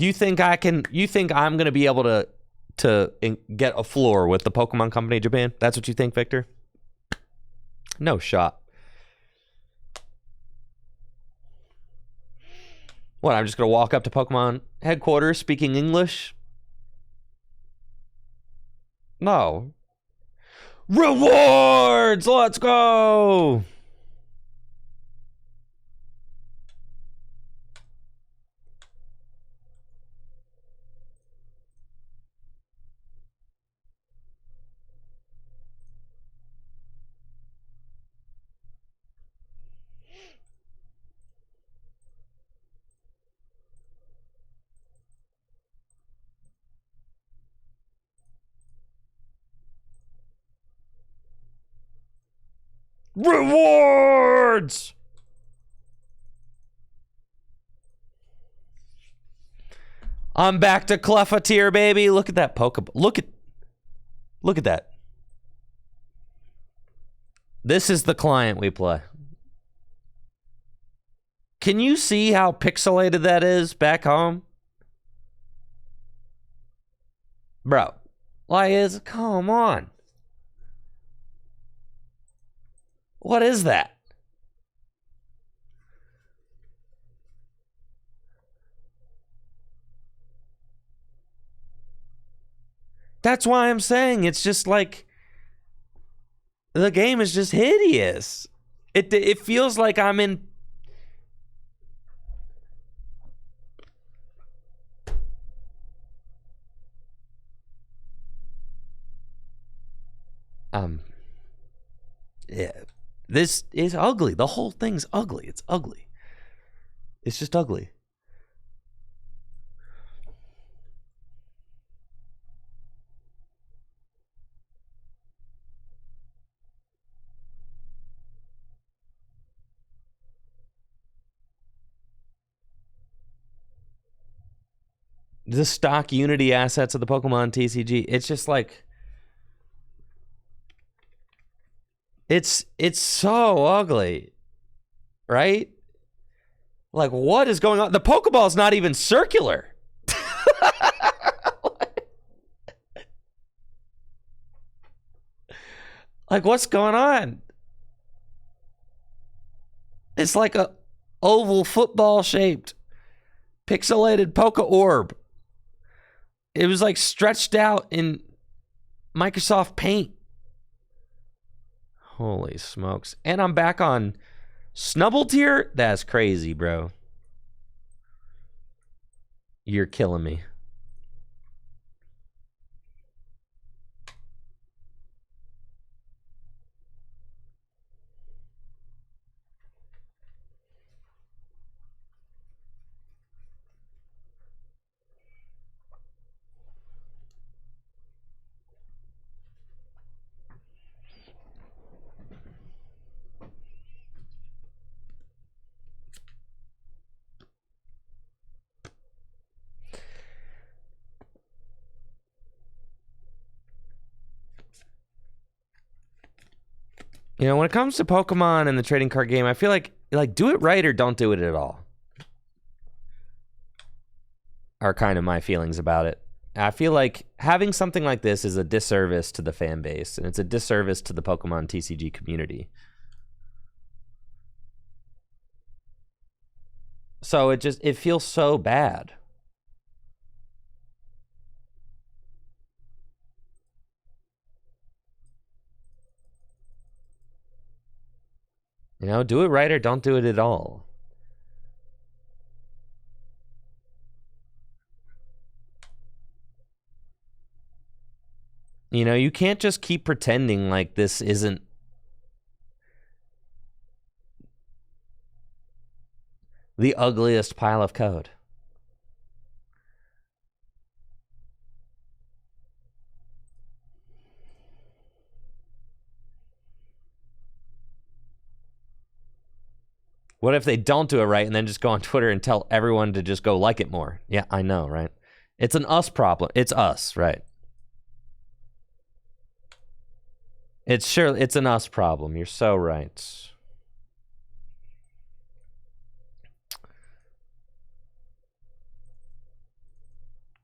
You think I'm going to be able to get a floor with the Pokemon Company Japan? That's what you think, Victor? No shot. What, I'm just going to walk up to Pokemon headquarters speaking English? No. Rewards! Let's go! Rewards! I'm back to Clefatier, baby. Look at that Pokeball. Look at that. This is the client we play. Can you see how pixelated that is back home? Bro, come on. What is that? That's why I'm saying it's just like the game is just hideous. It feels like I'm in yeah. This is ugly. The whole thing's ugly. It's ugly. It's just ugly. The stock Unity assets of the Pokemon TCG, it's just like it's so ugly, right? Like, what is going on? The Pokeball's not even circular. Like, what's going on? It's like a oval football shaped pixelated Poke Orb. It was like stretched out in Microsoft Paint. Holy smokes. And I'm back on Snubble tier? That's crazy, bro. You're killing me. You know, when it comes to Pokemon and the trading card game, I feel like do it right or don't do it at all. Are kind of my feelings about it. I feel like having something like this is a disservice to the fan base, and it's a disservice to the Pokemon TCG community. So it feels so bad. You know, do it right or don't do it at all. You know, you can't just keep pretending like this isn't... The ugliest pile of code. What if they don't do it right and then just go on Twitter and tell everyone to just go like it more? Yeah, I know, right? It's an us problem. It's us, right? It's an us problem. You're so right.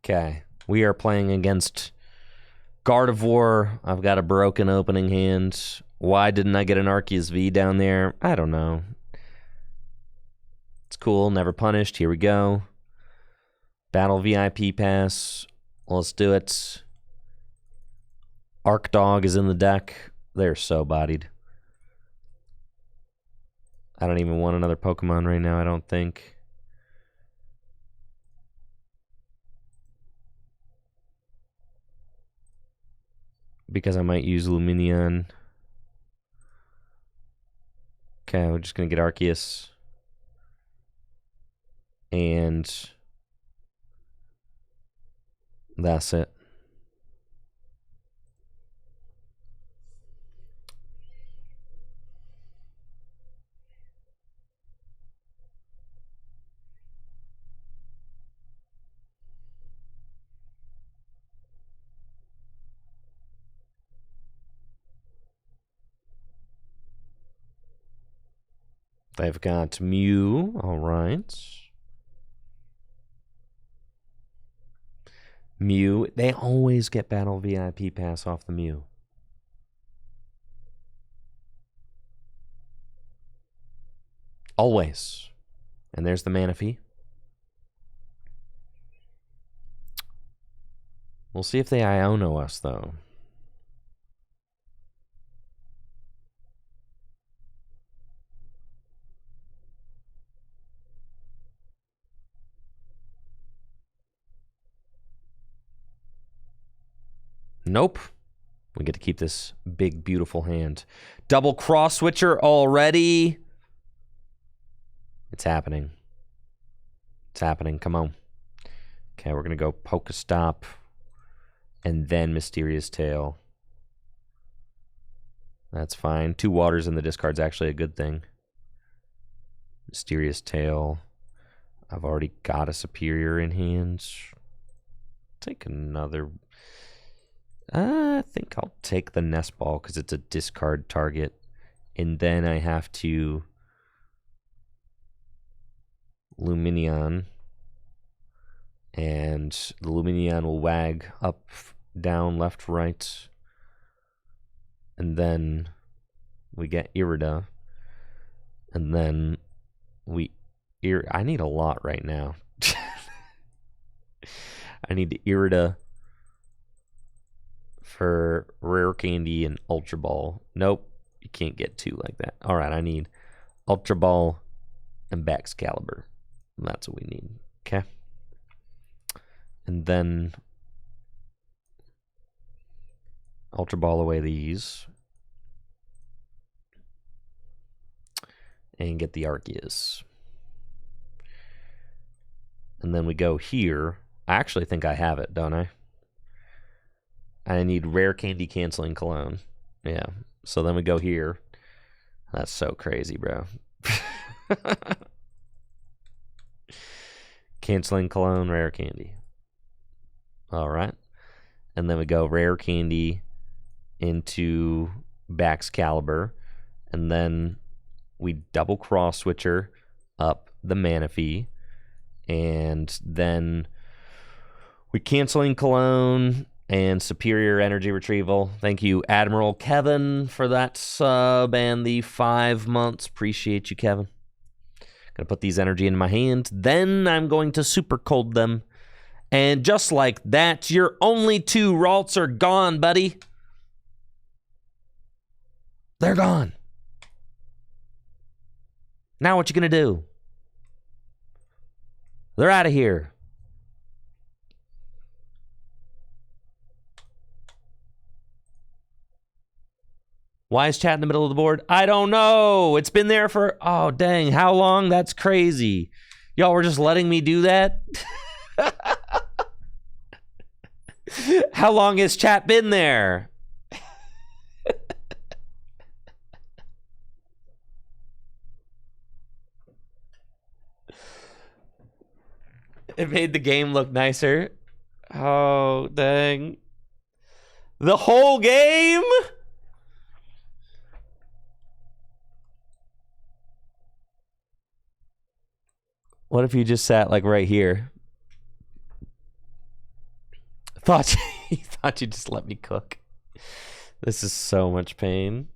Okay. We are playing against Gardevoir. I've got a broken opening hand. Why didn't I get an Arceus V down there? I don't know. It's cool. Never punished. Here we go. Battle VIP pass. Let's do it. Arc Dog is in the deck. They're so bodied. I don't even want another Pokemon right now, I don't think. Because I might use Lumineon. Okay, we're just going to get Arceus. And that's it. They've got Mew. All right. Mew. They always get Battle VIP pass off the Mew. Always. And there's the Manaphy. We'll see if they Iono us, though. Nope. We get to keep this big, beautiful hand. Double cross switcher already. It's happening. It's happening. Come on. Okay, we're going to go Pokestop and then Mysterious Tail. That's fine. 2 waters in the discard's actually a good thing. Mysterious Tail. I've already got a Superior in hand. Take another. I think I'll take the Nest Ball because it's a discard target. And then I have to Lumineon. And the Lumineon will wag up, down, left, right. And then we get Irida. And then I need a lot right now. I need Irida for Rare Candy and Ultra Ball. Nope, you can't get 2 like that. All right, I need Ultra Ball and Baxcalibur. That's what we need. Okay. And then Ultra Ball away these. And get the Arceus. And then we go here. I actually think I have it, don't I? I need Rare Candy canceling Cologne. Yeah. So then we go here. That's so crazy, bro. Canceling Cologne, Rare Candy. All right. And then we go Rare Candy into Baxcalibur. And then we double cross switcher up the Manaphy. And then we canceling Cologne and Superior Energy Retrieval. Thank you, Admiral Kevin, for that sub and the 5 months. Appreciate you, Kevin. Gonna put these energy in my hand. Then I'm going to super cold them. And just like that, your only 2 Ralts are gone, buddy. They're gone. Now what you gonna do? They're out of here. Why is chat in the middle of the board? I don't know. It's been there for, oh, dang, how long? That's crazy. Y'all were just letting me do that? How long has chat been there? It made the game look nicer. Oh, dang. The whole game? What if you just sat like right here? Thought you thought you'd just let me cook. This is so much pain.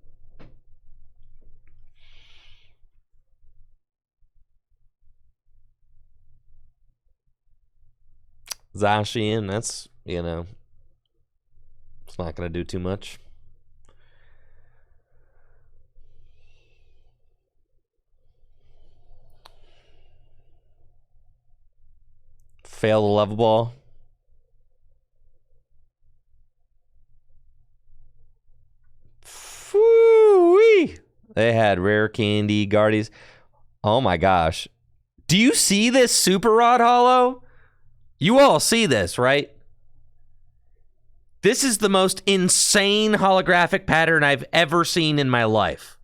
Zacian, that's, you know, it's not going to do too much. Fail the level ball. Phoo-wee. They had rare candy, Guardies. Oh my gosh. Do you see this Super Rod Hollow? You all see this, right? This is the most insane holographic pattern I've ever seen in my life.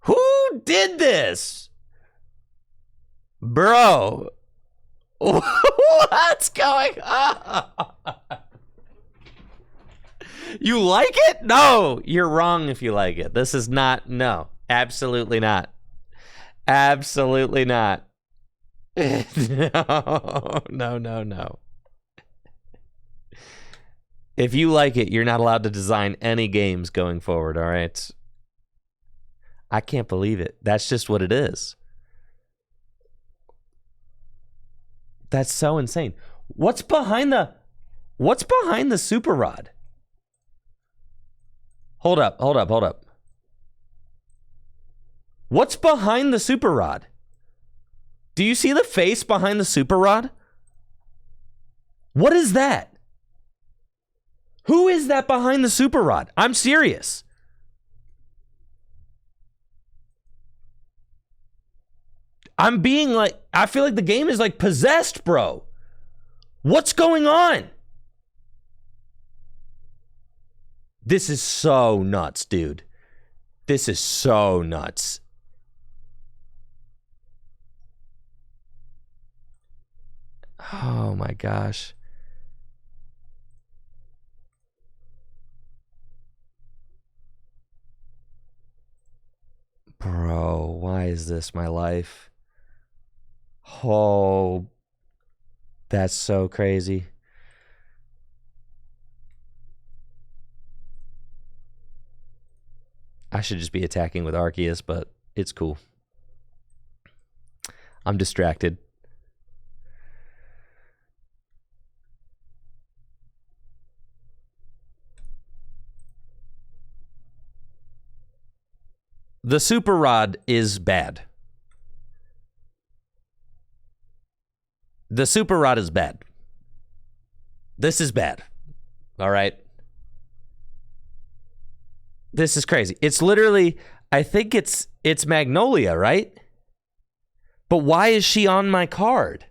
Who did this? Bro. What's going on? You like it? No, you're wrong if you like it. This is not, no, absolutely not. Absolutely not. No. If you like it, you're not allowed to design any games going forward, all right? I can't believe it. That's just what it is. That's so insane. What's behind the Super Rod? Hold up. What's behind the Super Rod? Do you see the face behind the Super Rod? What is that? Who is that behind the Super Rod? I'm serious. I'm being like, I feel like the game is like possessed, bro. What's going on? This is so nuts, dude. This is so nuts. Oh my gosh. Bro, why is this my life? Oh, that's so crazy. I should just be attacking with Arceus, but it's cool. I'm distracted. The Super Rod is bad. The Super Rod is bad. This is bad. All right. This is crazy. It's literally, I think it's Magnolia, right? But why is she on my card?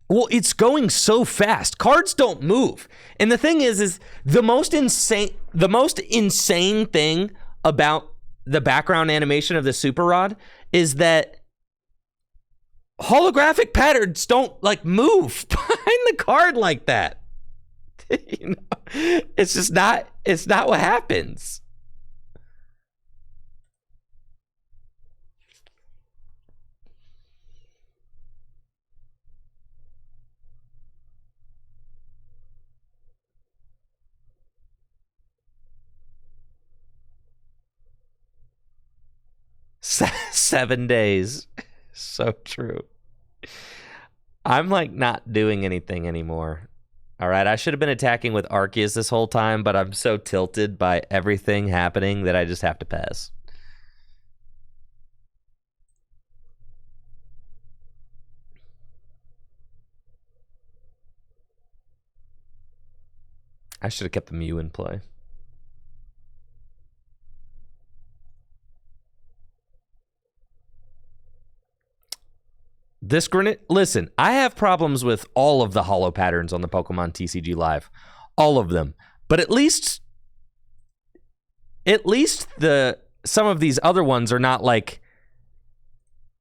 Well, it's going so fast. Cards don't move. And the thing is the most insane thing about the background animation of the Super Rod is that holographic patterns don't like move behind the card like that. You know, it's just not, it's not what happens. Seven days. So true. I'm like not doing anything anymore. All right, I should have been attacking with Arceus this whole time, but I'm so tilted by everything happening that I just have to pass. I should have kept the Mew in play. This grenade. Listen, I have problems with all of the holo patterns on the Pokemon TCG Live, all of them. But at least some of these other ones are not like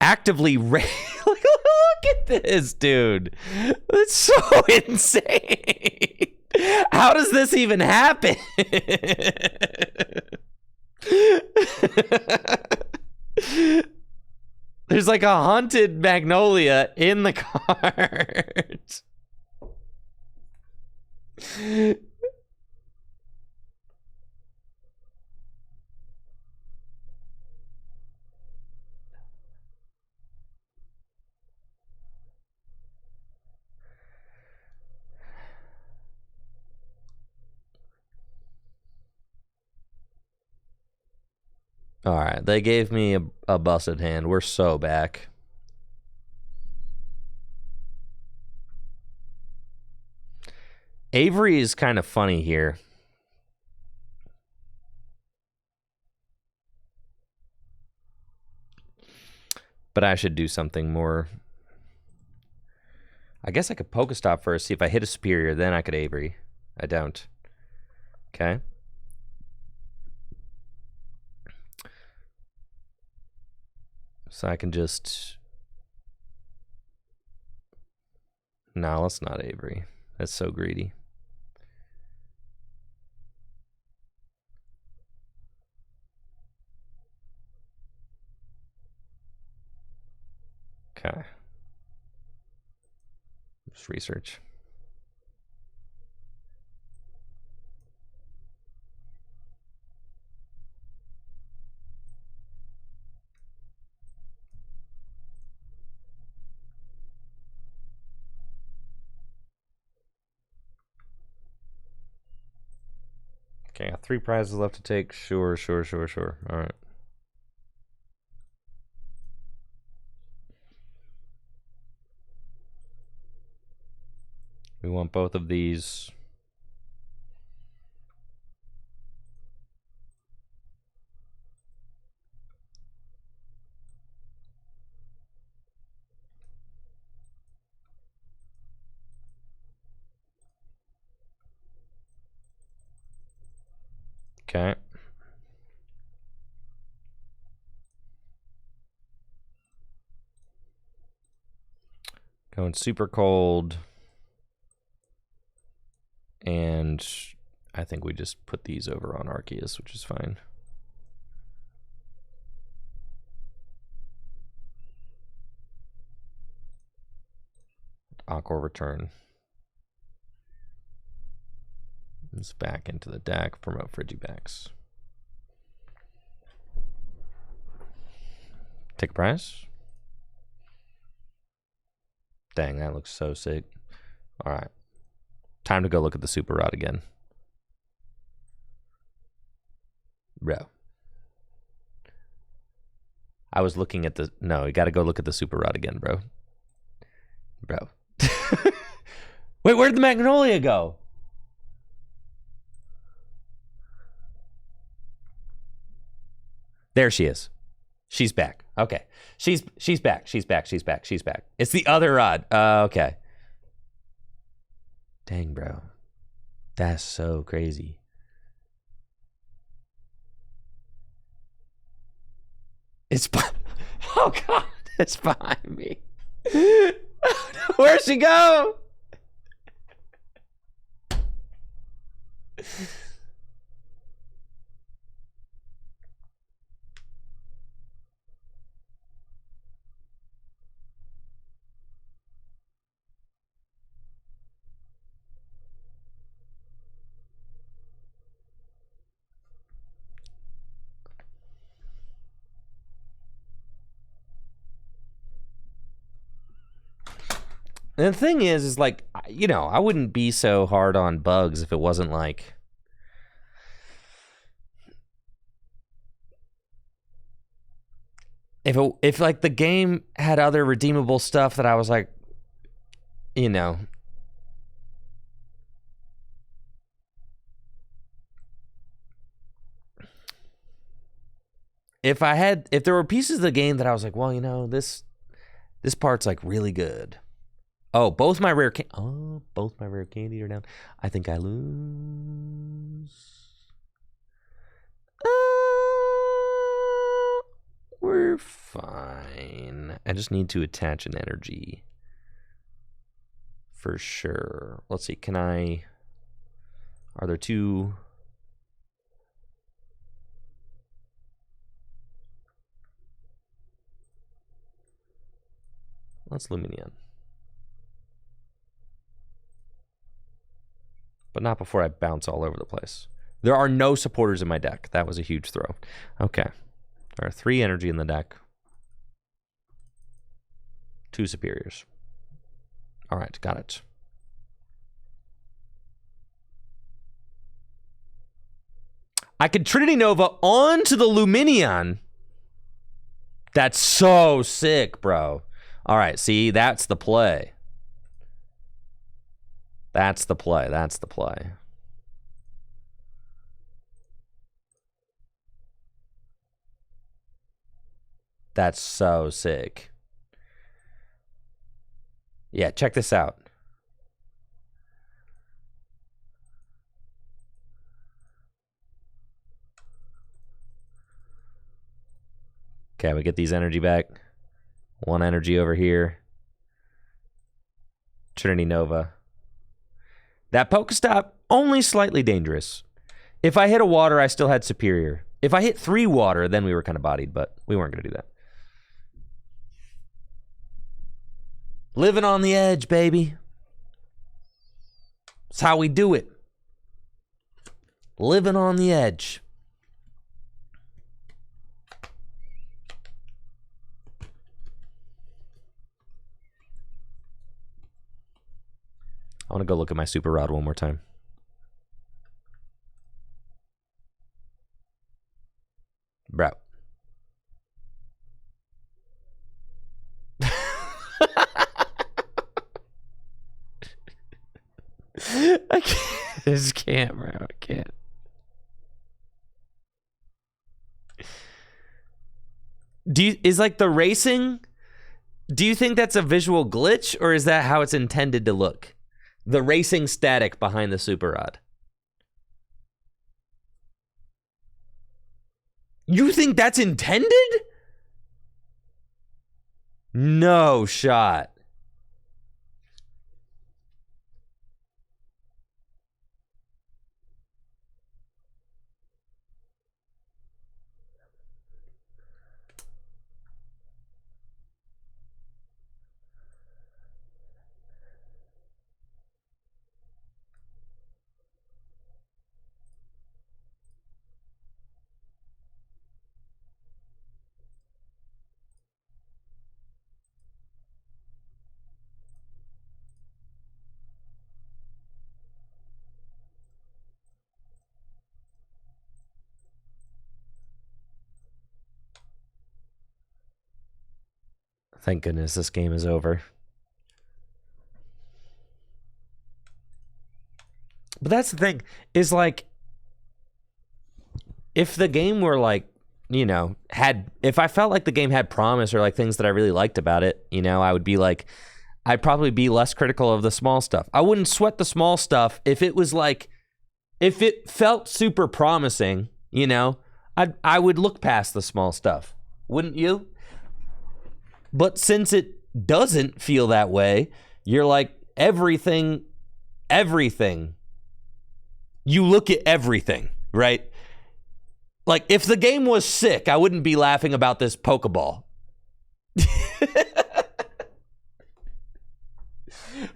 actively. Look at this, dude. It's so insane. How does this even happen? There's like a haunted magnolia in the card. All right, they gave me a busted hand. We're so back. Avery is kind of funny here. But I should do something more. I guess I could Pokestop first, see if I hit a superior, then I could Avery. I don't. Okay. So I can just... No, let's not Avery. That's so greedy. Okay. Just research. Okay, I got 3 prizes left to take. Sure. All right. We want both of these. Okay. Going super cold. And I think we just put these over on Arceus, which is fine. Aqua return. It's back into the deck. Promote Frigibax. Take a prize. Dang, that looks so sick. All right. Time to go look at the Super Rod again. Bro. I was looking at the... No, you got to go look at the Super Rod again, bro. Bro. Wait, where'd the Magnolia go? There she is. She's back. Okay. She's back. She's back. It's the other rod. Okay. Dang, bro. That's so crazy. It's... Oh, God. It's behind me. Where'd she go? And the thing is like, you know, I wouldn't be so hard on bugs if it wasn't like... If like the game had other redeemable stuff that I was like, you know... if there were pieces of the game that I was like, well, you know, this part's like really good. Oh, both my rare candy are down. I think I lose. We're fine. I just need to attach an energy. For sure. Let's see, are there two? Let's Luminion. But not before I bounce all over the place. There are no supporters in my deck. That was a huge throw. Okay. There are 3 energy in the deck. 2 superiors. All right, got it. I could Trinity Nova onto the Luminion. That's so sick, bro. All right, see, that's the play. That's the play. That's the play. That's so sick. Yeah, check this out. Okay, we get these energy back. 1 energy over here. Trinity Nova. That Pokestop, only slightly dangerous. If I hit a water, I still had superior. If I hit 3 water, then we were kind of bodied, but we weren't going to do that. Living on the edge, baby. That's how we do it. Living on the edge. I want to go look at my super rod one more time. Bro. I just can't, bro. I can't. Is like the racing, do you think that's a visual glitch, or is that how it's intended to look? The racing static behind the super rod. You think that's intended? No shot. Thank goodness this game is over. But that's the thing, is like, if the game were like, you know, if I felt like the game had promise or like things that I really liked about it, you know, I would be like, I'd probably be less critical of the small stuff. I wouldn't sweat the small stuff if it was like, if it felt super promising, you know, I would look past the small stuff. Wouldn't you? But since it doesn't feel that way, you're like, everything. You look at everything, right? Like, if the game was sick, I wouldn't be laughing about this Pokeball.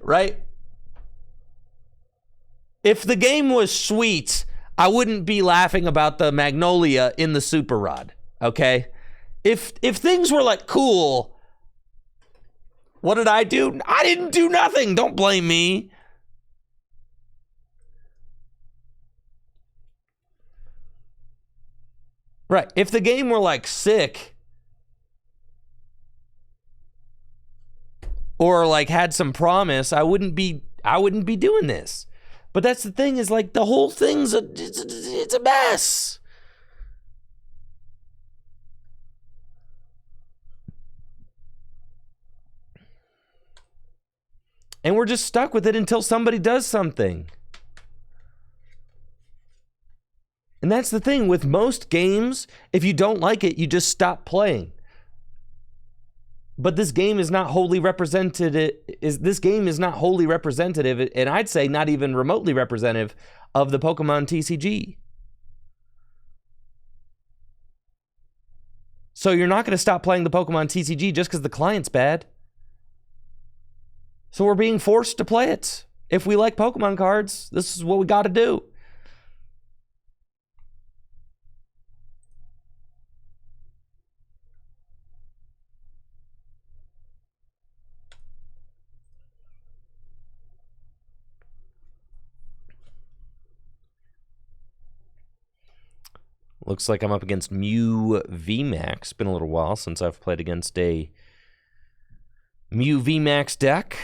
Right? If the game was sweet, I wouldn't be laughing about the Magnolia in the Super Rod, okay? If things were like cool, what did I do? I didn't do nothing. Don't blame me. Right. If the game were like sick or like had some promise, I wouldn't be doing this. But that's the thing, is like the whole thing's it's a mess. And we're just stuck with it until somebody does something. And that's the thing with most games, if you don't like it, you just stop playing. But this game is not wholly representative. This game is not wholly representative, and I'd say not even remotely representative of the Pokemon TCG. So you're not going to stop playing the Pokemon TCG just because the client's bad. So we're being forced to play it. If we like Pokemon cards, this is what we got to do. Looks like I'm up against Mew VMAX. Been a little while since I've played against a Mew VMAX deck.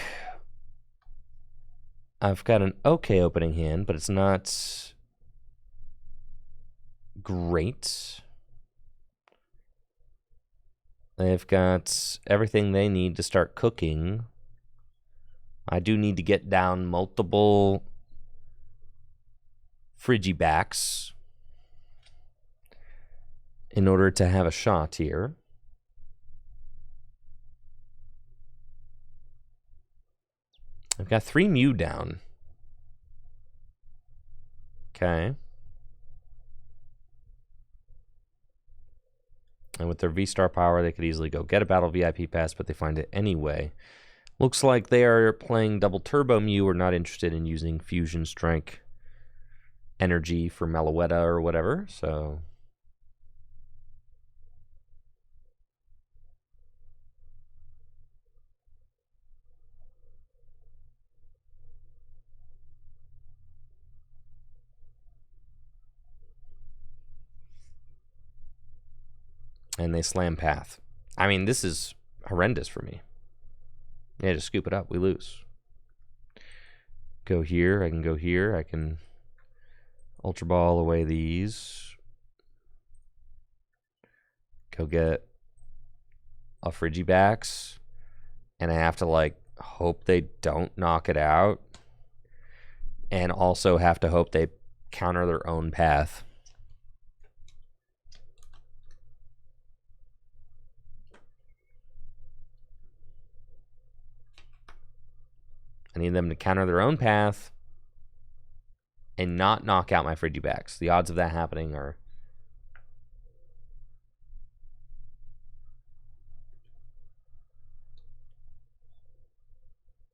I've got an okay opening hand, but it's not great. They've got everything they need to start cooking. I do need to get down multiple Frigibacks in order to have a shot here. I've got 3 Mew down. Okay. And with their V-Star power, they could easily go get a Battle VIP pass, but they find it anyway. Looks like they are playing Double Turbo Mew. Or not interested in using Fusion Strike energy for Meloetta or whatever, so... And they slam Path. I mean, this is horrendous for me. Yeah, just scoop it up. We lose. Go here. I can go here. I can Ultra Ball away these. Go get a Frigibax. And I have to, like, hope they don't knock it out. And also have to hope they counter their own Path. I need them to counter their own Path and not knock out my Frigibacks. The odds of that happening are...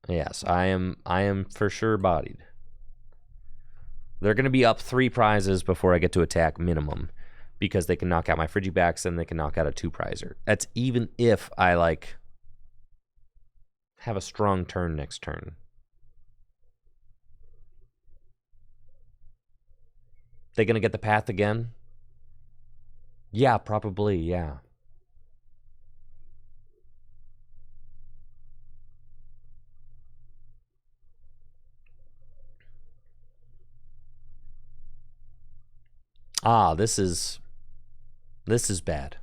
Yes, I am for sure bodied. They're going to be up 3 prizes before I get to attack minimum, because they can knock out my Frigibacks and they can knock out a 2-prizer. That's even if I, like, have a strong turn next turn. They gonna get the Path again? Yeah, probably, yeah. Ah, this is bad.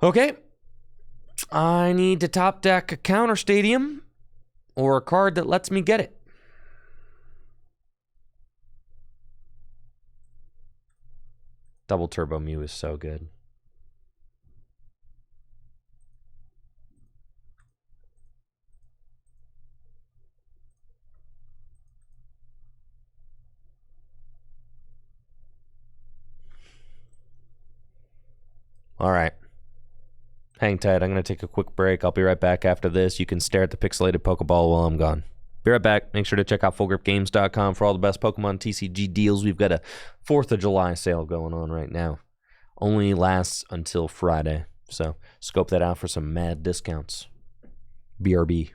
Okay. I need to top deck a counter stadium or a card that lets me get it. Double Turbo Mew is so good. All right. Hang tight. I'm going to take a quick break. I'll be right back after this. You can stare at the pixelated Pokeball while I'm gone. Be right back. Make sure to check out FullGripGames.com for all the best Pokemon TCG deals. We've got a 4th of July sale going on right now. Only lasts until Friday. So scope that out for some mad discounts. BRB.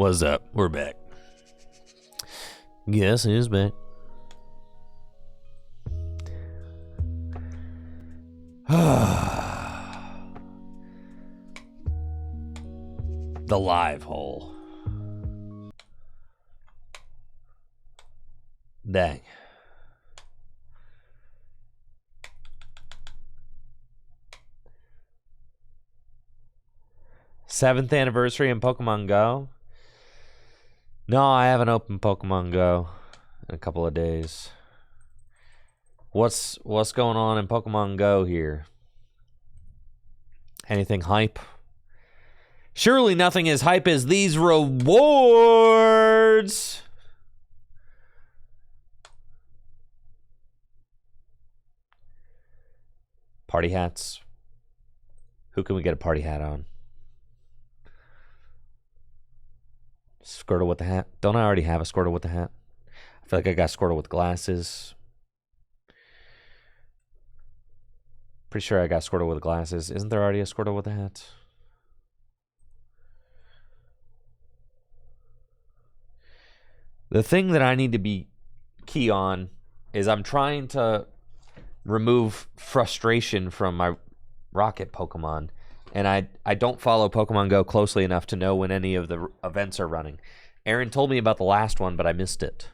What's up? We're back. Guess who's back? The live hole. Dang. Seventh anniversary in Pokemon Go? No, I haven't opened Pokemon Go in a couple of days. What's going on in Pokemon Go here? Anything hype? Surely nothing as hype as these rewards. Party hats. Who can we get a party hat on? Squirtle with the hat. Don't I already have a Squirtle with the hat? I feel like I got Squirtle with glasses. Pretty sure I got Squirtle with glasses. Isn't there already a Squirtle with a hat? The thing that I need to be key on is I'm trying to remove frustration from my Rocket Pokemon. And I don't follow Pokemon Go closely enough to know when any of the events are running. Aaron told me about the last one, but I missed it.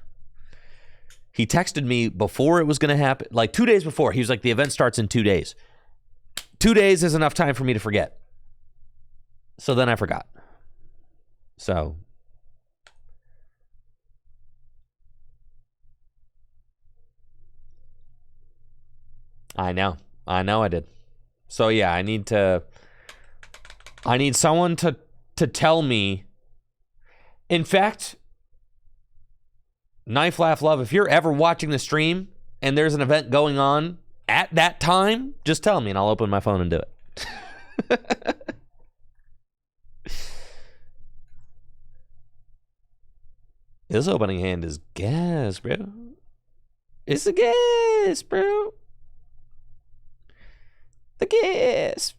He texted me before it was going to happen, like 2 days before. He was like, the event starts in 2 days. 2 days is enough time for me to forget. So then I forgot. So I know I did. So yeah, I need someone to tell me. In fact, Knife Laugh Love, if you're ever watching the stream and there's an event going on at that time, just tell me and I'll open my phone and do it. This opening hand is gas, bro. It's the gas, bro. The gas.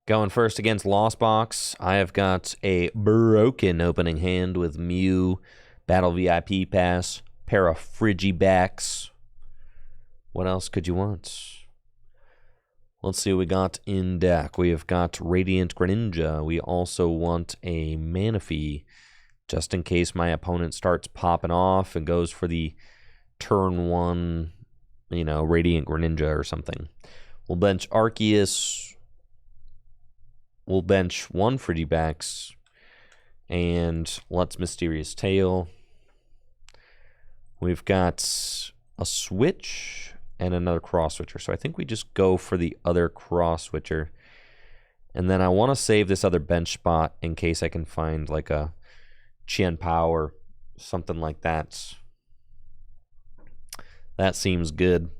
Going first against Lost Box, I have got a broken opening hand with Mew, Battle VIP Pass, pair of Frigibacks. What else could you want? Let's see what we got in deck. We have got Radiant Greninja. We also want a Manaphy, just in case my opponent starts popping off and goes for the turn one, Radiant Greninja or something. We'll bench Arceus. We'll bench one Frigibax. And let's Mysterious Tail. We've got a Switch and another Cross Switcher. So I think we just go for the other Cross Switcher. And then I want to save this other bench spot in case I can find like a Chien Pao or something like that. That seems good.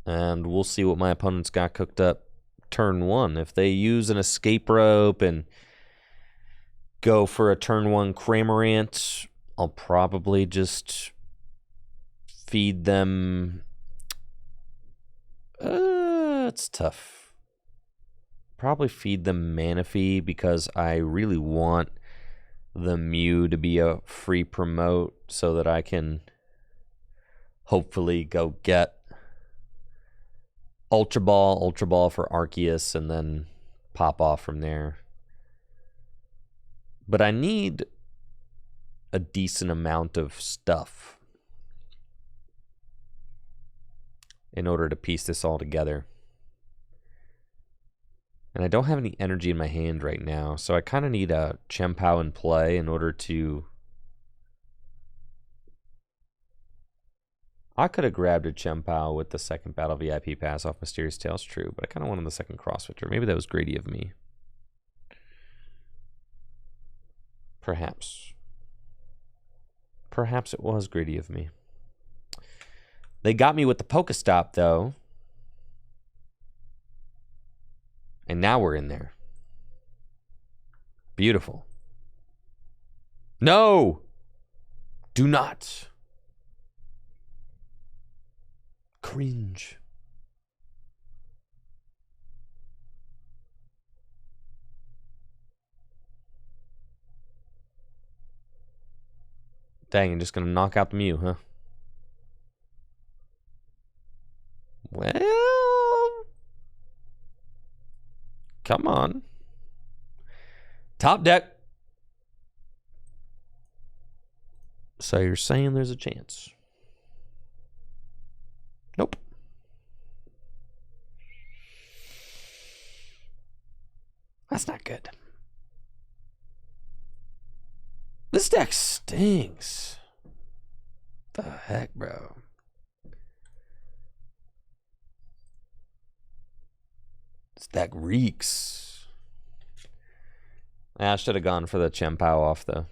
And we'll see what my opponent's got cooked up turn one. If they use an Escape Rope and go for a turn one Cramorant, I'll probably just feed them. It's tough. Probably feed them Manaphy because I really want the Mew to be a free promote so that I can hopefully go get Ultra Ball for Arceus, and then pop off from there. But I need a decent amount of stuff in order to piece this all together. And I don't have any energy in my hand right now, so I kind of need a Chien Pao in play in order to... I could have grabbed a Chien Pao with the second Battle VIP Pass off Mysterious Tail's true, but I kind of wanted the second Cross Switcher. Maybe that was greedy of me. Perhaps. Perhaps it was greedy of me. They got me with the Pokestop, though. And now we're in there. Beautiful. No! Do not. Cringe. Dang, I'm just gonna knock out the Mew, huh? Well, come on. Top deck. So you're saying there's a chance? Nope. That's not good. This deck stinks. The heck, bro? This deck reeks. I should have gone for the Chien Pao off the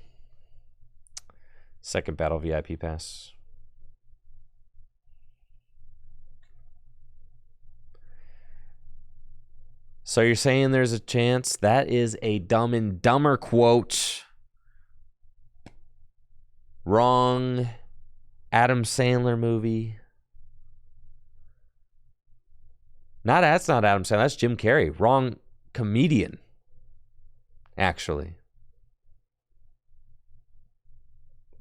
second battle VIP pass. So you're saying there's a chance? That is a Dumb and Dumber quote. Wrong Adam Sandler movie. That's not Adam Sandler. That's Jim Carrey. Wrong comedian, actually.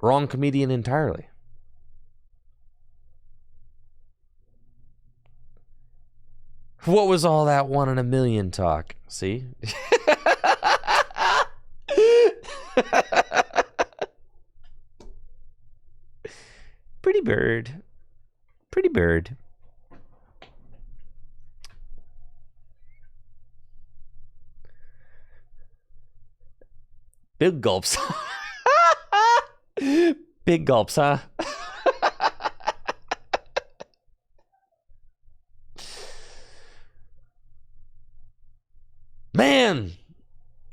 Wrong comedian entirely. What was all that 1 in a million talk? See? Pretty bird. Pretty bird. Big gulps. Big gulps, huh? Man,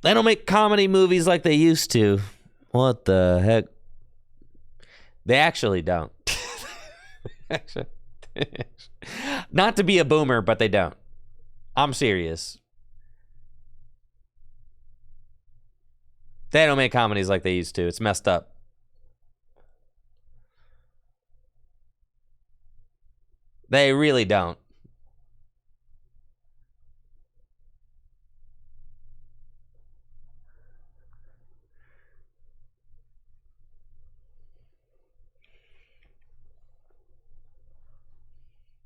they don't make comedy movies like they used to. What the heck? They actually don't. Not to be a boomer, but they don't. I'm serious. They don't make comedies like they used to. It's messed up. They really don't.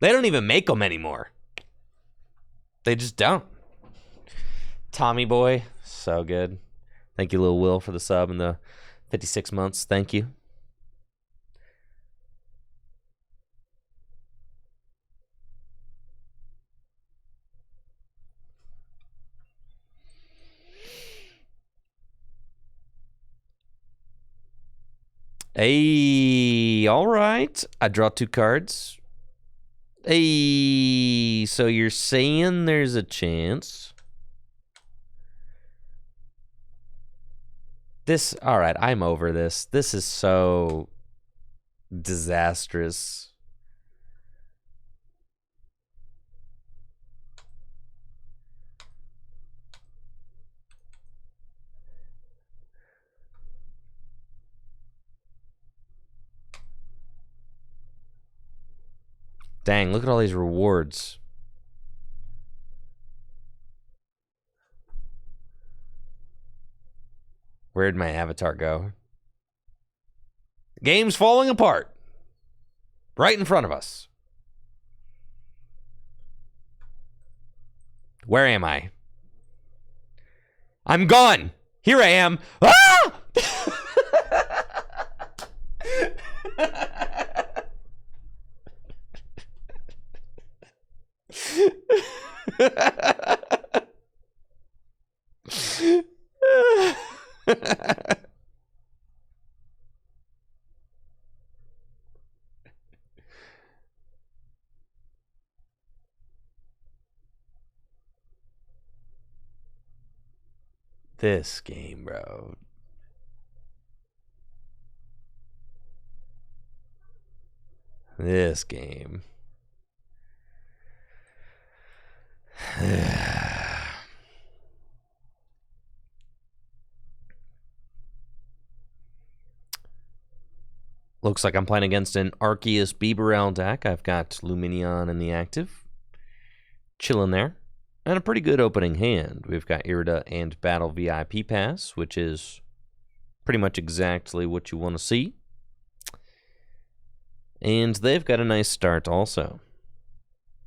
They don't even make them anymore. They just don't. Tommy Boy, so good. Thank you, Lil Will, for the sub and the 56 months. Thank you. Hey, all right. I draw 2 cards. Hey, so you're saying there's a chance? All right, I'm over this. This is so disastrous. Dang, look at all these rewards. Where'd my avatar go? Game's falling apart. Right in front of us. Where am I? I'm gone. Here I am. Ah! This game, bro. This game. Looks like I'm playing against an Arceus Bibarel deck. I've got Lumineon in the active. Chilling there. And a pretty good opening hand. We've got Irida and Battle VIP Pass, which is pretty much exactly what you want to see. And they've got a nice start also.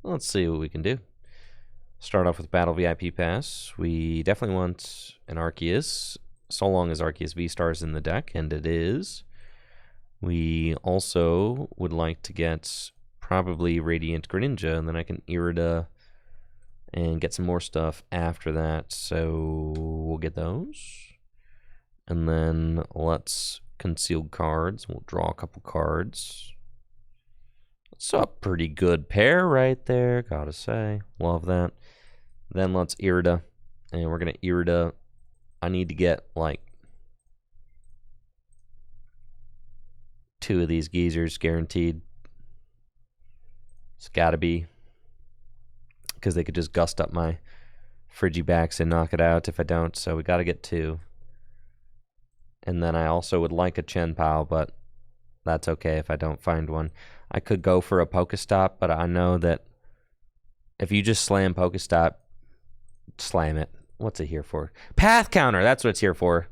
Let's see what we can do. Start off with Battle VIP Pass. We definitely want an Arceus, so long as Arceus V-Star's in the deck, and it is. We also would like to get probably Radiant Greninja, and then I can Irida and get some more stuff after that. So we'll get those. And then let's conceal cards. We'll draw a couple cards. It's a pretty good pair right there, gotta say. Love that. Then let's Irida. And we're going to Irida. I need to get like 2 of these geezers guaranteed. It's gotta be. Because they could just gust up my Frigibacks and knock it out if I don't. So we gotta get 2. And then I also would like a Chien Pao, but that's okay if I don't find one. I could go for a Pokestop, but I know that if you just slam Pokestop, slam it. What's it here for? Path counter, that's what it's here for.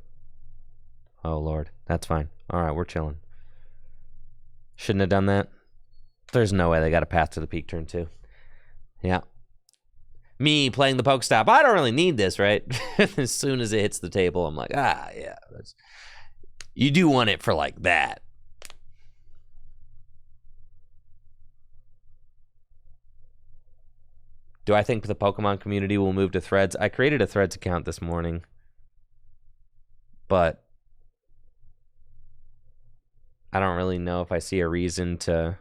Oh, Lord. That's fine. All right, we're chilling. Shouldn't have done that. There's no way they got a path to the peak turn, too. Yeah. Me playing the Pokestop. I don't really need this, right? As soon as it hits the table, I'm like, yeah. You do want it for like that. Do I think the Pokemon community will move to Threads? I created a Threads account this morning. But I don't really know if I see a reason to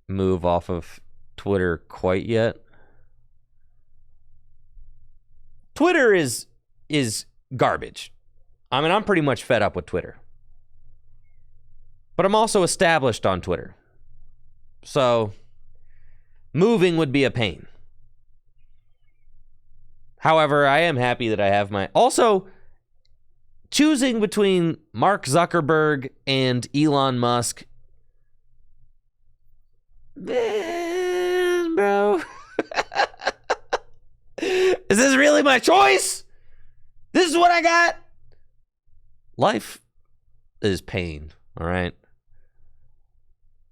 move off of Twitter quite yet. Twitter is garbage. I mean, I'm pretty much fed up with Twitter. But I'm also established on Twitter. So moving would be a pain. However, I am happy that I have my... Also, choosing between Mark Zuckerberg and Elon Musk... Man, bro. Is this really my choice? This is what I got? Life is pain, all right?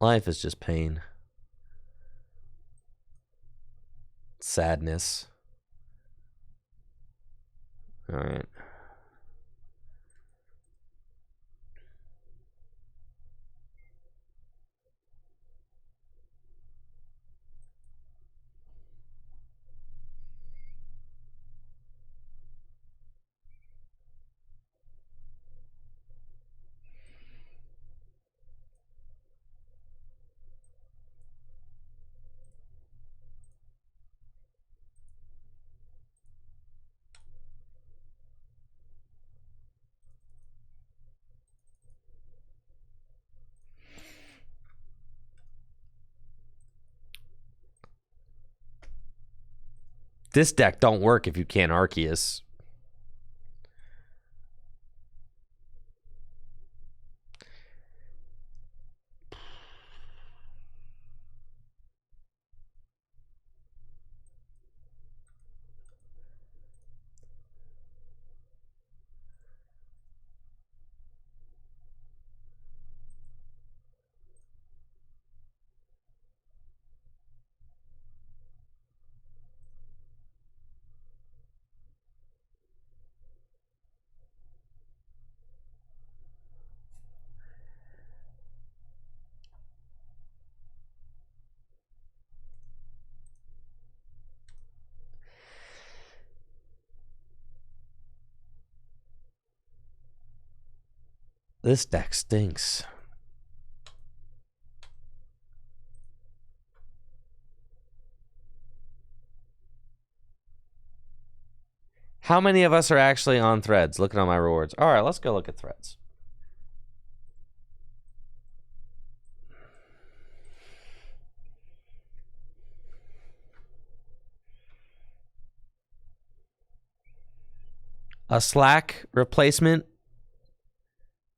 Life is just pain. Sadness. All right. This deck don't work if you can't Arceus. This deck stinks. How many of us are actually on Threads looking at my rewards? All right, let's go look at Threads. A Slack replacement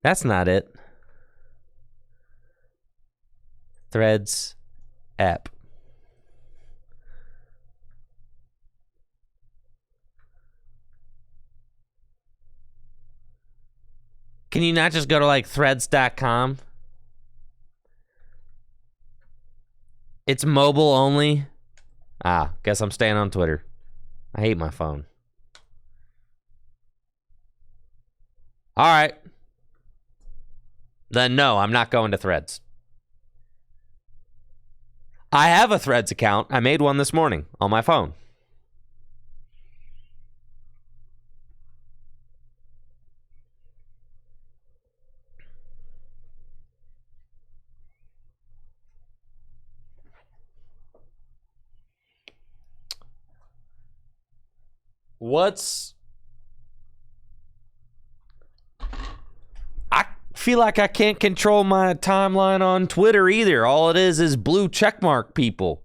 That's not it. Threads app. Can you not just go to like threads.com? It's mobile only. Guess I'm staying on Twitter. I hate my phone. All right. Then no, I'm not going to Threads. I have a Threads account. I made one this morning on my phone. I feel like I can't control my timeline on Twitter either. All it is blue checkmark people.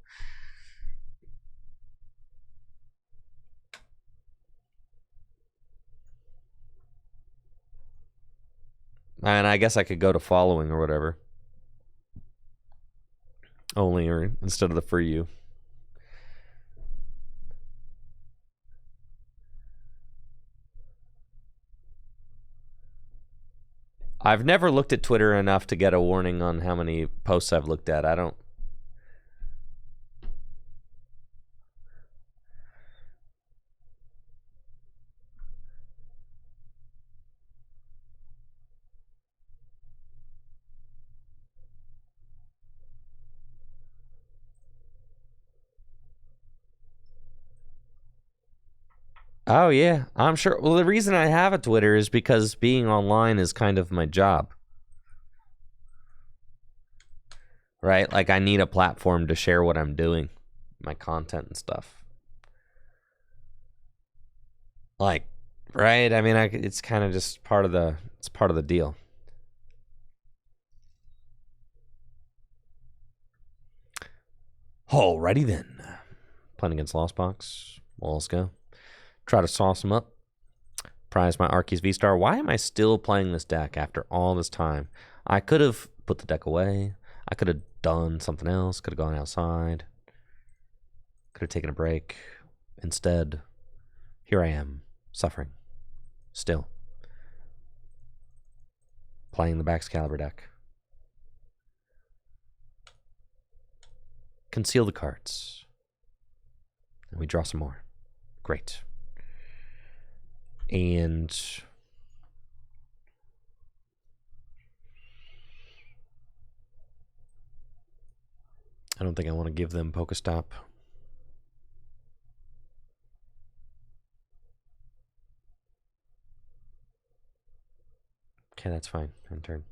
And I guess I could go to following or whatever. Only or instead of the for you. I've never looked at Twitter enough to get a warning on how many posts I've looked at. I don't. Oh, yeah, I'm sure. Well, the reason I have a Twitter is because being online is kind of my job. Right? Like, I need a platform to share what I'm doing, my content and stuff. Like, right? I mean, it's kind of just part of the deal. Alrighty then. Playing against Lost Box. Well, let's go. Try to sauce him up. Prize my Arceus V-Star. Why am I still playing this deck after all this time? I could have put the deck away. I could have done something else. Could have gone outside. Could have taken a break. Instead, here I am, suffering. Still. Playing the Baxcalibur deck. Conceal the cards. And we draw some more. Great. And I don't think I want to give them Pokestop. Okay, that's fine. End turn.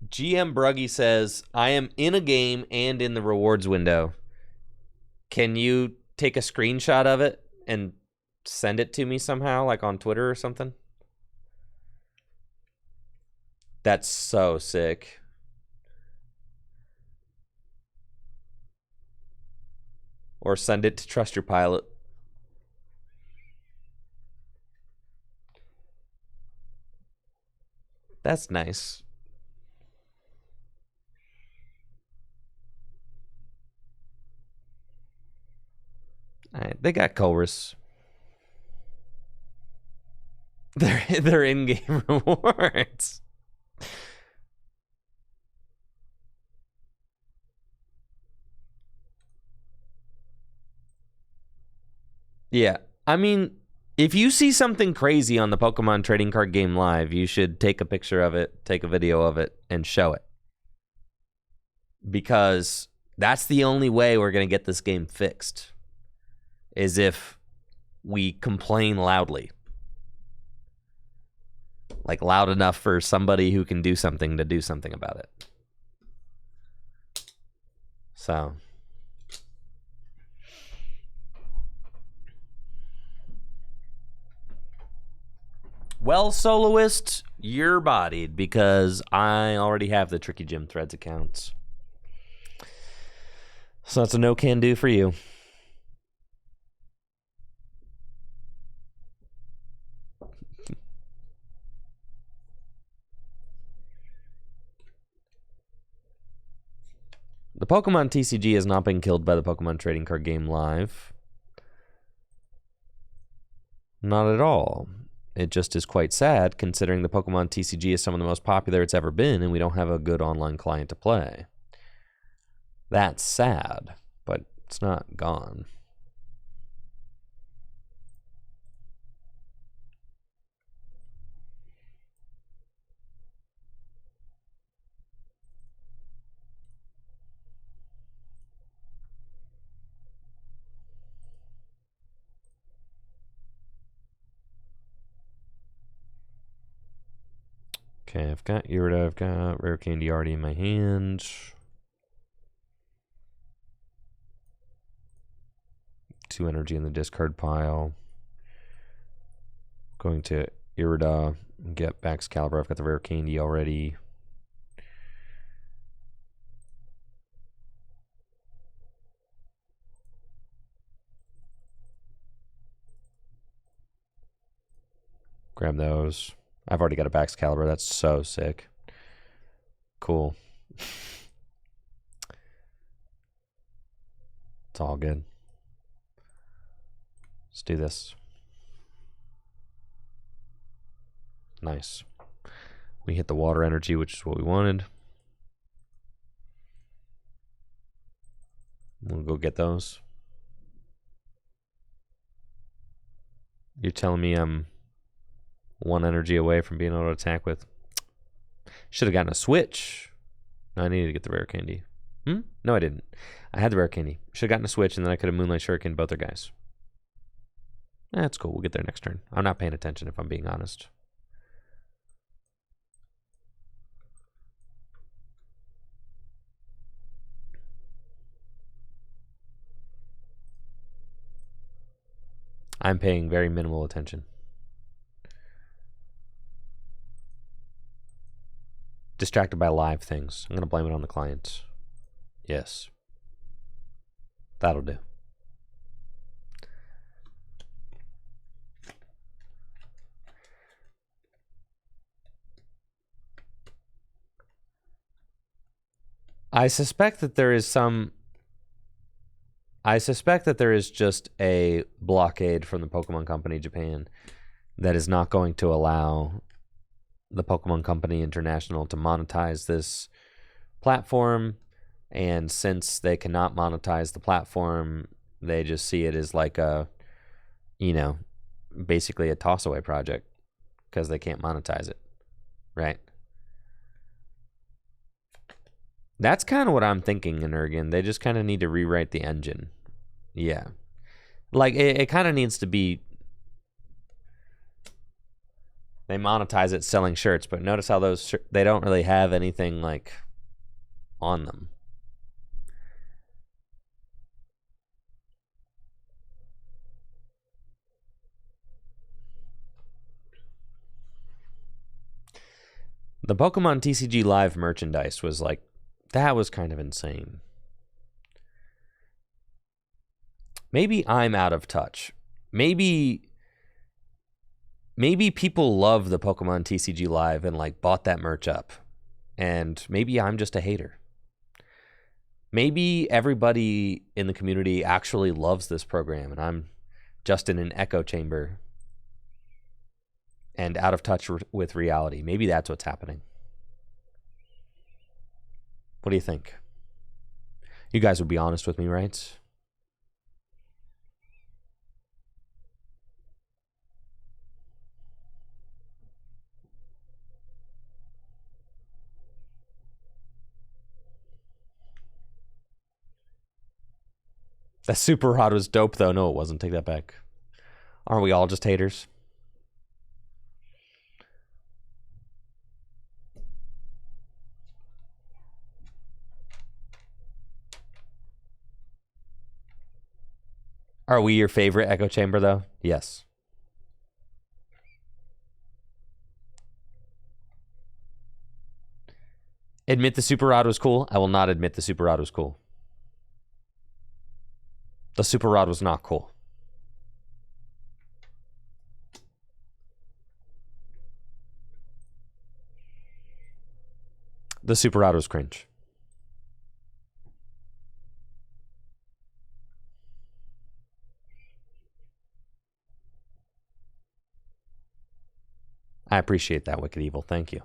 GM Bruggy says, I am in a game and in the rewards window. Can you take a screenshot of it and send it to me somehow, like on Twitter or something? That's so sick. Or send it to Trust Your Pilot. That's nice. All right, they got Colress. They're in-game rewards. Yeah, I mean, if you see something crazy on the Pokemon trading card game live, you should take a picture of it, take a video of it, and show it. Because that's the only way we're going to get this game fixed. Is if we complain loudly. Like loud enough for somebody who can do something to do something about it. So. Well, Soloist, you're bodied because I already have the Tricky Gym Threads accounts. So that's a no can do for you. The Pokemon TCG has not been killed by the Pokemon trading card game live. Not at all. It just is quite sad considering the Pokemon TCG is some of the most popular it's ever been and we don't have a good online client to play. That's sad, but it's not gone. Okay, I've got Irida, I've got Rare Candy already in my hand. 2 energy in the discard pile. Going to Irida and get Baxcalibur. I've got the Rare Candy already. Grab those. I've already got a Baxcalibur. That's so sick. Cool. It's all good. Let's do this. Nice. We hit the water energy, which is what we wanted. We'll go get those. You're telling me I'm 1 energy away from being able to attack with. Should have gotten a switch. No, I needed to get the Rare Candy. No, I didn't. I had the Rare Candy. Should have gotten a switch, and then I could have Moonlight Shuriken both their guys. That's cool. We'll get there next turn. I'm not paying attention, if I'm being honest. I'm paying very minimal attention. Distracted by live things. I'm going to blame it on the client. Yes. That'll do. I suspect that there is just a blockade from the Pokemon Company Japan that is not going to allow the Pokemon Company International to monetize this platform. And since they cannot monetize the platform, they just see it as like a, basically a toss-away project because they can't monetize it, right? That's kind of what I'm thinking in Ergen. They just kind of need to rewrite the engine. Yeah. Like, it kind of needs to be... They monetize it selling shirts, but notice how those... They don't really have anything, like, on them. The Pokemon TCG Live merchandise was, like... That was kind of insane. Maybe I'm out of touch. Maybe people love the Pokemon TCG Live and like bought that merch up. And maybe I'm just a hater. Maybe everybody in the community actually loves this program and I'm just in an echo chamber and out of touch with reality. Maybe that's what's happening. What do you think? You guys would be honest with me, right? That super rod was dope, though. No, it wasn't. Take that back. Aren't we all just haters? Are we your favorite echo chamber, though? Yes. Admit the super rod was cool? I will not admit the super rod was cool. The super rod was not cool. The super rod was cringe. I appreciate that, Wicked Evil. Thank you.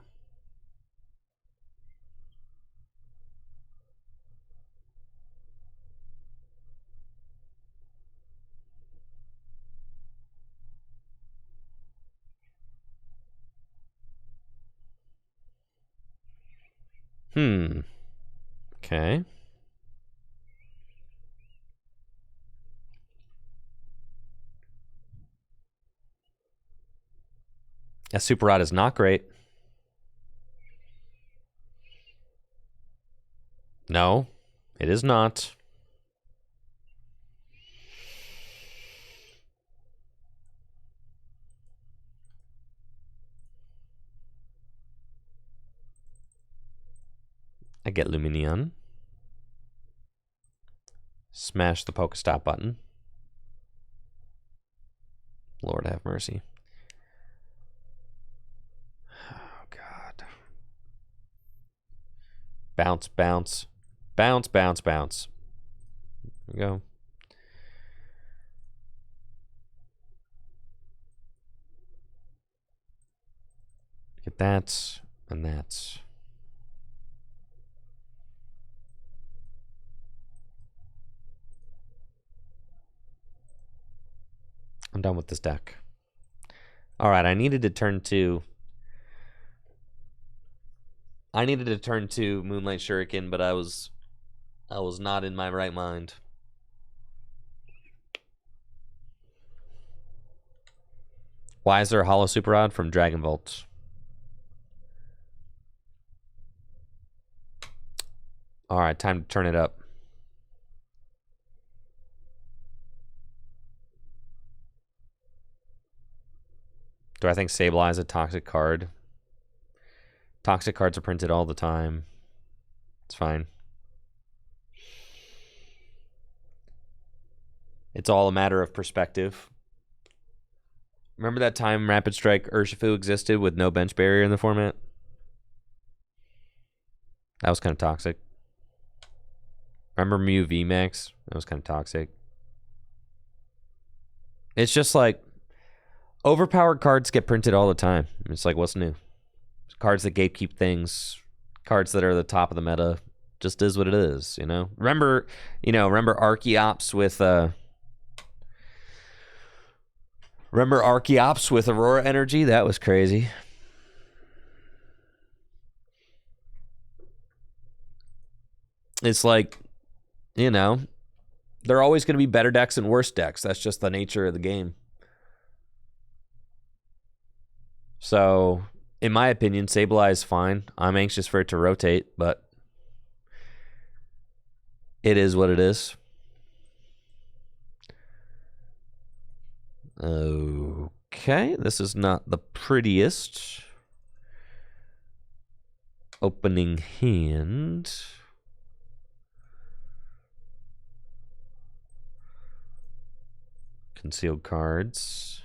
Okay. That Super Rod is not great. No, it is not. I get Luminion. Smash the Pokestop button. Lord have mercy. Oh, God. Bounce, bounce. Bounce, bounce, bounce. There we go. Get that and that. I'm done with this deck. All right, I needed to turn to Moonlight Shuriken, but I was not in my right mind. Why is there a Hollow Super Rod from Dragon Volt? All right, time to turn it up. Do I think Sableye is a toxic card? Toxic cards are printed all the time. It's fine. It's all a matter of perspective. Remember that time Rapid Strike Urshifu existed with no bench barrier in the format? That was kind of toxic. Remember Mew VMAX? That was kind of toxic. It's just like overpowered cards get printed all the time. It's like, what's new? Cards that gatekeep things, cards that are the top of the meta, just is what it is, you know? Remember Archeops with Aurora Energy? That was crazy. It's like, you know, there are always going to be better decks and worse decks. That's just the nature of the game. So, in my opinion, Sableye is fine. I'm anxious for it to rotate, but it is what it is. Okay, this is not the prettiest opening hand. Concealed cards.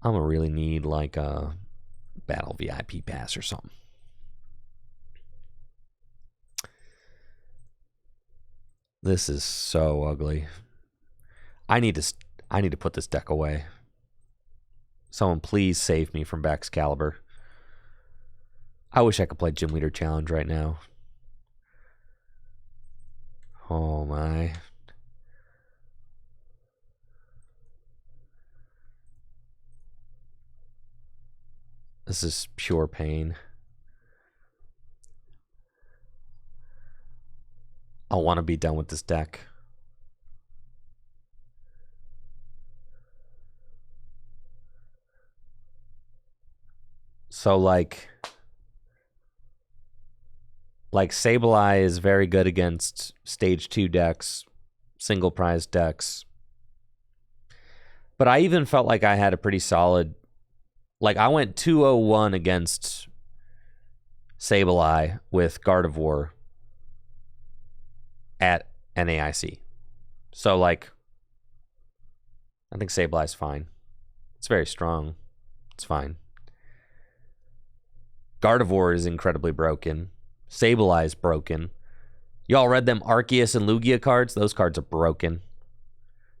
I'm gonna really need like a battle VIP pass or something. This is so ugly. I need to put this deck away. Someone please save me from Baxcalibur. I wish I could play Gym Leader Challenge right now. Oh my. This is pure pain. I want to be done with this deck. So like Sableye is very good against stage 2 decks, single prize decks. But I even felt like I had a pretty solid, like I went 2-0-1 against Sableye with Gardevoir at NAIC. So like I think Sableye's fine. It's very strong. It's fine. Gardevoir is incredibly broken. Sableye is broken. Y'all read them Arceus and Lugia cards? Those cards are broken.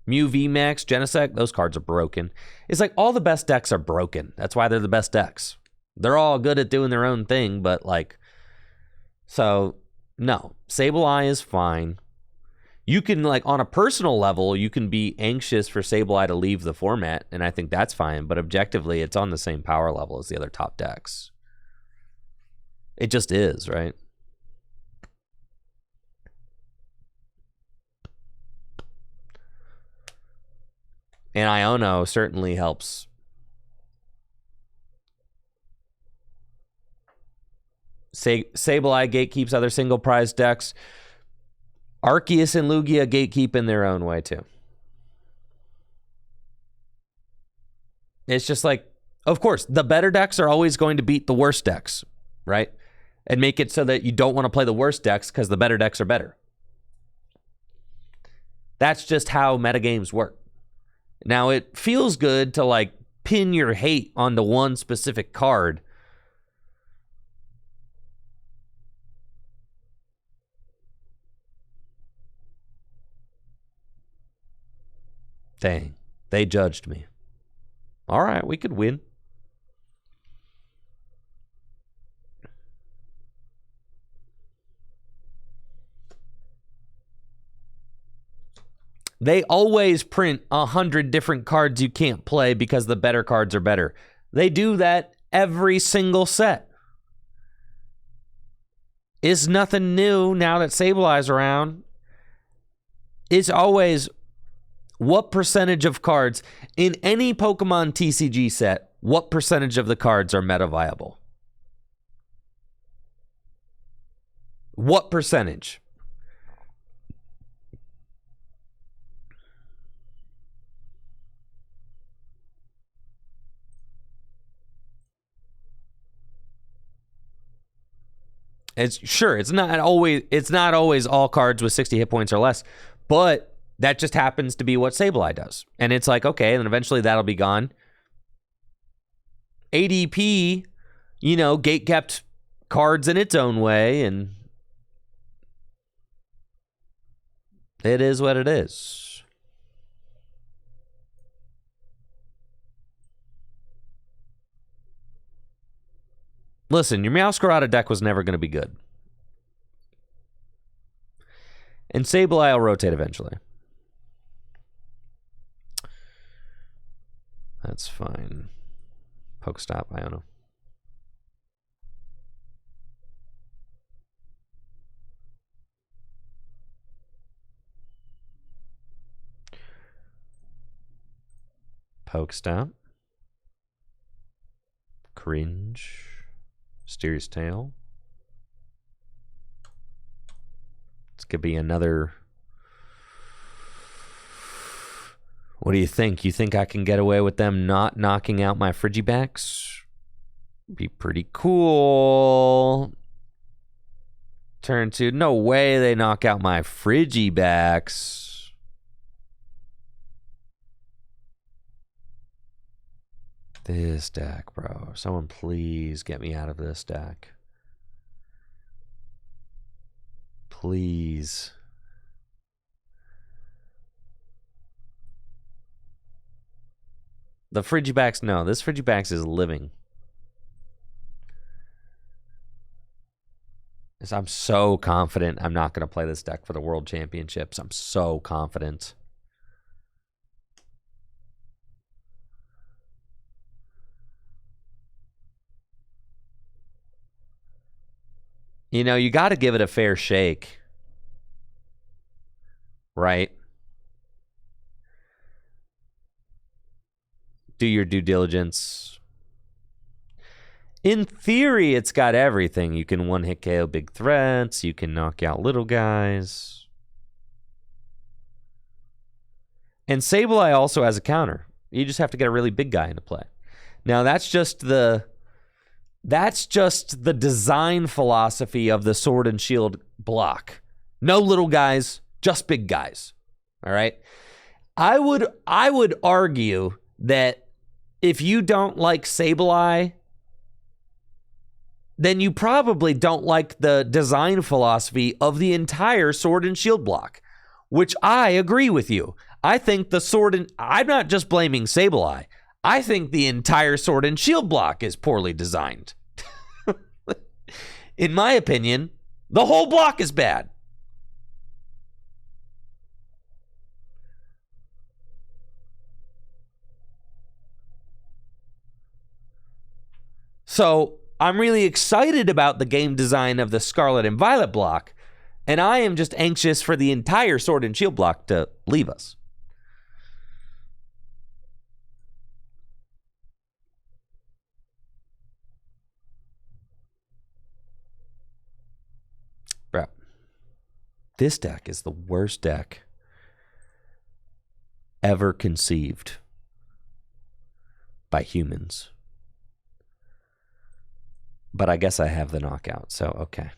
Mew VMAX, Genesect, those cards are broken. It's like all the best decks are broken. That's why they're the best decks. They're all good at doing their own thing, but like, so no, Sableye is fine. You can, like, on a personal level, you can be anxious for Sableye to leave the format, and I think that's fine, but objectively, it's on the same power level as the other top decks. It just is, right? And Iono certainly helps. Sableye gatekeeps other single prize decks. Arceus and Lugia gatekeep in their own way, too. It's just like, of course, the better decks are always going to beat the worst decks, right? And make it so that you don't want to play the worst decks because the better decks are better. That's just how metagames work. Now, it feels good to, like, pin your hate onto one specific card. Dang, they judged me. All right, we could win. They always print 100 different cards you can't play because the better cards are better. They do that every single set. It's nothing new now that Sableye's around. It's always what percentage of cards in any Pokemon TCG set, what percentage of the cards are meta viable? What percentage? It's not always all cards with 60 hit points or less, but that just happens to be what Sableye does. And it's like, okay, and then eventually that'll be gone. ADP, gate-kept cards in its own way, and it is what it is. Listen, your Meowscarada deck was never going to be good. And Sableye will rotate eventually. That's fine. Pokestop, I don't know. Pokestop. Cringe. Mysterious Tail. This could be another. What do you think? You think I can get away with them not knocking out my Frigibacks? Be pretty cool. Turn 2. No way they knock out my Frigibacks. This deck, bro. Someone please get me out of this deck. Please. The Frigibacks, no. This Frigibacks is living. I'm so confident I'm not going to play this deck for the World Championships. I'm so confident. You got to give it a fair shake. Right? Do your due diligence. In theory, it's got everything. You can one-hit KO big threats. You can knock out little guys. And Sableye also has a counter. You just have to get a really big guy into play. Now, that's just the design philosophy of the Sword and Shield block. No little guys, just big guys. All right? I would argue that if you don't like Sableye, then you probably don't like the design philosophy of the entire Sword and Shield block, which I agree with you. I think the Sword and... I'm not just blaming Sableye. I think the entire Sword and Shield block is poorly designed. In my opinion, the whole block is bad. So I'm really excited about the game design of the Scarlet and Violet block, and I am just anxious for the entire Sword and Shield block to leave us. Bro, this deck is the worst deck ever conceived by humans. But I guess I have the knockout, so okay.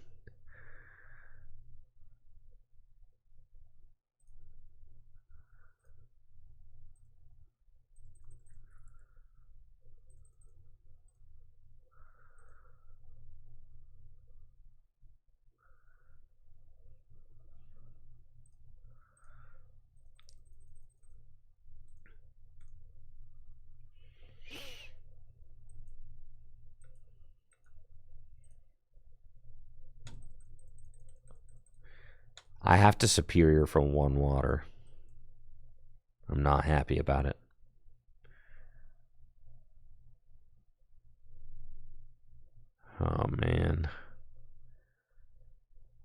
I have to superior from 1 water. I'm not happy about it. Oh, man.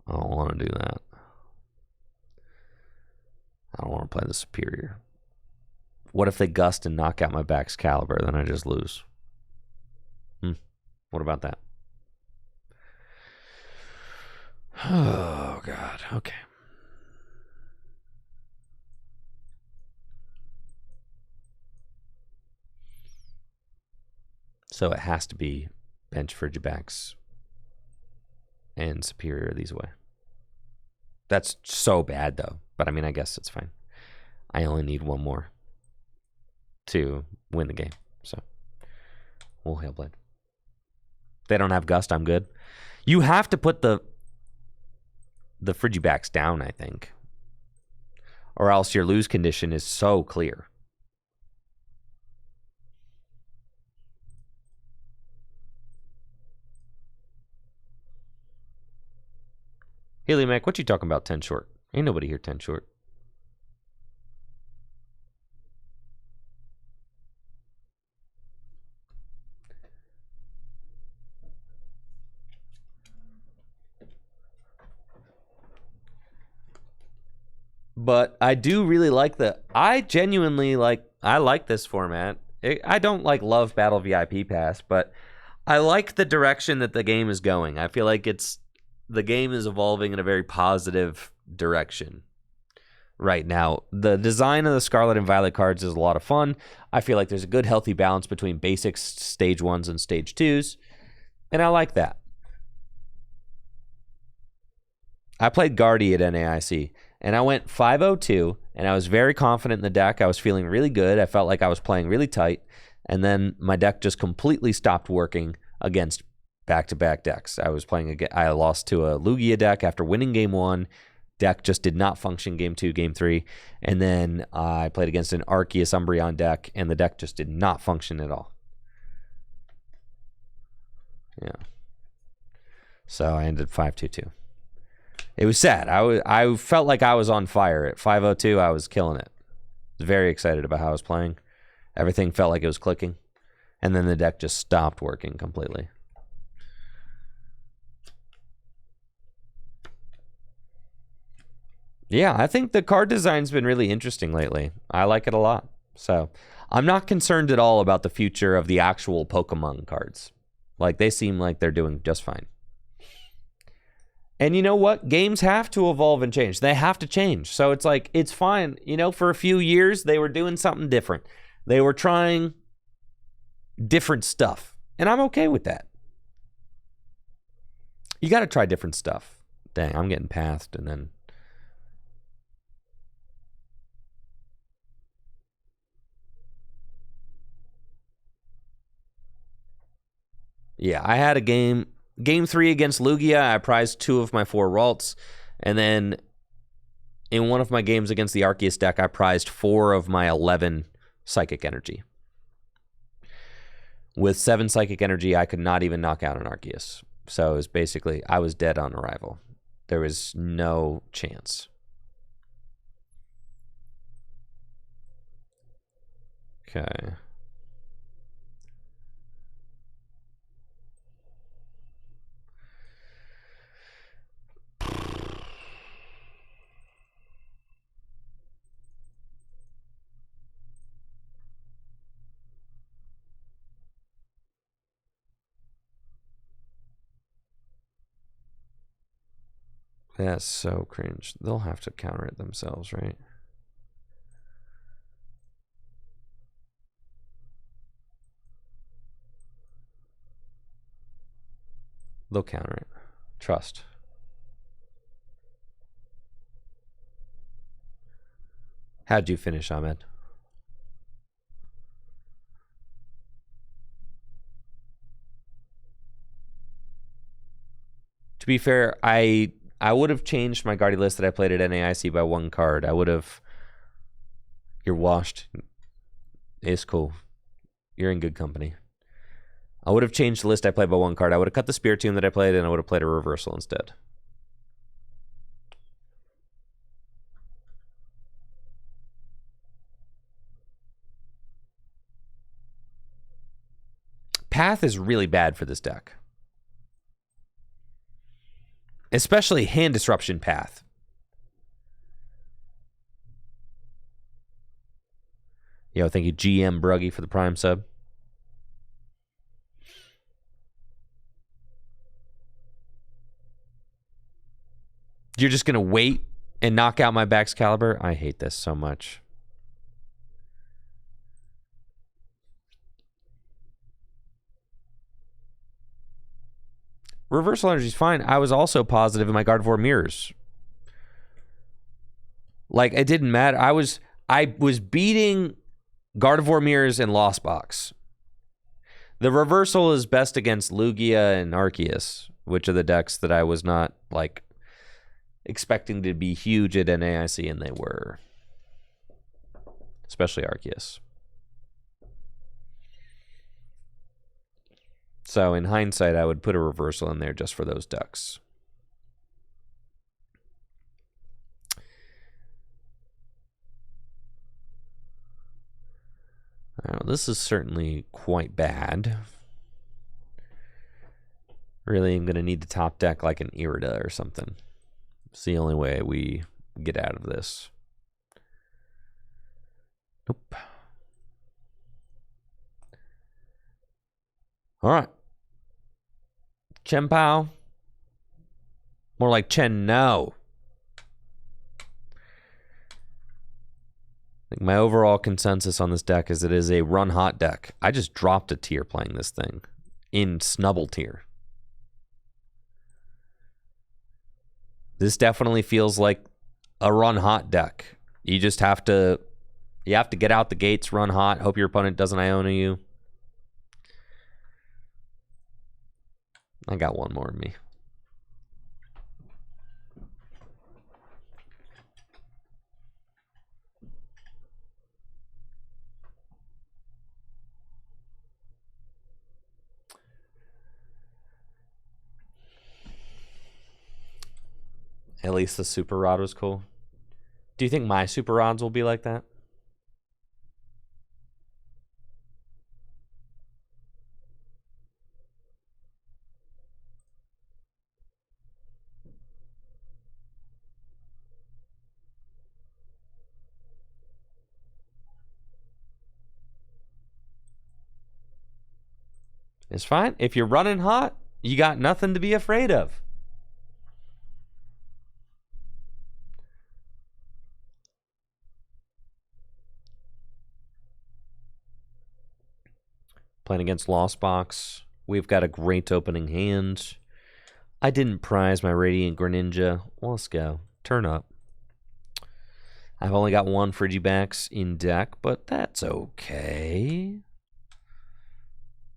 I don't want to do that. I don't want to play the superior. What if they gust and knock out my Baxcalibur? Then I just lose. What about that? Oh, God. Okay. So it has to be bench Frigibax and superior these way. That's so bad, though. But, I mean, I guess it's fine. I only need 1 more to win the game. So, we'll Hailblade. If they don't have Gust, I'm good. You have to put the Frigibax down, I think. Or else your lose condition is so clear. Haley Mac, what you talking about 10 short? Ain't nobody here 10 short. But I do really like I genuinely like this format. I don't love Battle VIP Pass, but I like the direction that the game is going. I feel like the game is evolving in a very positive direction right now. The design of the Scarlet and Violet cards is a lot of fun. I feel like there's a good healthy balance between basics, stage 1s and stage 2s, and I like that. I played Guardy at NAIC, and I went 5-0-2, and I was very confident in the deck. I was feeling really good. I felt like I was playing really tight, and then my deck just completely stopped working against back-to-back decks. I lost to a Lugia deck after winning game 1. Deck just did not function game 2, game 3. And then I played against an Arceus Umbreon deck, and the deck just did not function at all. Yeah. So I ended 5-2-2. It was sad. I felt like I was on fire. At 5-0-2, I was killing it. I was very excited about how I was playing. Everything felt like it was clicking. And then the deck just stopped working completely. Yeah, I think the card design's been really interesting lately. I like it a lot. So I'm not concerned at all about the future of the actual Pokemon cards. They seem like they're doing just fine. And you know what? Games have to evolve and change. They have to change. So it's fine. For a few years, they were doing something different. They were trying different stuff. And I'm okay with that. You got to try different stuff. Dang, I'm getting passed and then... Yeah, I had a game 3 against Lugia. I prized 2 of my 4 Ralts, and then in one of my games against the Arceus deck, I prized 4 of my 11 Psychic Energy. With 7 Psychic Energy, I could not even knock out an Arceus. So it was basically, I was dead on arrival. There was no chance. Okay. That's so cringe. They'll have to counter it themselves, right? They'll counter it. Trust. How'd you finish, Ahmed? To be fair, I would have changed my Guardy list that I played at NAIC by 1 card. I would have... You're washed. It's cool. You're in good company. I would have changed the list I played by 1 card. I would have cut the Spirit Tomb that I played, and I would have played a Reversal instead. Path is really bad for this deck. Especially Hand Disruption Path. Yo, thank you, GM Bruggy, for the Prime sub. You're just going to wait and knock out my Baxcalibur? I hate this so much. Reversal Energy is fine. I was also positive in my Gardevoir Mirrors. Like, it didn't matter. I was beating Gardevoir Mirrors and Lost Box. The Reversal is best against Lugia and Arceus, which are the decks that I was not, like, expecting to be huge at NAIC, and they were. Especially Arceus. So in hindsight, I would put a Reversal in there just for those ducks. This is certainly quite bad. Really, I'm going to need to top deck like an Irida or something. It's the only way we get out of this. Nope. All right. Chien Pao. More like Chien No. I think my overall consensus on this deck is it is a run hot deck. I just dropped a tier playing this thing in Snubble tier. This definitely feels like a run hot deck. You just have to get out the gates, run hot, hope your opponent doesn't Iona you. I got one more in me. At least the Super Rod was cool. Do you think my Super Rods will be like that? It's fine. If you're running hot, you got nothing to be afraid of. Playing against Lost Box. We've got a great opening hand. I didn't prize my Radiant Greninja. Well, let's go. Turn up. I've only got 1 Frigibax in deck, but that's okay.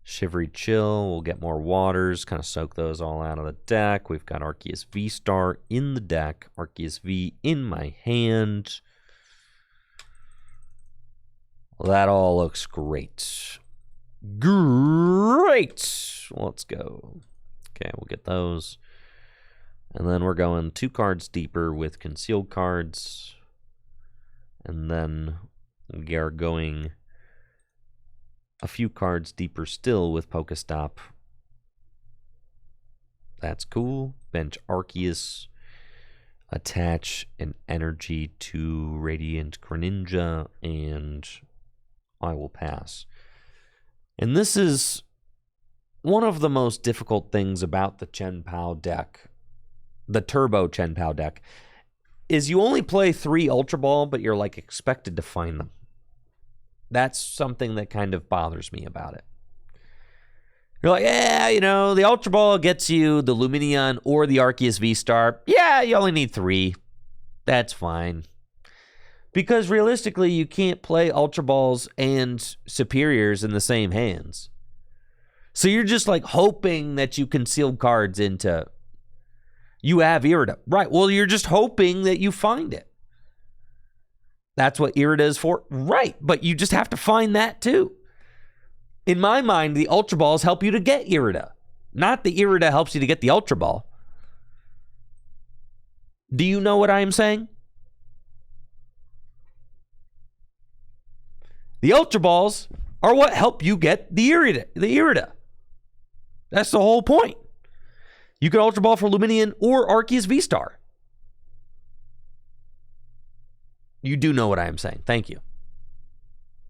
Shivery Chill. We'll get more waters, kind of soak those all out of the deck. We've got Arceus V-Star in the deck. Arceus V in my hand. Well, that all looks great. Great! Let's go. Okay, we'll get those. And then we're going 2 cards deeper with concealed cards. And then we are going a few cards deeper still with Pokestop. That's cool. Bench Arceus. Attach an energy to Radiant Greninja, and I will pass. And this is one of the most difficult things about the Chien Pao deck, the Turbo Chien Pao deck, is you only play 3 Ultra Ball, but you're like expected to find them. That's something that kind of bothers me about it. You're like, yeah, you know, the Ultra Ball gets you the Lumineon or the Arceus V-Star. Yeah, you only need 3. That's fine. Because realistically, you can't play Ultra Balls and Superiors in the same hands. So you're just like hoping that you concealed cards into... You have Irida. Right, well, you're just hoping that you find it. That's what Irida is for? Right, but you just have to find that too. In my mind, the Ultra Balls help you to get Irida. Not the Irida helps you to get the Ultra Ball. Do you know what I am saying? The Ultra Balls are what help you get the Irida. That's the whole point. You can Ultra Ball for Lumineon or Arceus V-Star. You do know what I am saying. Thank you.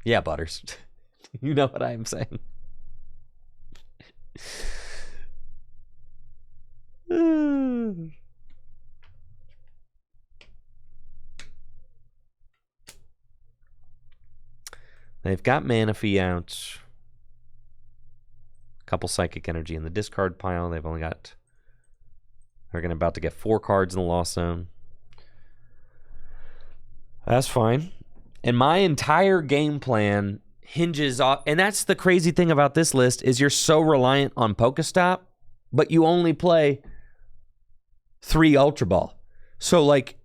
Yeah, Butters. You know what I am saying. They've got Manaphy out. A couple Psychic Energy in the discard pile. They've only got... They're about to get 4 cards in the Lost Zone. That's fine. And my entire game plan hinges off... And that's the crazy thing about this list is you're so reliant on Pokestop, but you only play 3 Ultra Ball. So, like,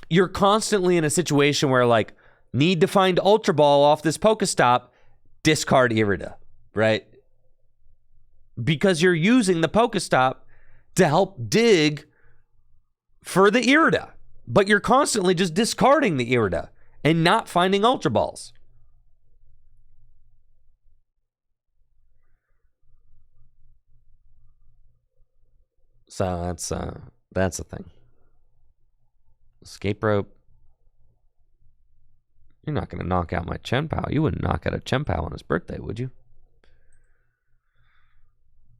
you're constantly in a situation where, like, need to find Ultra Ball off this Pokestop, discard Irida, right? Because you're using the Pokestop to help dig for the Irida. But you're constantly just discarding the Irida and not finding Ultra Balls. So that's the thing. Escape Rope. You're not going to knock out my Chien Pao. You wouldn't knock out a Chien Pao on his birthday, would you?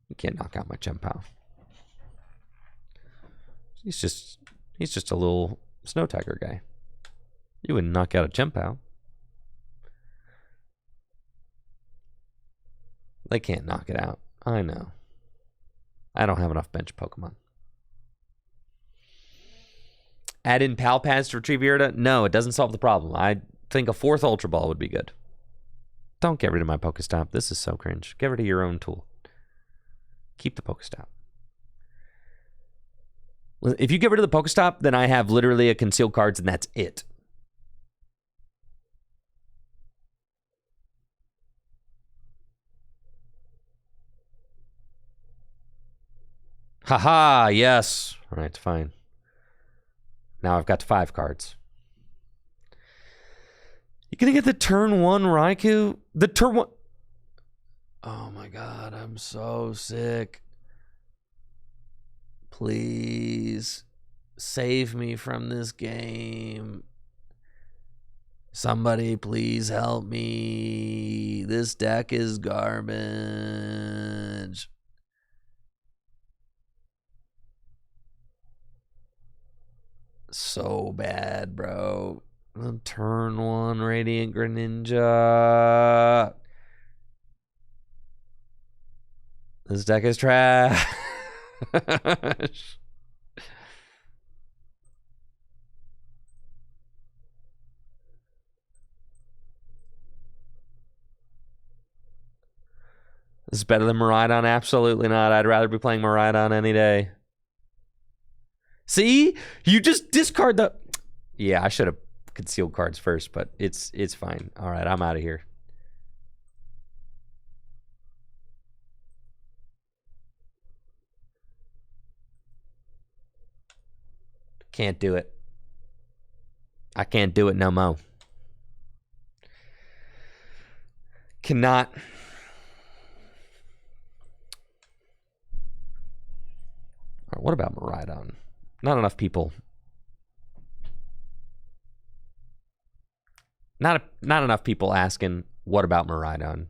You can't knock out my Chien Pao. He's just a little Snow Tiger guy. You wouldn't knock out a Chien Pao. They can't knock it out. I know. I don't have enough bench Pokemon. Add in Pal Pads to retrieve Irida? No, it doesn't solve the problem. I think a 4th Ultra Ball would be good. Don't get rid of my Pokestop. This is so cringe. Get rid of your own tool. Keep the Pokestop. If you get rid of the Pokestop, then I have literally a concealed cards and that's it. Haha, yes. All right, fine. Now I've got 5 cards. You gonna get the turn 1 Raikou? The turn 1... Oh my god, I'm so sick. Please save me from this game. Somebody please help me. This deck is garbage. So bad, bro. Turn 1 Radiant Greninja. This deck is trash. This is better than Miraidon? Absolutely not. I'd rather be playing Miraidon any day. See? You just discard the... Yeah, I should have concealed cards first, but it's fine. All right, I'm out of here. Can't do it. I can't do it no more. Cannot. All right, what about Miraidon? Not enough people. Not enough people asking, what about Miraidon?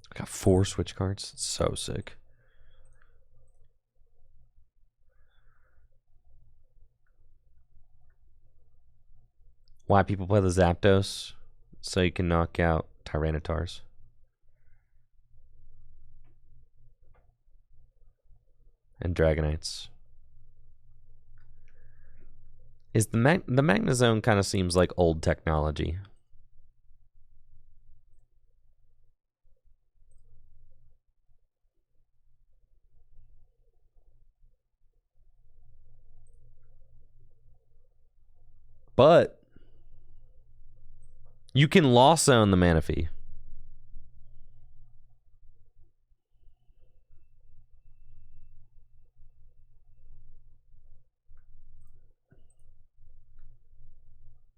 I got 4 switch cards. So sick. Why people play the Zapdos? So you can knock out Tyrannotars. And Dragonites. Is the Magnezone kind of seems like old technology. But you can Lost Zone the Manaphy.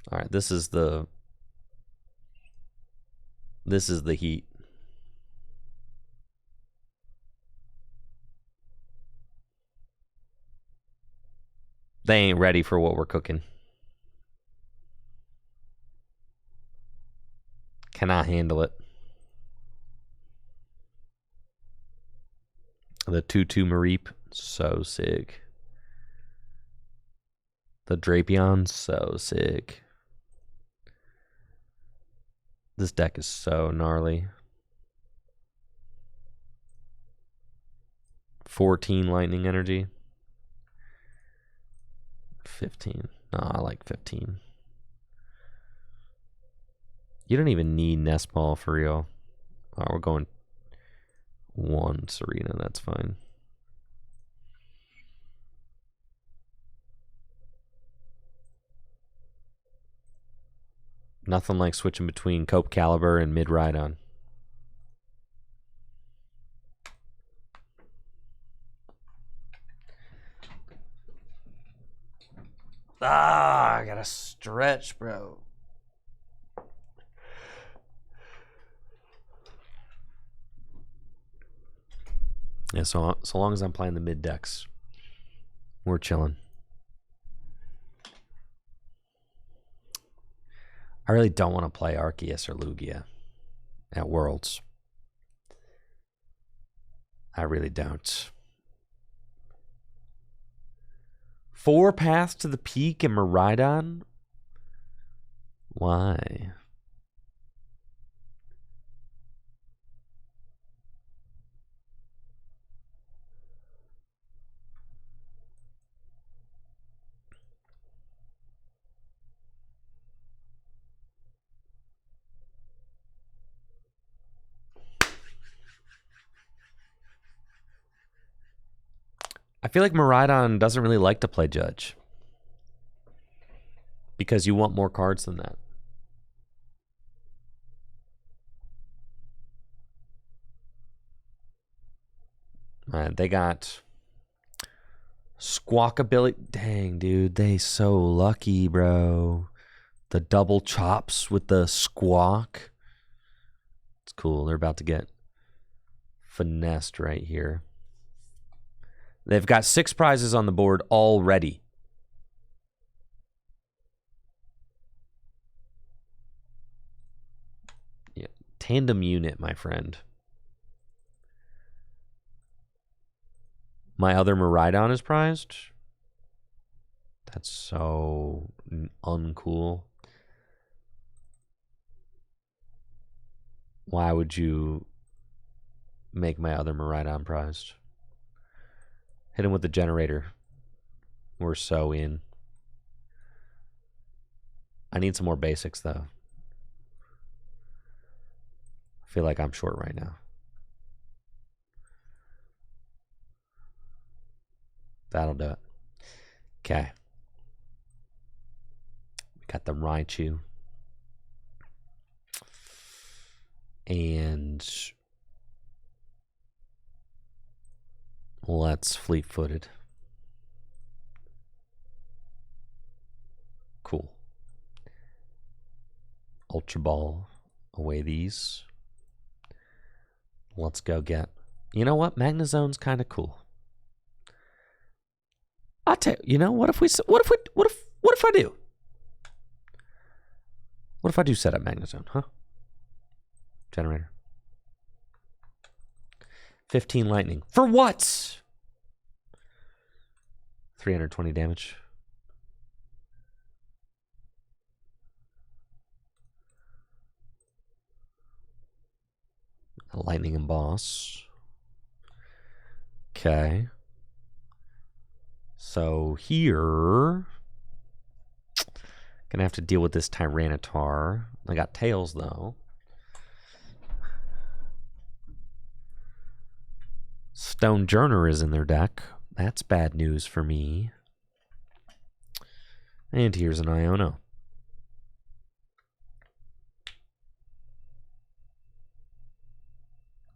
All right, this is the heat. They ain't ready for what we're cooking. Cannot handle it. The 2/2 Mareep, so sick. The Drapion, so sick. This deck is so gnarly. 14 lightning energy. 15. No, I like 15. You don't even need Nest Ball for real. Oh, we're going 1 Serena, that's fine. Nothing like switching between Copecalibur and Mid-Rhydon. I gotta stretch, bro. Yeah, so long as I'm playing the mid decks, we're chilling. I really don't want to play Arceus or Lugia at Worlds. I really don't. 4 paths to the peak in Miraidon? Why? I feel like Miraidon doesn't really like to play Judge. Because you want more cards than that. They got Squawkabilly. Dang, dude. They so lucky, bro. The double chops with the squawk. It's cool. They're about to get finessed right here. They've got 6 prizes on the board already. Yeah, tandem unit, my friend. My other Miraidon is prized. That's so uncool. Why would you make my other Miraidon prized? Hit him with the generator. We're so in. I need some more basics, though. I feel like I'm short right now. That'll do it. Okay. We got the Raichu. And let's fleet-footed. Cool. Ultra Ball. Away these. Let's go get. You know what? Magnezone's kind of cool. I'll tell you. You know what if I do? What if I do set up Magnezone, huh? Generator. 15 lightning. For what? 320 damage. A lightning and boss. Okay. So here, gonna have to deal with this Tyranitar. I got Tails though. Stone Journer is in their deck. That's bad news for me. And here's an Iono.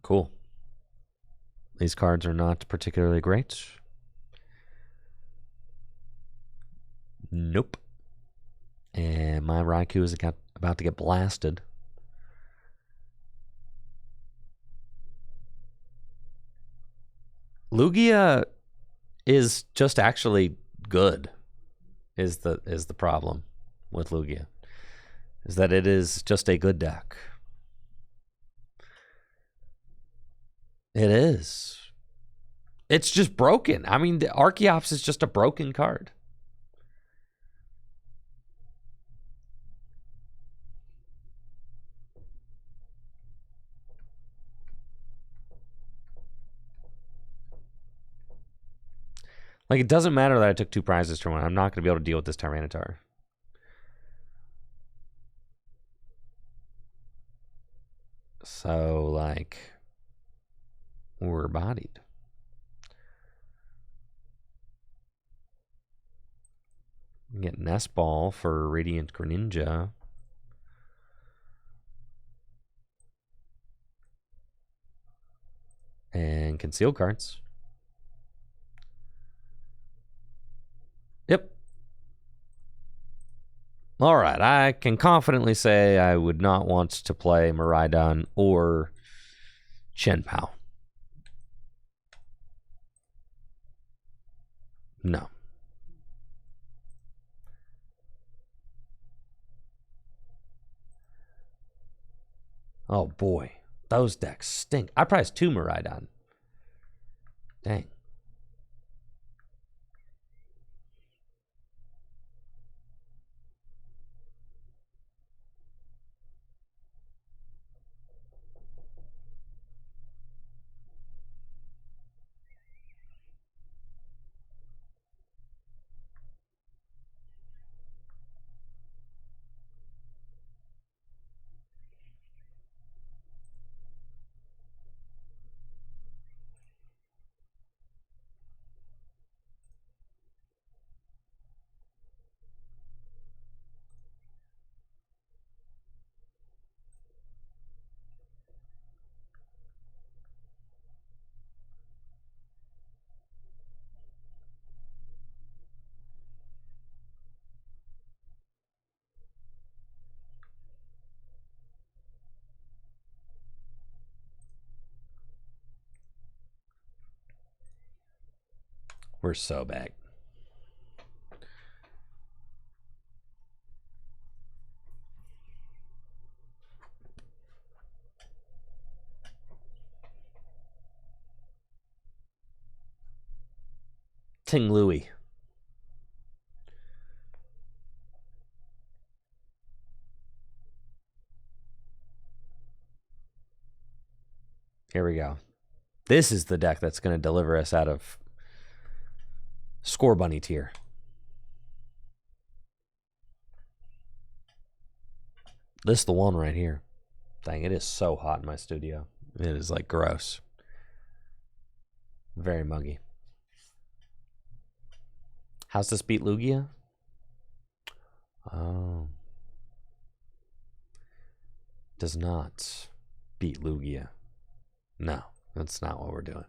Cool. These cards are not particularly great. Nope. And my Raikou is about to get blasted. Lugia is just actually good. Is the problem with Lugia? Is that it is just a good deck. It is. It's just broken. I mean, the Archeops is just a broken card. Like, it doesn't matter that I took 2 prizes turn 1. I'm not going to be able to deal with this Tyranitar. So, like, we're bodied. Get Nest Ball for Radiant Greninja. And conceal cards. Yep. All right. I can confidently say I would not want to play Miraidon or Chien Pao. No. Oh, boy. Those decks stink. I priced 2 Miraidon. Dang. We're so back. Ting Louis. Here we go. This is the deck that's going to deliver us out of Score Bunny tier. This is the one right here. Dang, it is so hot in my studio. It is like gross. Very muggy. How's this beat Lugia? Oh. Does not beat Lugia. No, that's not what we're doing.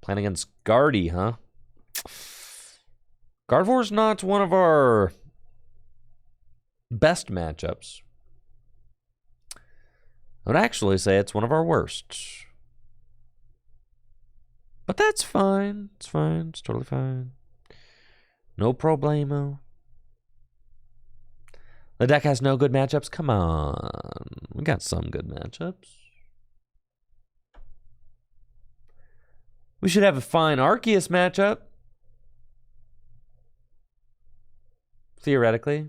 Playing against Guardy, huh? Gardevoir's not one of our best matchups. I would actually say it's one of our worst. But that's fine. It's fine. It's totally fine. No problemo. The deck has no good matchups? Come on. We got some good matchups. We should have a fine Arceus matchup. Theoretically.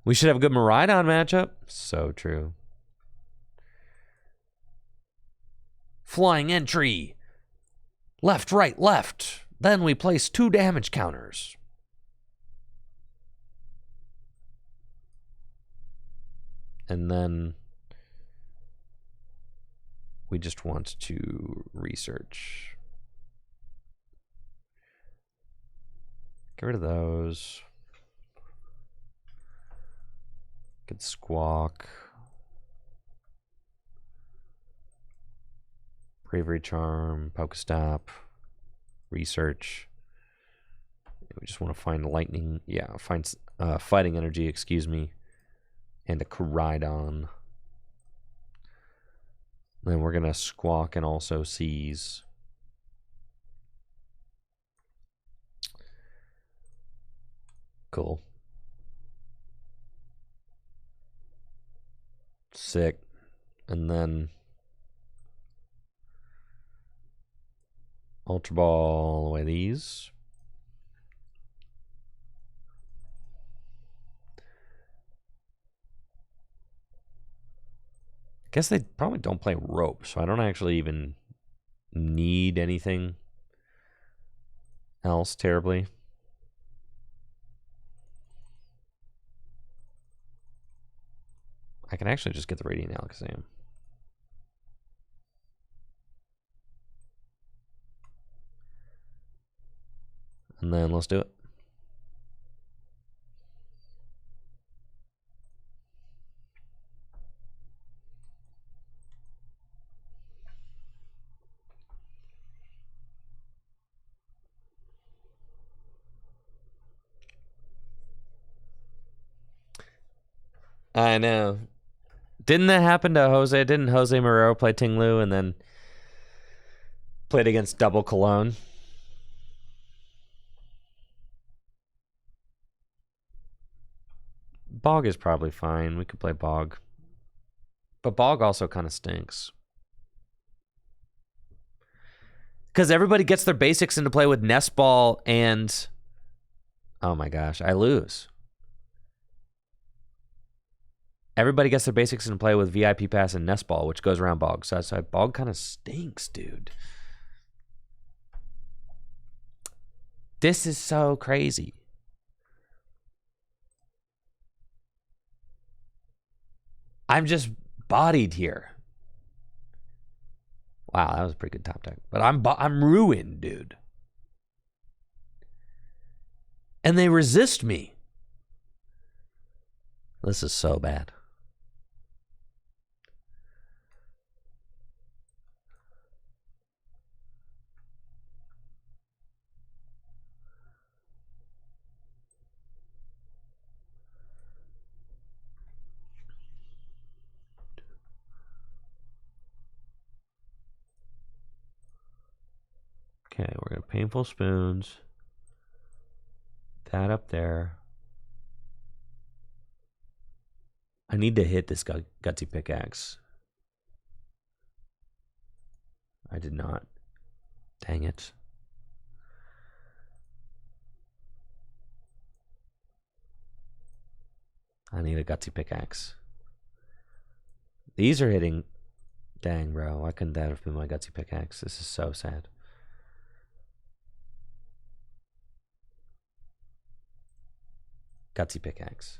We should have a good Miraidon matchup. So true. Flying entry. Left, right, left. Then we place 2 damage counters. And then we just want to research. Get rid of those. Get Squawk. Bravery Charm, Pokestop, Research. We just want to find lightning. Yeah, find fighting energy, excuse me. And a Koridon. Then we're going to Squawk and also Seize. Cool. Sick. And then Ultra Ball away these. I guess they probably don't play Rope, so I don't actually even need anything else terribly. I can actually just get the Radiant Alakazam. And then let's do it. I know. Didn't that happen to Jose? Didn't Jose Marrero play Ting Louis and then played against double Cologne? Bog is probably fine. We could play Bog. But Bog also kind of stinks. Because everybody gets their basics into play with Nest Ball and... Oh my gosh, I lose. Everybody gets their basics into play with VIP Pass and Nest Ball, which goes around Bog. So Bog kind of stinks, dude. This is so crazy. I'm just bodied here. Wow, that was a pretty good top deck. But I'm ruined, dude. And they resist me. This is so bad. Okay, we're going to Painful Spoons. That up there. I need to hit this Gutsy Pickaxe. I did not. Dang it. I need a gutsy pickaxe. These are hitting. Dang, bro. Why couldn't that have been my gutsy pickaxe? This is so sad. Gutsy pickaxe.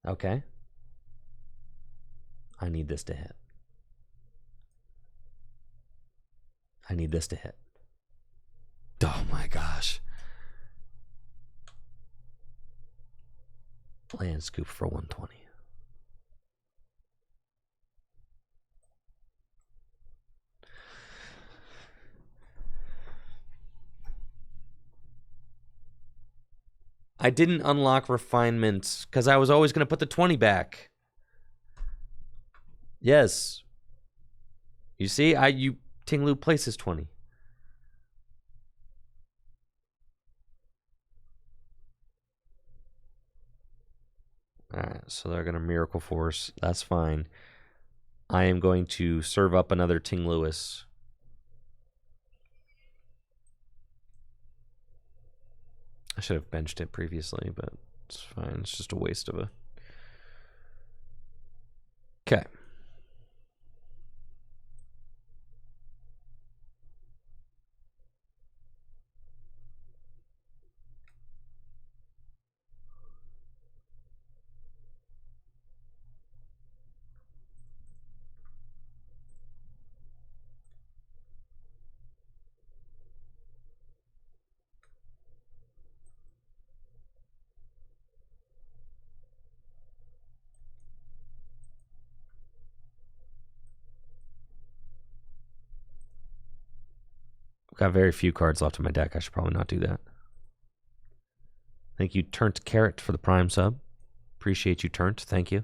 Okay. I need this to hit. I need this to hit. Oh my gosh. Land scoop for 120. I didn't unlock refinements because I was always going to put the 20 back. Yes. You see, Ting Louis places 20. Alright, so they're going to Miracle Force. That's fine. I am going to serve up another Ting Louis. I should have benched it previously, but it's fine. It's just a waste of a... Okay. I've got very few cards left in my deck. I should probably not do that. Thank you, Turnt Carrot, for the Prime sub. Appreciate you, Turnt. Thank you.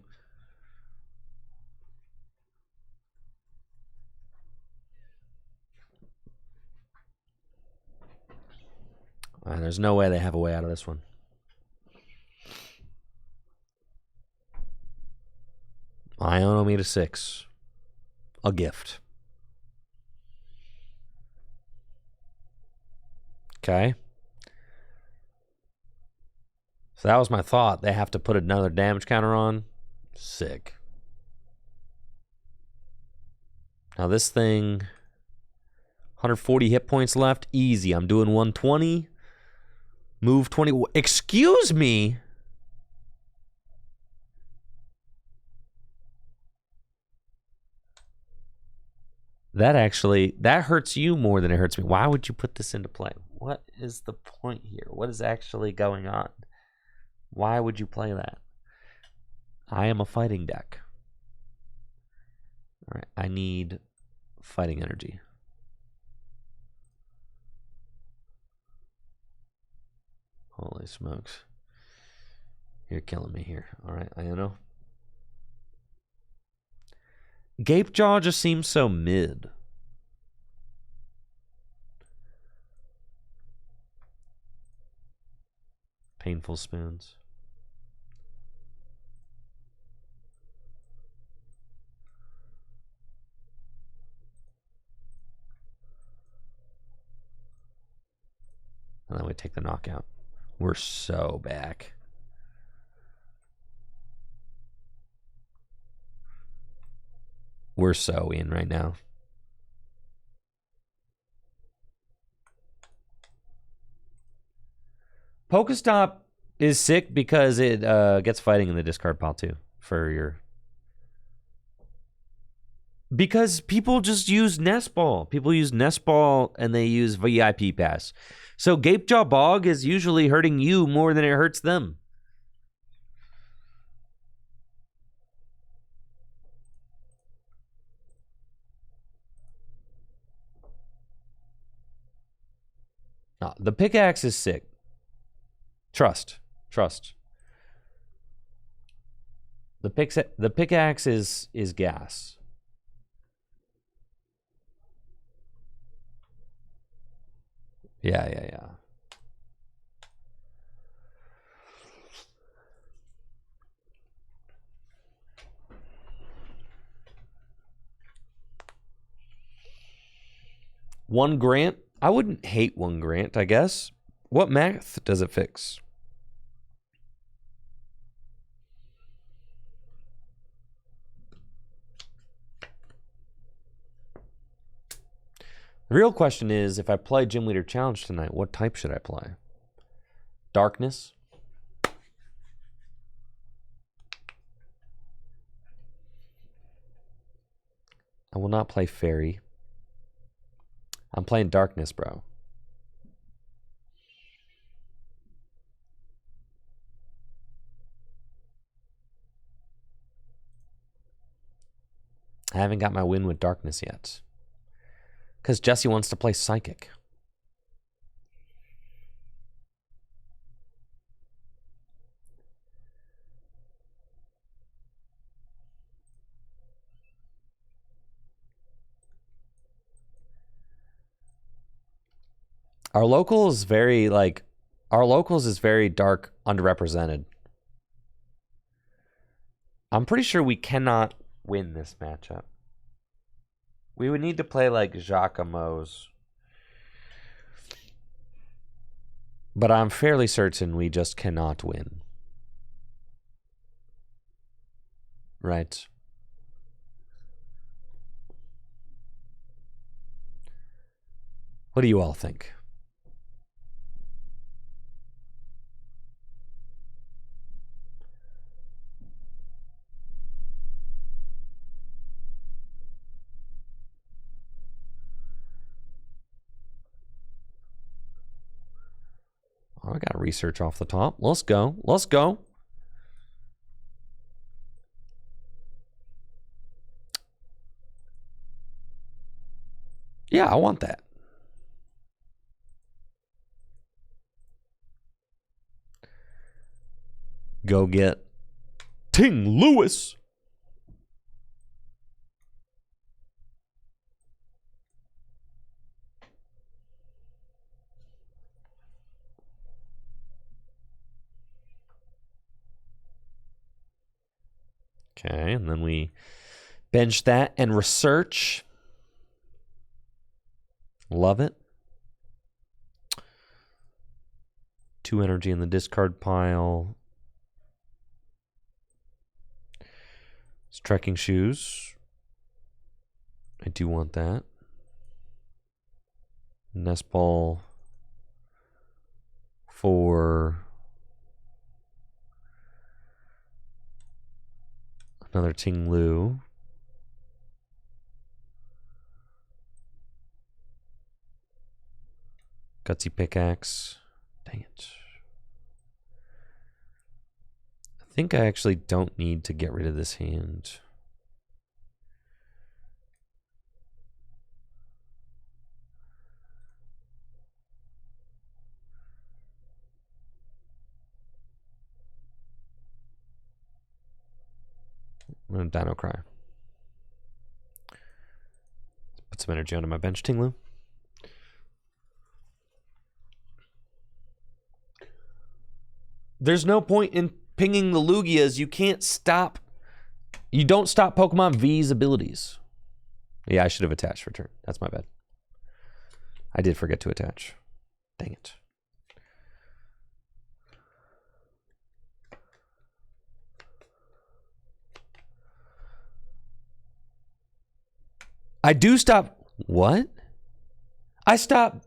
There's no way they have a way out of this one. Ionomy to 6. A gift. Okay. So that was my thought. They have to put another damage counter on. Sick. Now this thing, 140 hit points left. Easy. I'm doing 120. Move 20. Excuse me. That hurts you more than it hurts me. Why would you put this into play? What is the point here? What is actually going on? Why would you play that? I am a fighting deck. All right, I need fighting energy. Holy smokes. You're killing me here. All right, Iono. Gapejaw just seems so mid. Painful Spoons. And then we take the knockout. We're so back. We're so in right now. Pokestop is sick because it gets fighting in the discard pile too for your... Because people just use Nest Ball. People use Nest Ball and they use VIP Pass. So Gapejaw Bog is usually hurting you more than it hurts them. No, the pickaxe is sick. Trust. The pickaxe is gas. Yeah. 1 grant. I wouldn't hate 1 grant, I guess. What math does it fix? The real question is, if I play Gym Leader Challenge tonight, what type should I play? Darkness? I will not play Fairy. I'm playing Darkness, bro. I haven't got my win with Darkness yet. Because Jesse wants to play Psychic. Our local is very, like, our locals is very dark, underrepresented. I'm pretty sure we cannot win this matchup. We would need to play like Jacquemo's. But I'm fairly certain we just cannot win. Right. What do you all think? Oh, I got research off the top. Let's go. Let's go. Yeah, I want that. Go get Ting Louis. Okay, and then we bench that and research. Love it. 2 energy in the discard pile. It's trekking shoes. I do want that. Nest ball for another Ting Louis. Gutsy pickaxe. Dang it. I think I actually don't need to get rid of this hand. I'm going to Dino Cry. Put some energy onto my bench, Ting Louis. There's no point in pinging the Lugias. You can't stop. You don't stop Pokemon V's abilities. Yeah, I should have attached for turn. That's my bad. I did forget to attach. Dang it. I do stop. What? I stop.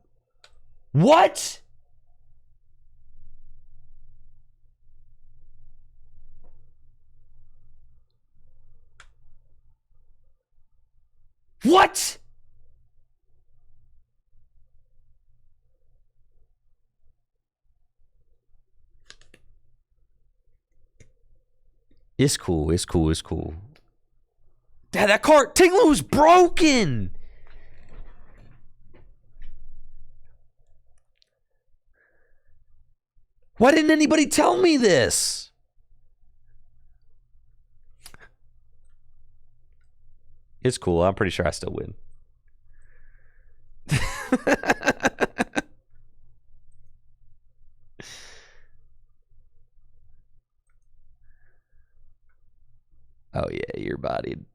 What? What? It's cool. It's cool. It's cool. Dad, that card, Ting Louis was broken. Why didn't anybody tell me this? It's cool. I'm pretty sure I still win. Oh, yeah, you're bodied.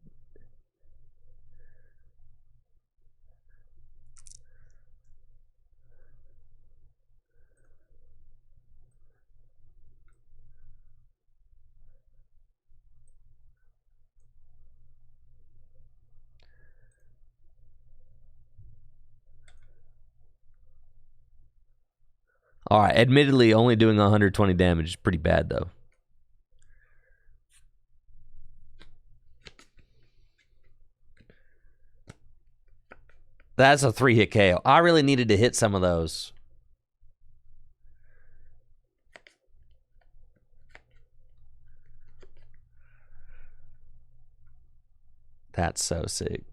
All right, admittedly, only doing 120 damage is pretty bad, though. That's a 3-hit KO. I really needed to hit some of those. That's so sick.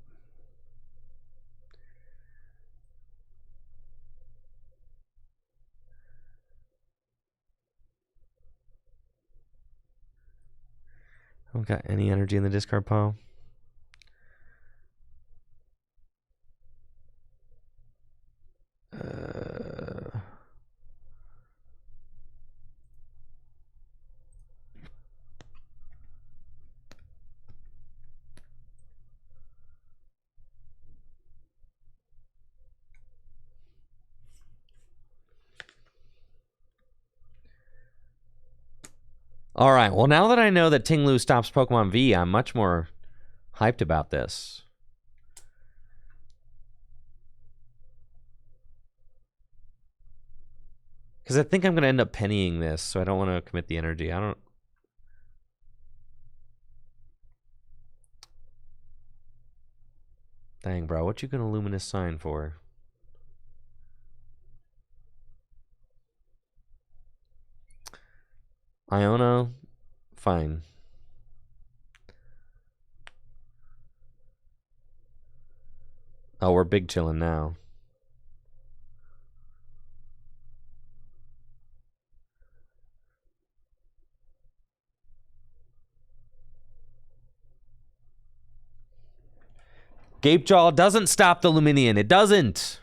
I don't got any energy in the discard pile. All right, well, now that I know that Ting Louis stops Pokemon V, I'm much more hyped about this. Because I think I'm going to end up pennying this, so I don't want to commit the energy. I don't... Dang, bro, what you going to Luminous Sign for? Iono? Fine. Oh, we're big chilling now. Gape Jaw doesn't stop the Luminion. It doesn't.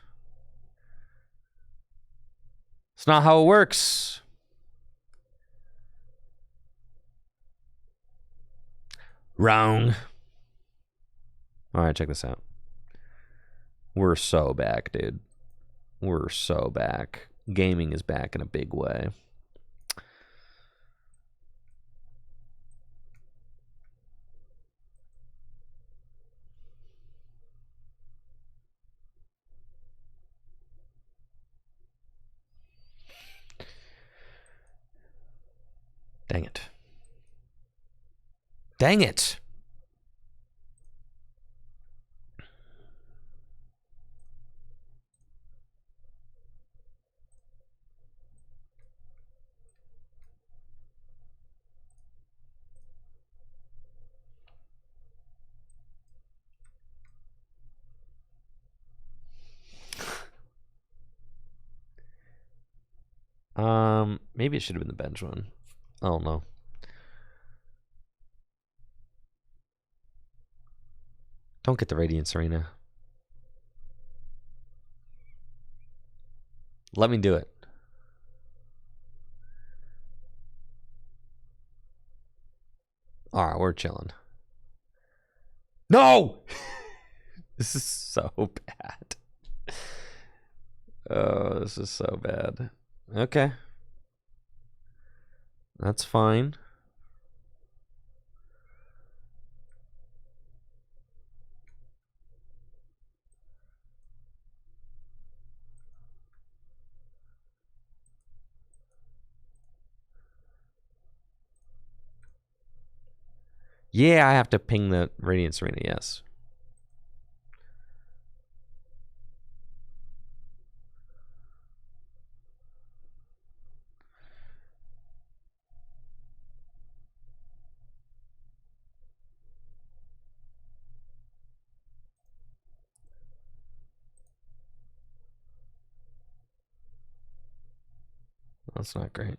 It's not how it works. Wrong. All right, check this out. We're so back, dude. We're so back. Gaming is back in a big way. Dang it. Dang it. Maybe it should have been the bench one. I don't know. Don't get the Radiance Arena. Let me do it. All right, we're chilling. No! This is so bad. Oh, this is so bad. Okay. That's fine. Yeah, I have to ping the Radiance Arena, yes. That's not great.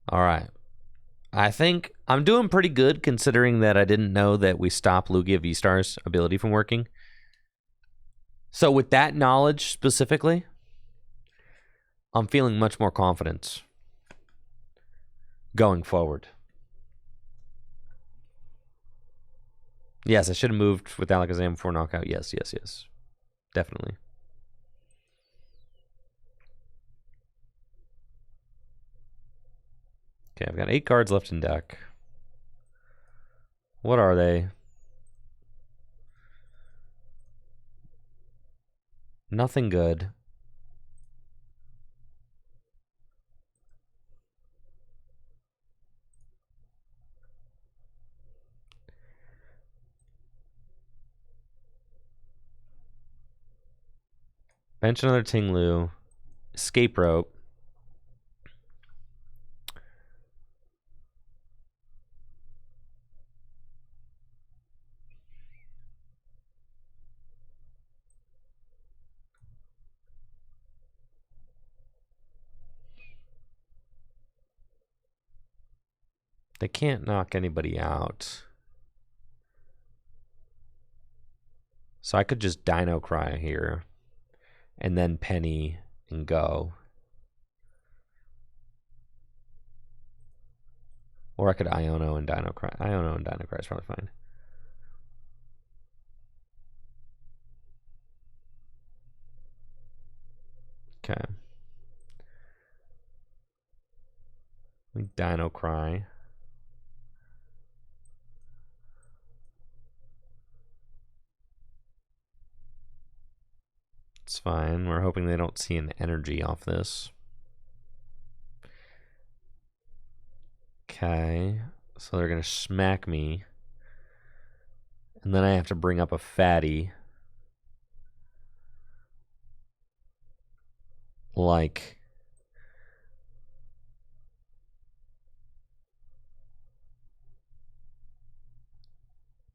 All right. I think I'm doing pretty good considering that I didn't know that we stopped Lugia V-Star's ability from working. So with that knowledge specifically, I'm feeling much more confident going forward. Yes, I should have moved with Alakazam before knockout. Yes. Definitely. Okay, I've got 8 cards left in deck. What are they? Nothing good. Bench another Ting Louis. Escape rope. They can't knock anybody out. So I could just Dino Cry here. And then Penny and go. Or I could Iono and Dino Cry. Iono and Dino Cry is probably fine. Okay. Dino Cry. It's fine. We're hoping they don't see an energy off this. Okay. So they're going to smack me. And then I have to bring up a fatty. Like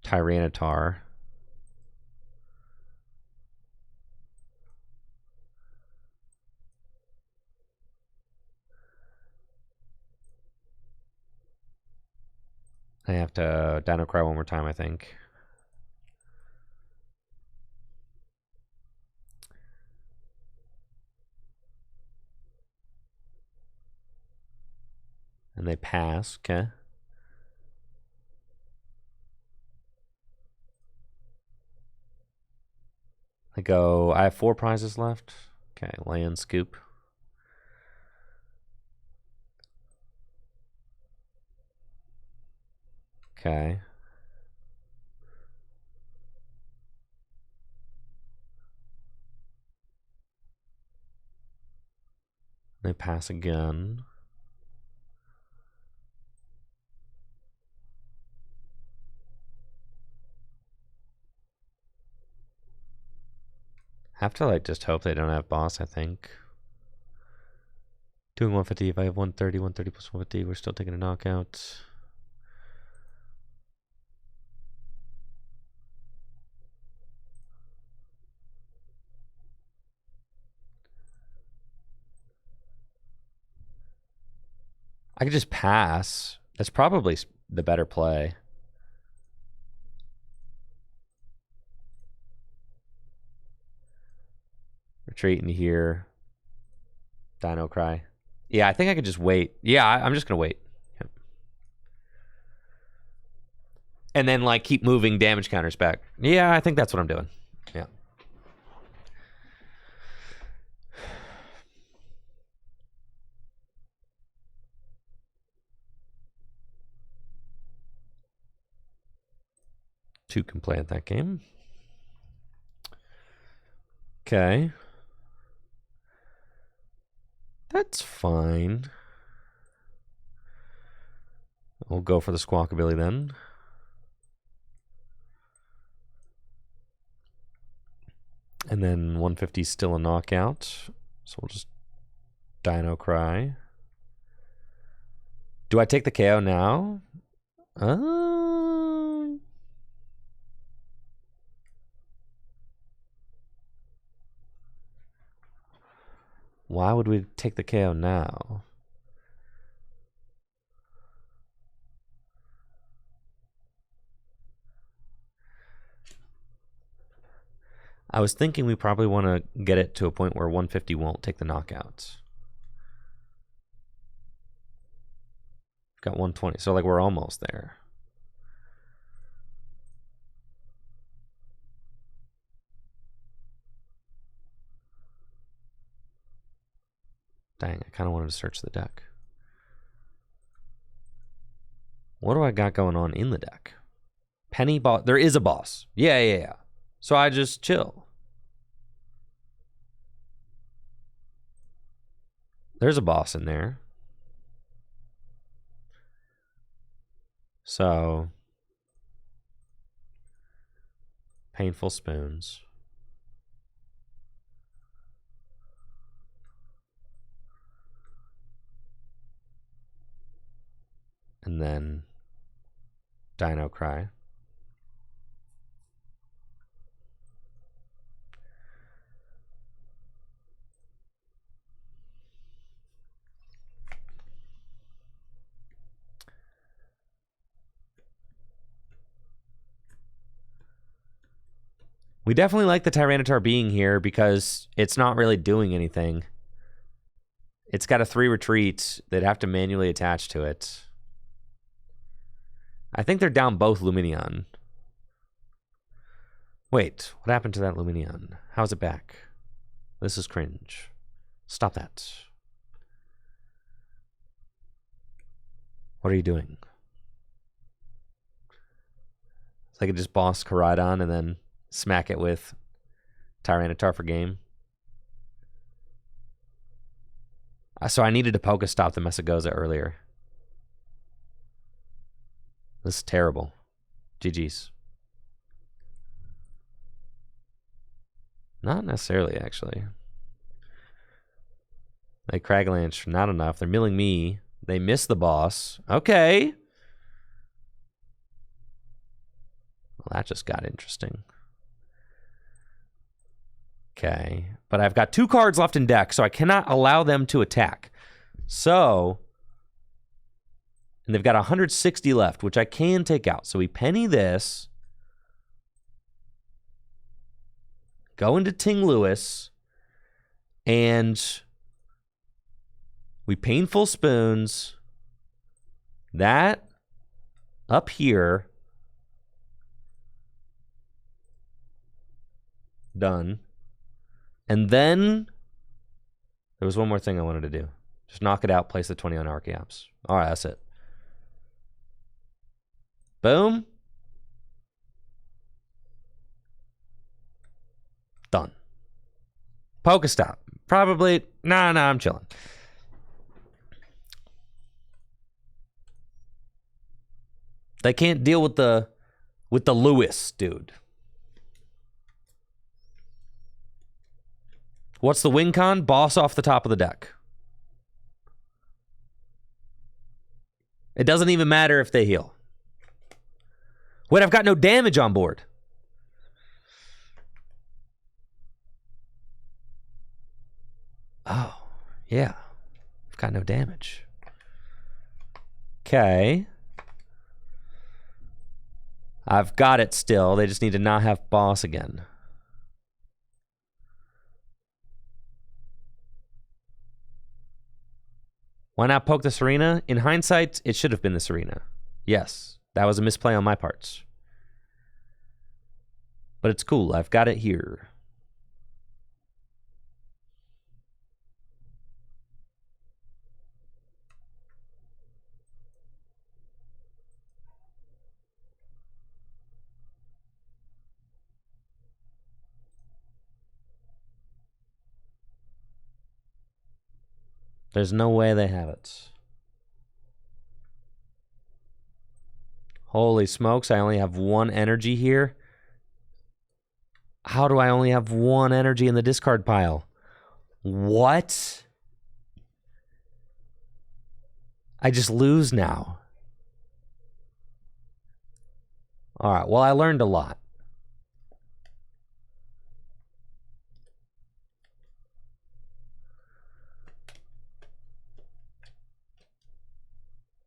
Tyranitar. I have to Dino Cry one more time, I think. And they pass, okay. I have 4 prizes left. Okay, land scoop. Okay. They pass again. Have to like just hope they don't have boss, I think. Doing 150. If I have 130, 130 plus 150, we're still taking a knockout. I could just pass. That's probably the better play. Retreat into here. Dino Cry. Yeah, I think I could just wait. Yeah, I'm just going to wait. Yep. And then, like, keep moving damage counters back. Yeah, I think that's what I'm doing. Yeah. Two can play at that game. Okay. That's fine. We'll go for the Squawkabilly then. And then 150 is still a knockout. So we'll just Dino Cry. Do I take the KO now? Why would we take the KO now? I was thinking we probably want to get it to a point where 150 won't take the knockouts. Got 120, so like we're almost there. Dang, I kind of wanted to search the deck. What do I got going on in the deck? Penny boss. There is a boss. Yeah. So I just chill. There's a boss in there. So, Painful Spoons. And then Dino Cry. We definitely like the Tyranitar being here because it's not really doing anything. It's got a 3 retreat. They'd have to manually attach to it. I think they're down both Lumineon. Wait, what happened to that Lumineon? How's it back? This is cringe. Stop that. What are you doing? So I could just boss Koraidon and then smack it with Tyranitar for game. So I needed to Pokestop the Messagoza earlier. This is terrible. GG's. Not necessarily, actually. Like Craglanch, not enough. They're milling me. They miss the boss. Okay. Well, that just got interesting. Okay. But I've got 2 cards left in deck, so I cannot allow them to attack. So, and they've got 160 left, which I can take out. So we penny this. Go into Ting Louis. And we Painful Spoons. That up here. Done. And then there was one more thing I wanted to do. Just knock it out, place the 20 on Archeops. All right, that's it. Boom. Done. Pokestop. Probably. Nah, I'm chilling. They can't deal with the Louis, dude. What's the win con? Boss off the top of the deck. It doesn't even matter if they heal. Wait, I've got no damage on board. Oh, yeah. I've got no damage. Okay. I've got it still. They just need to not have boss again. Why not poke the Serena? In hindsight, it should have been the Serena. Yes, that was a misplay on my part. But it's cool. I've got it here. There's no way they have it. Holy smokes, I only have 1 energy here. How do I only have 1 energy in the discard pile? What? I just lose now. All right, well, I learned a lot.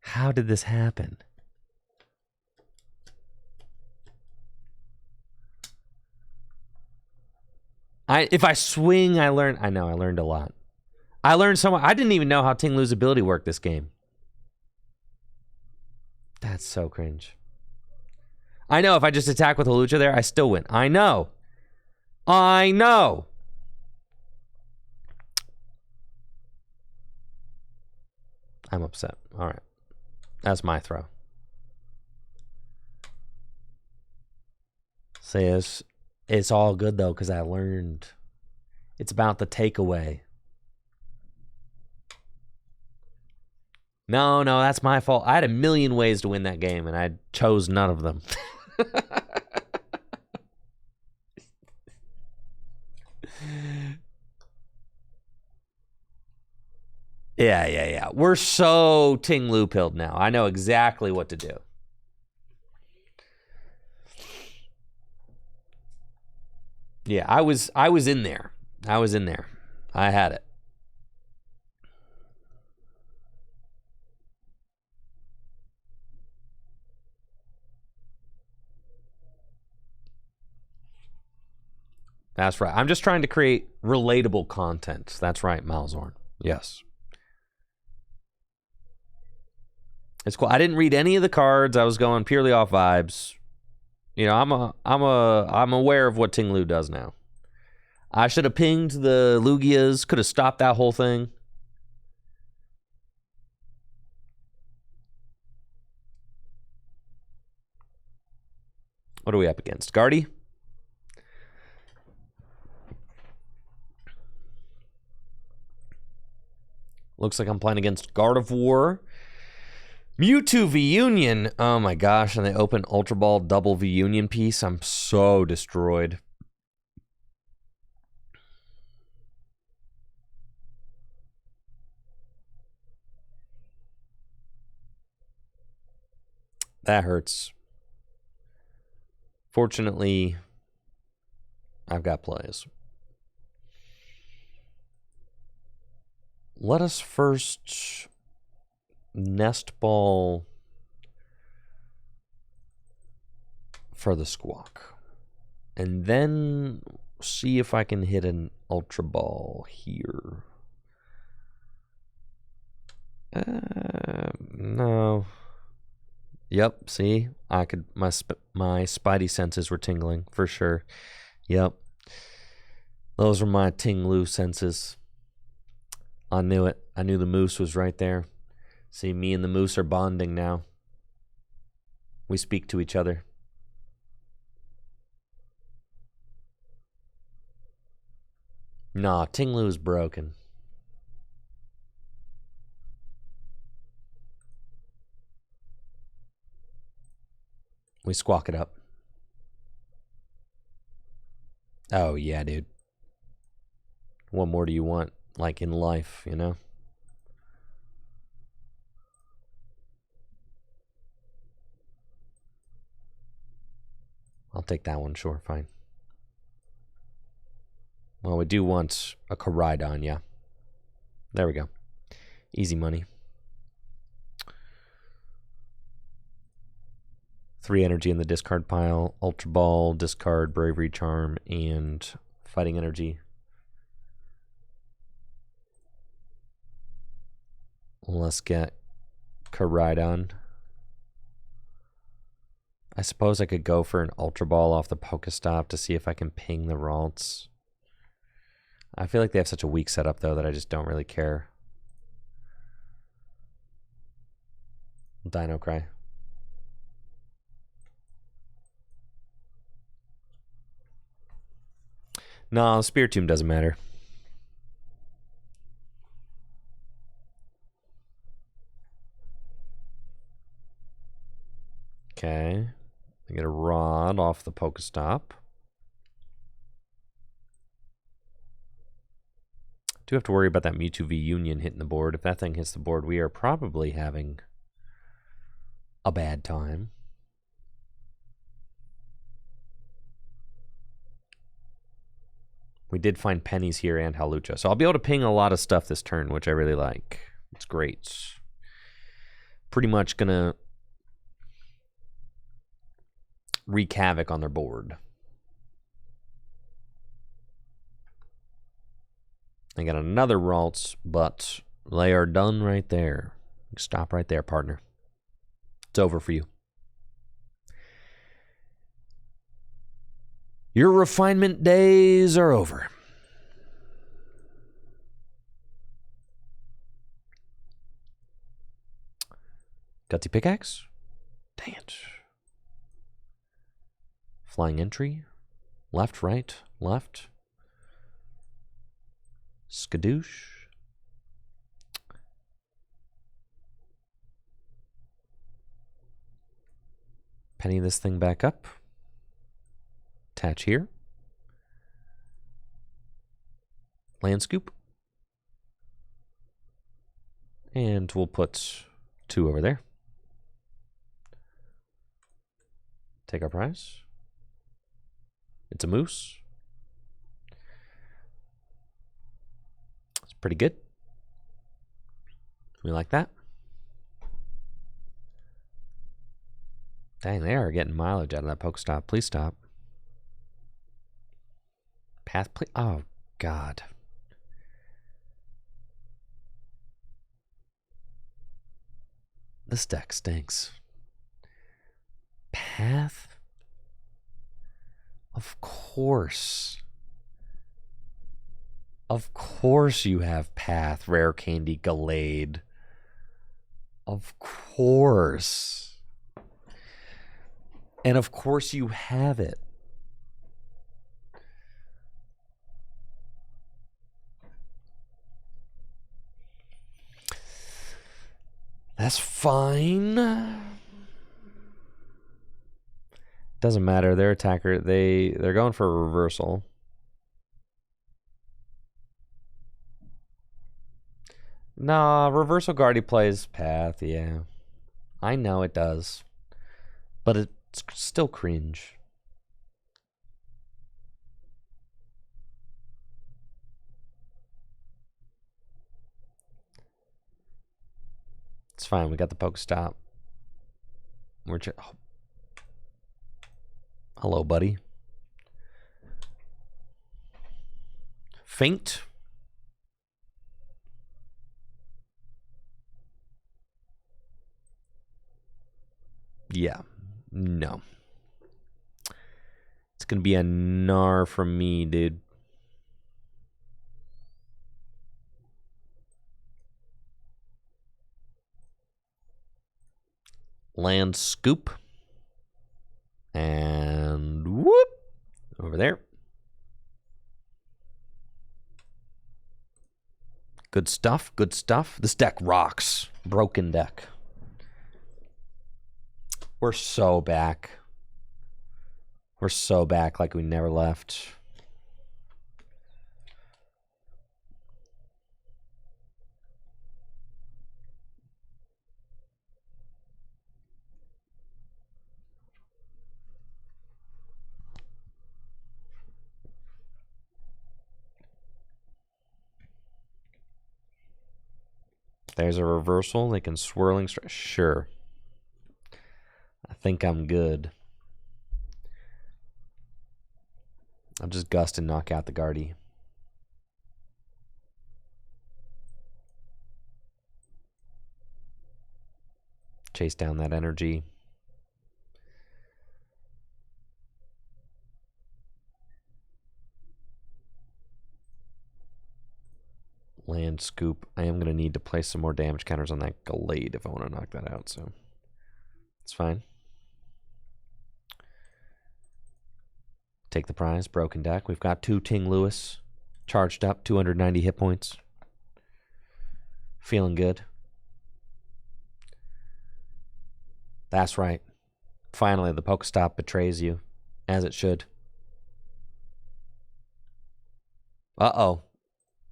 How did this happen? If I swing, I learned. I know, I learned a lot. I learned so much. I didn't even know how Ting Lou's ability worked this game. That's so cringe. I know if I just attack with a Lucha there, I still win. I know. I know. I'm upset. All right. That's my throw. Says it's all good though because I learned. It's about the takeaway. No, that's my fault. I had a million ways to win that game, and I chose none of them. Yeah. We're so Ting Louis pilled now. I know exactly what to do. Yeah, I was in there. I had it. That's right. I'm just trying to create relatable content. That's right, Malzorn. Yes. It's cool. I didn't read any of the cards. I was going purely off vibes. You know, I'm aware of what Ting Louis does now. I should have pinged the Lugias. Could have stopped that whole thing. What are we up against? Guardy? Looks like I'm playing against Gardevoir. Mewtwo V-Union. Oh my gosh, and they open Ultra Ball double V-Union piece. I'm so destroyed. That hurts. Fortunately, I've got plays. Let us first nest ball for the Squawk. And then see if I can hit an Ultra Ball here. No. Yep, see? I could my spidey senses were tingling for sure. Yep. Those were my Ting Louis senses. I knew it. I knew the moose was right there. See, me and the moose are bonding now. We speak to each other. Nah, Ting Louis is broken. We squawk it up. Oh, yeah, dude. What more do you want, like, in life, you know? I'll take that one, sure, fine. Well, we do want a Koraidon, yeah. There we go. Easy money. 3 energy in the discard pile. Ultra Ball, discard, Bravery Charm, and Fighting Energy. Let's get Koraidon. I suppose I could go for an Ultra Ball off the Pokestop to see if I can ping the Ralts. I feel like they have such a weak setup, though, that I just don't really care. Dino Cry. No, Spiritomb doesn't matter. Okay. I get a Rod off the Pokestop. Do have to worry about that Mewtwo V-Union hitting the board. If that thing hits the board, we are probably having a bad time. We did find pennies here and Halucha. So I'll be able to ping a lot of stuff this turn, which I really like. It's great. Pretty much going to wreak havoc on their board. I got another Ralts, but they are done right there. Stop right there, partner. It's over for you. Your refinement days are over. Gutsy Pickaxe. Dang it. Flying Entry. Left, right, left. Skadoosh. Penny this thing back up. Attach here. Land Scoop. And we'll put 2 over there. Take our prize. It's a moose. It's pretty good. We like that. Dang, they are getting mileage out of that Pokestop. Please stop. Path, please. Oh, God. This deck stinks. Path? Of course. Of course you have Path, Rare Candy, Gallade. Of course. And of course you have it. That's fine. Doesn't matter. Their attacker, they're going for a reversal. Nah, reversal guard he plays Path, yeah. I know it does. But it's still cringe. It's fine. We got the Pokestop. We're oh. Hello, buddy. Faint. Yeah. No. It's going to be a gnar from me, dude. Land Scoop. And whoop. Over there. Good stuff. Good stuff. This deck rocks. Broken deck. We're so back. We're so back like we never left. There's a reversal. They can swirling strike. Sure. I think I'm good. I'll just gust and knock out the Guardy. Chase down that energy. Land Scoop. I am going to need to place some more damage counters on that Gallade if I want to knock that out, so it's fine. Take the prize. Broken deck. We've got 2 Ting Louis charged up, 290 hit points. Feeling good. That's right. Finally, the Pokestop betrays you, as it should. Uh-oh.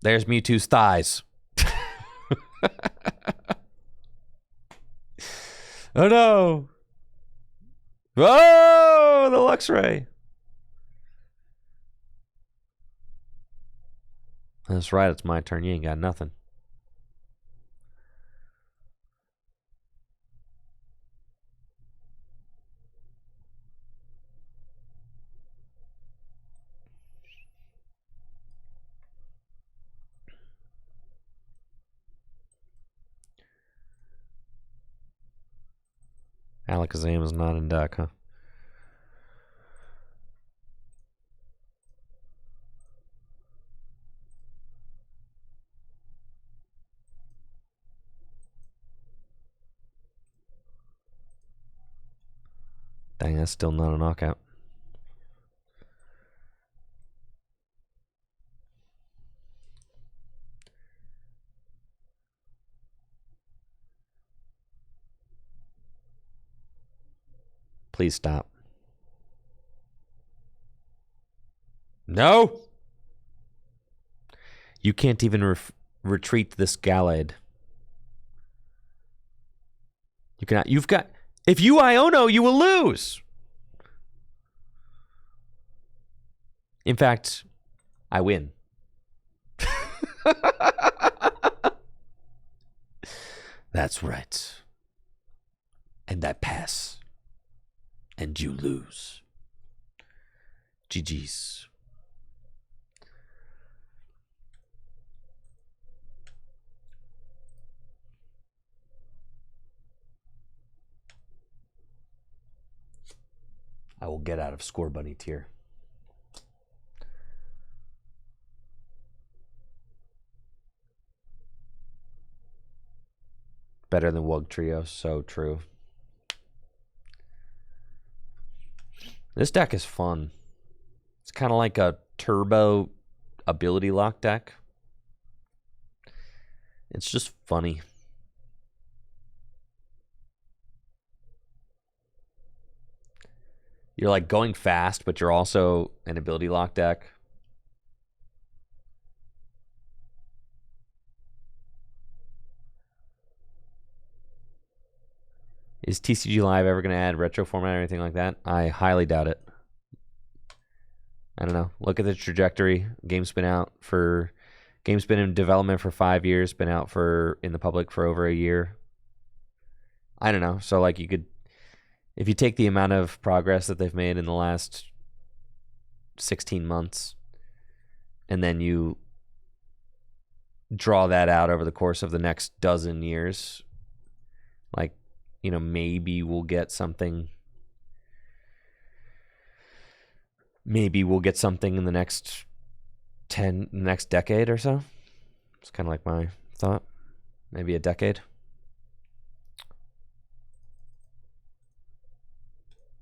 There's Mewtwo's thighs. Oh no! Oh, the Luxray. That's right, it's my turn. You ain't got nothing. Alakazam is not in deck, huh? Dang, that's still not a knockout. Please stop. No! You can't even retreat this Gallade. You cannot. You've got. If you Iono, you will lose. In fact, I win. That's right. And I pass. And you lose. GG's. I will get out of Score Bunny tier. Better than Wug Trio, so true. This deck is fun. It's kind of like a turbo ability lock deck. It's just funny. You're like going fast, but you're also an ability lock deck. Is TCG Live ever going to add retro format or anything like that? I highly doubt it. I don't know. Look at the trajectory. Game's been in development for 5 years, been out in the public for over a year. I don't know. So like you could, if you take the amount of progress that they've made in the last 16 months, and then you draw that out over the course of the next dozen years, like, you know, maybe we'll get something. Maybe we'll get something in the next decade or so. It's kind of like my thought. Maybe a decade.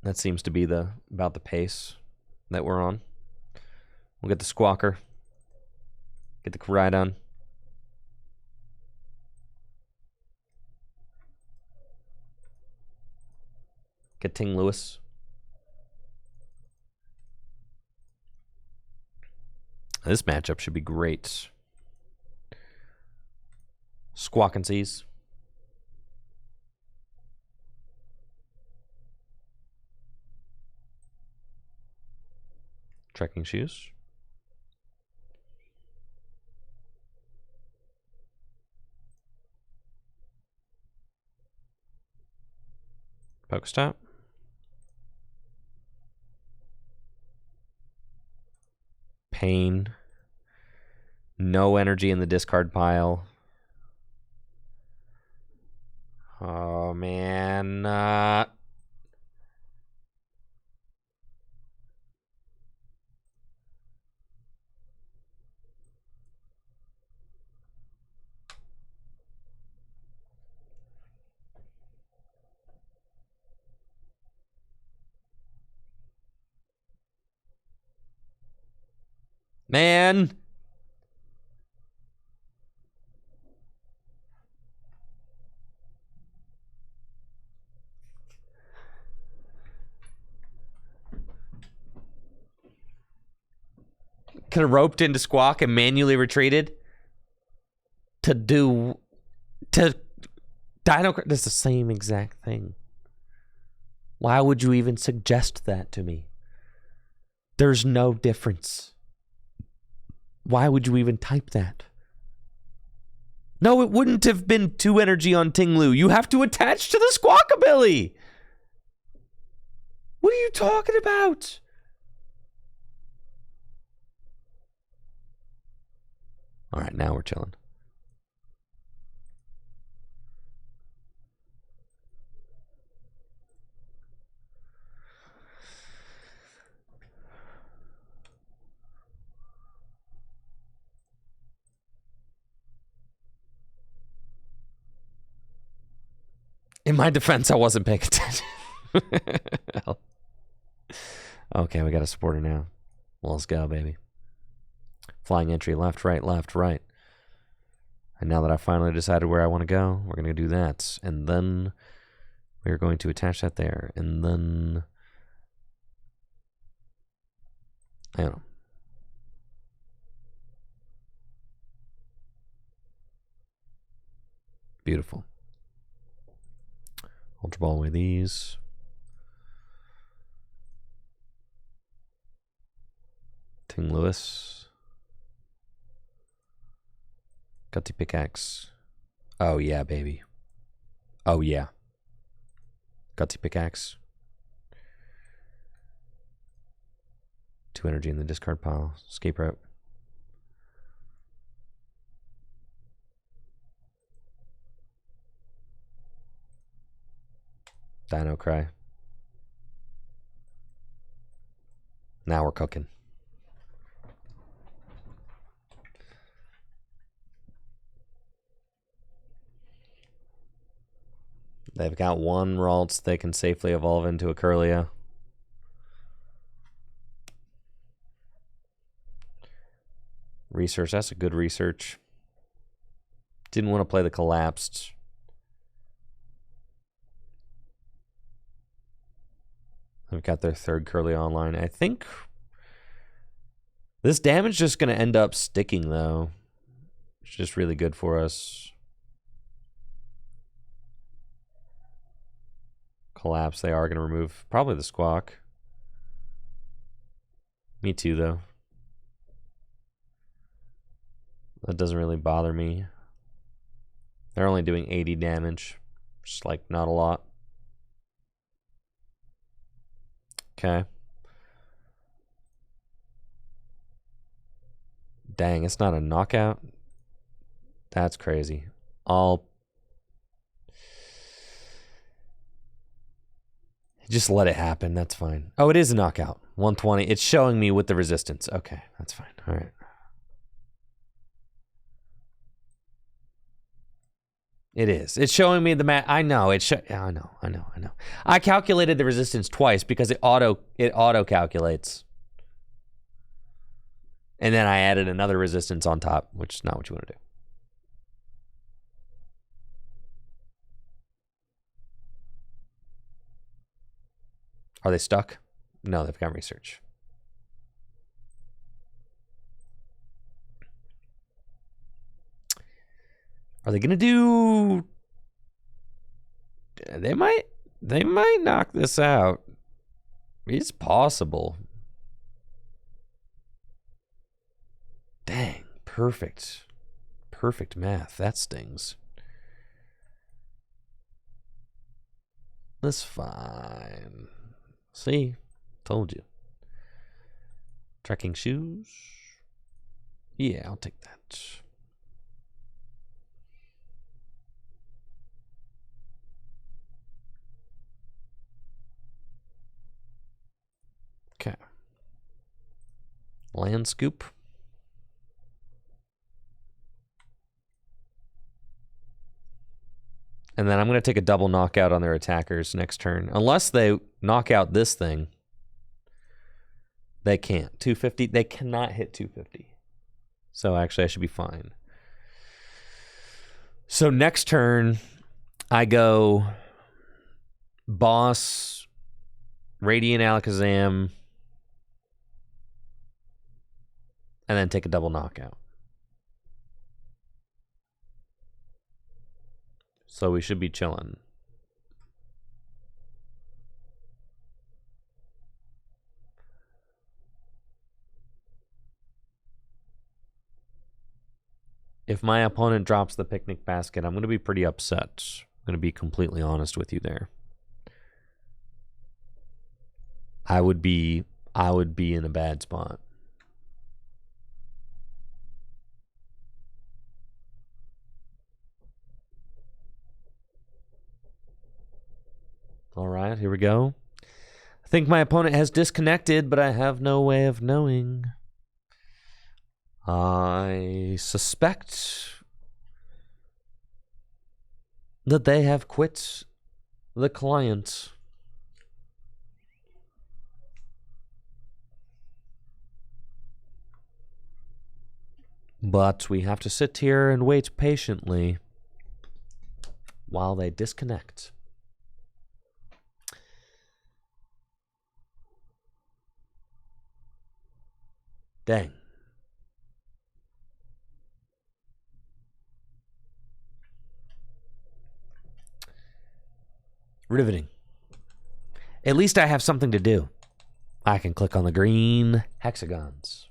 That seems to be about the pace that we're on. We'll get the Squawker. Get the Koraidon. Get Ting Louis. This matchup should be great. Squawk and Seize. Trekking Shoes. Pokestop. Pain. No energy in the discard pile. Oh, man. Man. Could have roped into Squawk and manually retreated to Dino. That's the same exact thing. Why would you even suggest that to me? There's no difference. Why would you even type that? No, it wouldn't have been 2 energy on Ting Louis. You have to attach to the Squawk ability. What are you talking about? All right, now we're chilling. In my defense, I wasn't paying attention. Okay, we got a supporter now. Well, let's go, baby. Flying entry, left, right, left, right. And now that I finally decided where I want to go, we're going to do that. And then we're going to attach that there. And then, I don't know. Beautiful. Ultra ball away these. Ting Louis. Gutsy pickaxe. Oh yeah, baby. Oh yeah. Gutsy pickaxe. 2 energy in the discard pile. Escape route. Dino Cry. Now we're cooking. They've got one Ralts they can safely evolve into a Curlia. Research, that's a good research. Didn't want to play the collapsed. They've got their third Curlia online. I think this damage is just going to end up sticking, though. It's just really good for us. Collapse, they are going to remove probably the Squawk. Me too, though. That doesn't really bother me. They're only doing 80 damage. Just like not a lot. Okay. Dang, it's not a knockout? That's crazy. I'll just let it happen. That's fine. Oh, it is a knockout. 120. It's showing me with the resistance. Okay, that's fine. All right. It is. It's showing me the mat. I know. I know. I calculated the resistance twice because it auto calculates. And then I added another resistance on top, which is not what you want to do. Are they stuck? No, they've got research. Are they gonna do? They might knock this out. It's possible. Dang, perfect math. That stings. That's fine. See, told you. Trekking shoes. Yeah, I'll take that. Okay. Land scoop. And then I'm going to take a double knockout on their attackers next turn. Unless they knock out this thing. They can't. 250. They cannot hit 250. So actually I should be fine. So next turn, I go Boss, Radiant Alakazam, and then take a double knockout. So we should be chilling. If my opponent drops the picnic basket, I'm going to be pretty upset. I'm going to be completely honest with you there. I would be in a bad spot. All right, here we go. I think my opponent has disconnected, but I have no way of knowing. I suspect that they have quit the client. But we have to sit here and wait patiently while they disconnect. Dang. Riveting. At least I have something to do. I can click on the green hexagons.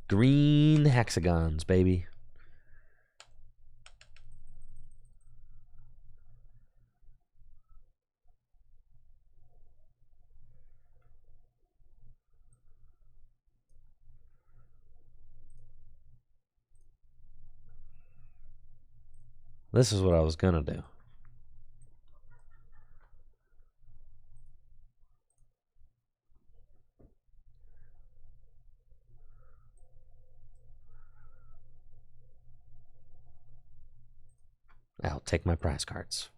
Green hexagons, baby. This is what I was gonna do. I'll take my prize cards.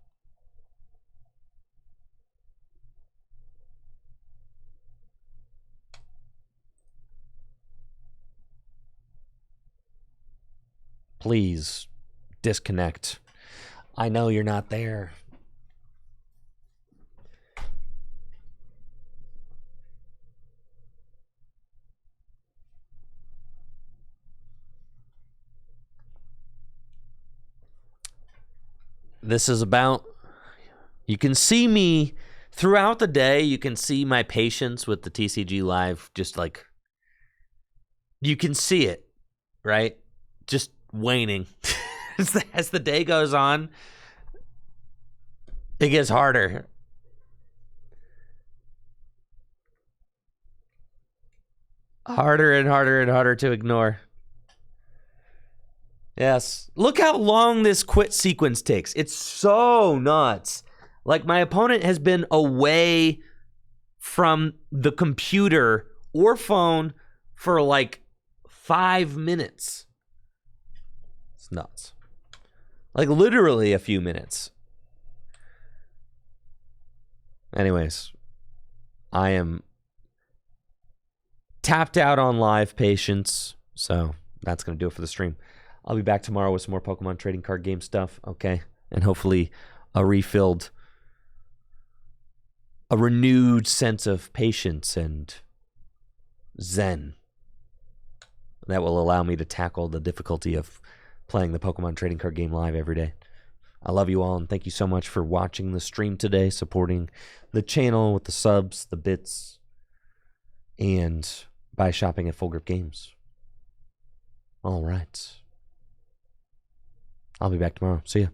Please disconnect. I know you're not there. This is about, you can see me throughout the day. You can see my patience with the TCG Live, just like, you can see it, right? Just waning. As the day goes on, it gets harder. Harder and harder and harder to ignore. Yes. Look how long this quit sequence takes. It's so nuts. Like, my opponent has been away from the computer or phone for like 5 minutes. It's nuts. Like, literally a few minutes. Anyways, I am tapped out on live patience, so that's going to do it for the stream. I'll be back tomorrow with some more Pokemon trading card game stuff, okay? And hopefully a renewed sense of patience and zen that will allow me to tackle the difficulty of playing the Pokemon trading card game live every day. I love you all, and thank you so much for watching the stream today, supporting the channel with the subs, the bits, and by shopping at Full Grip Games. All right. I'll be back tomorrow. See ya.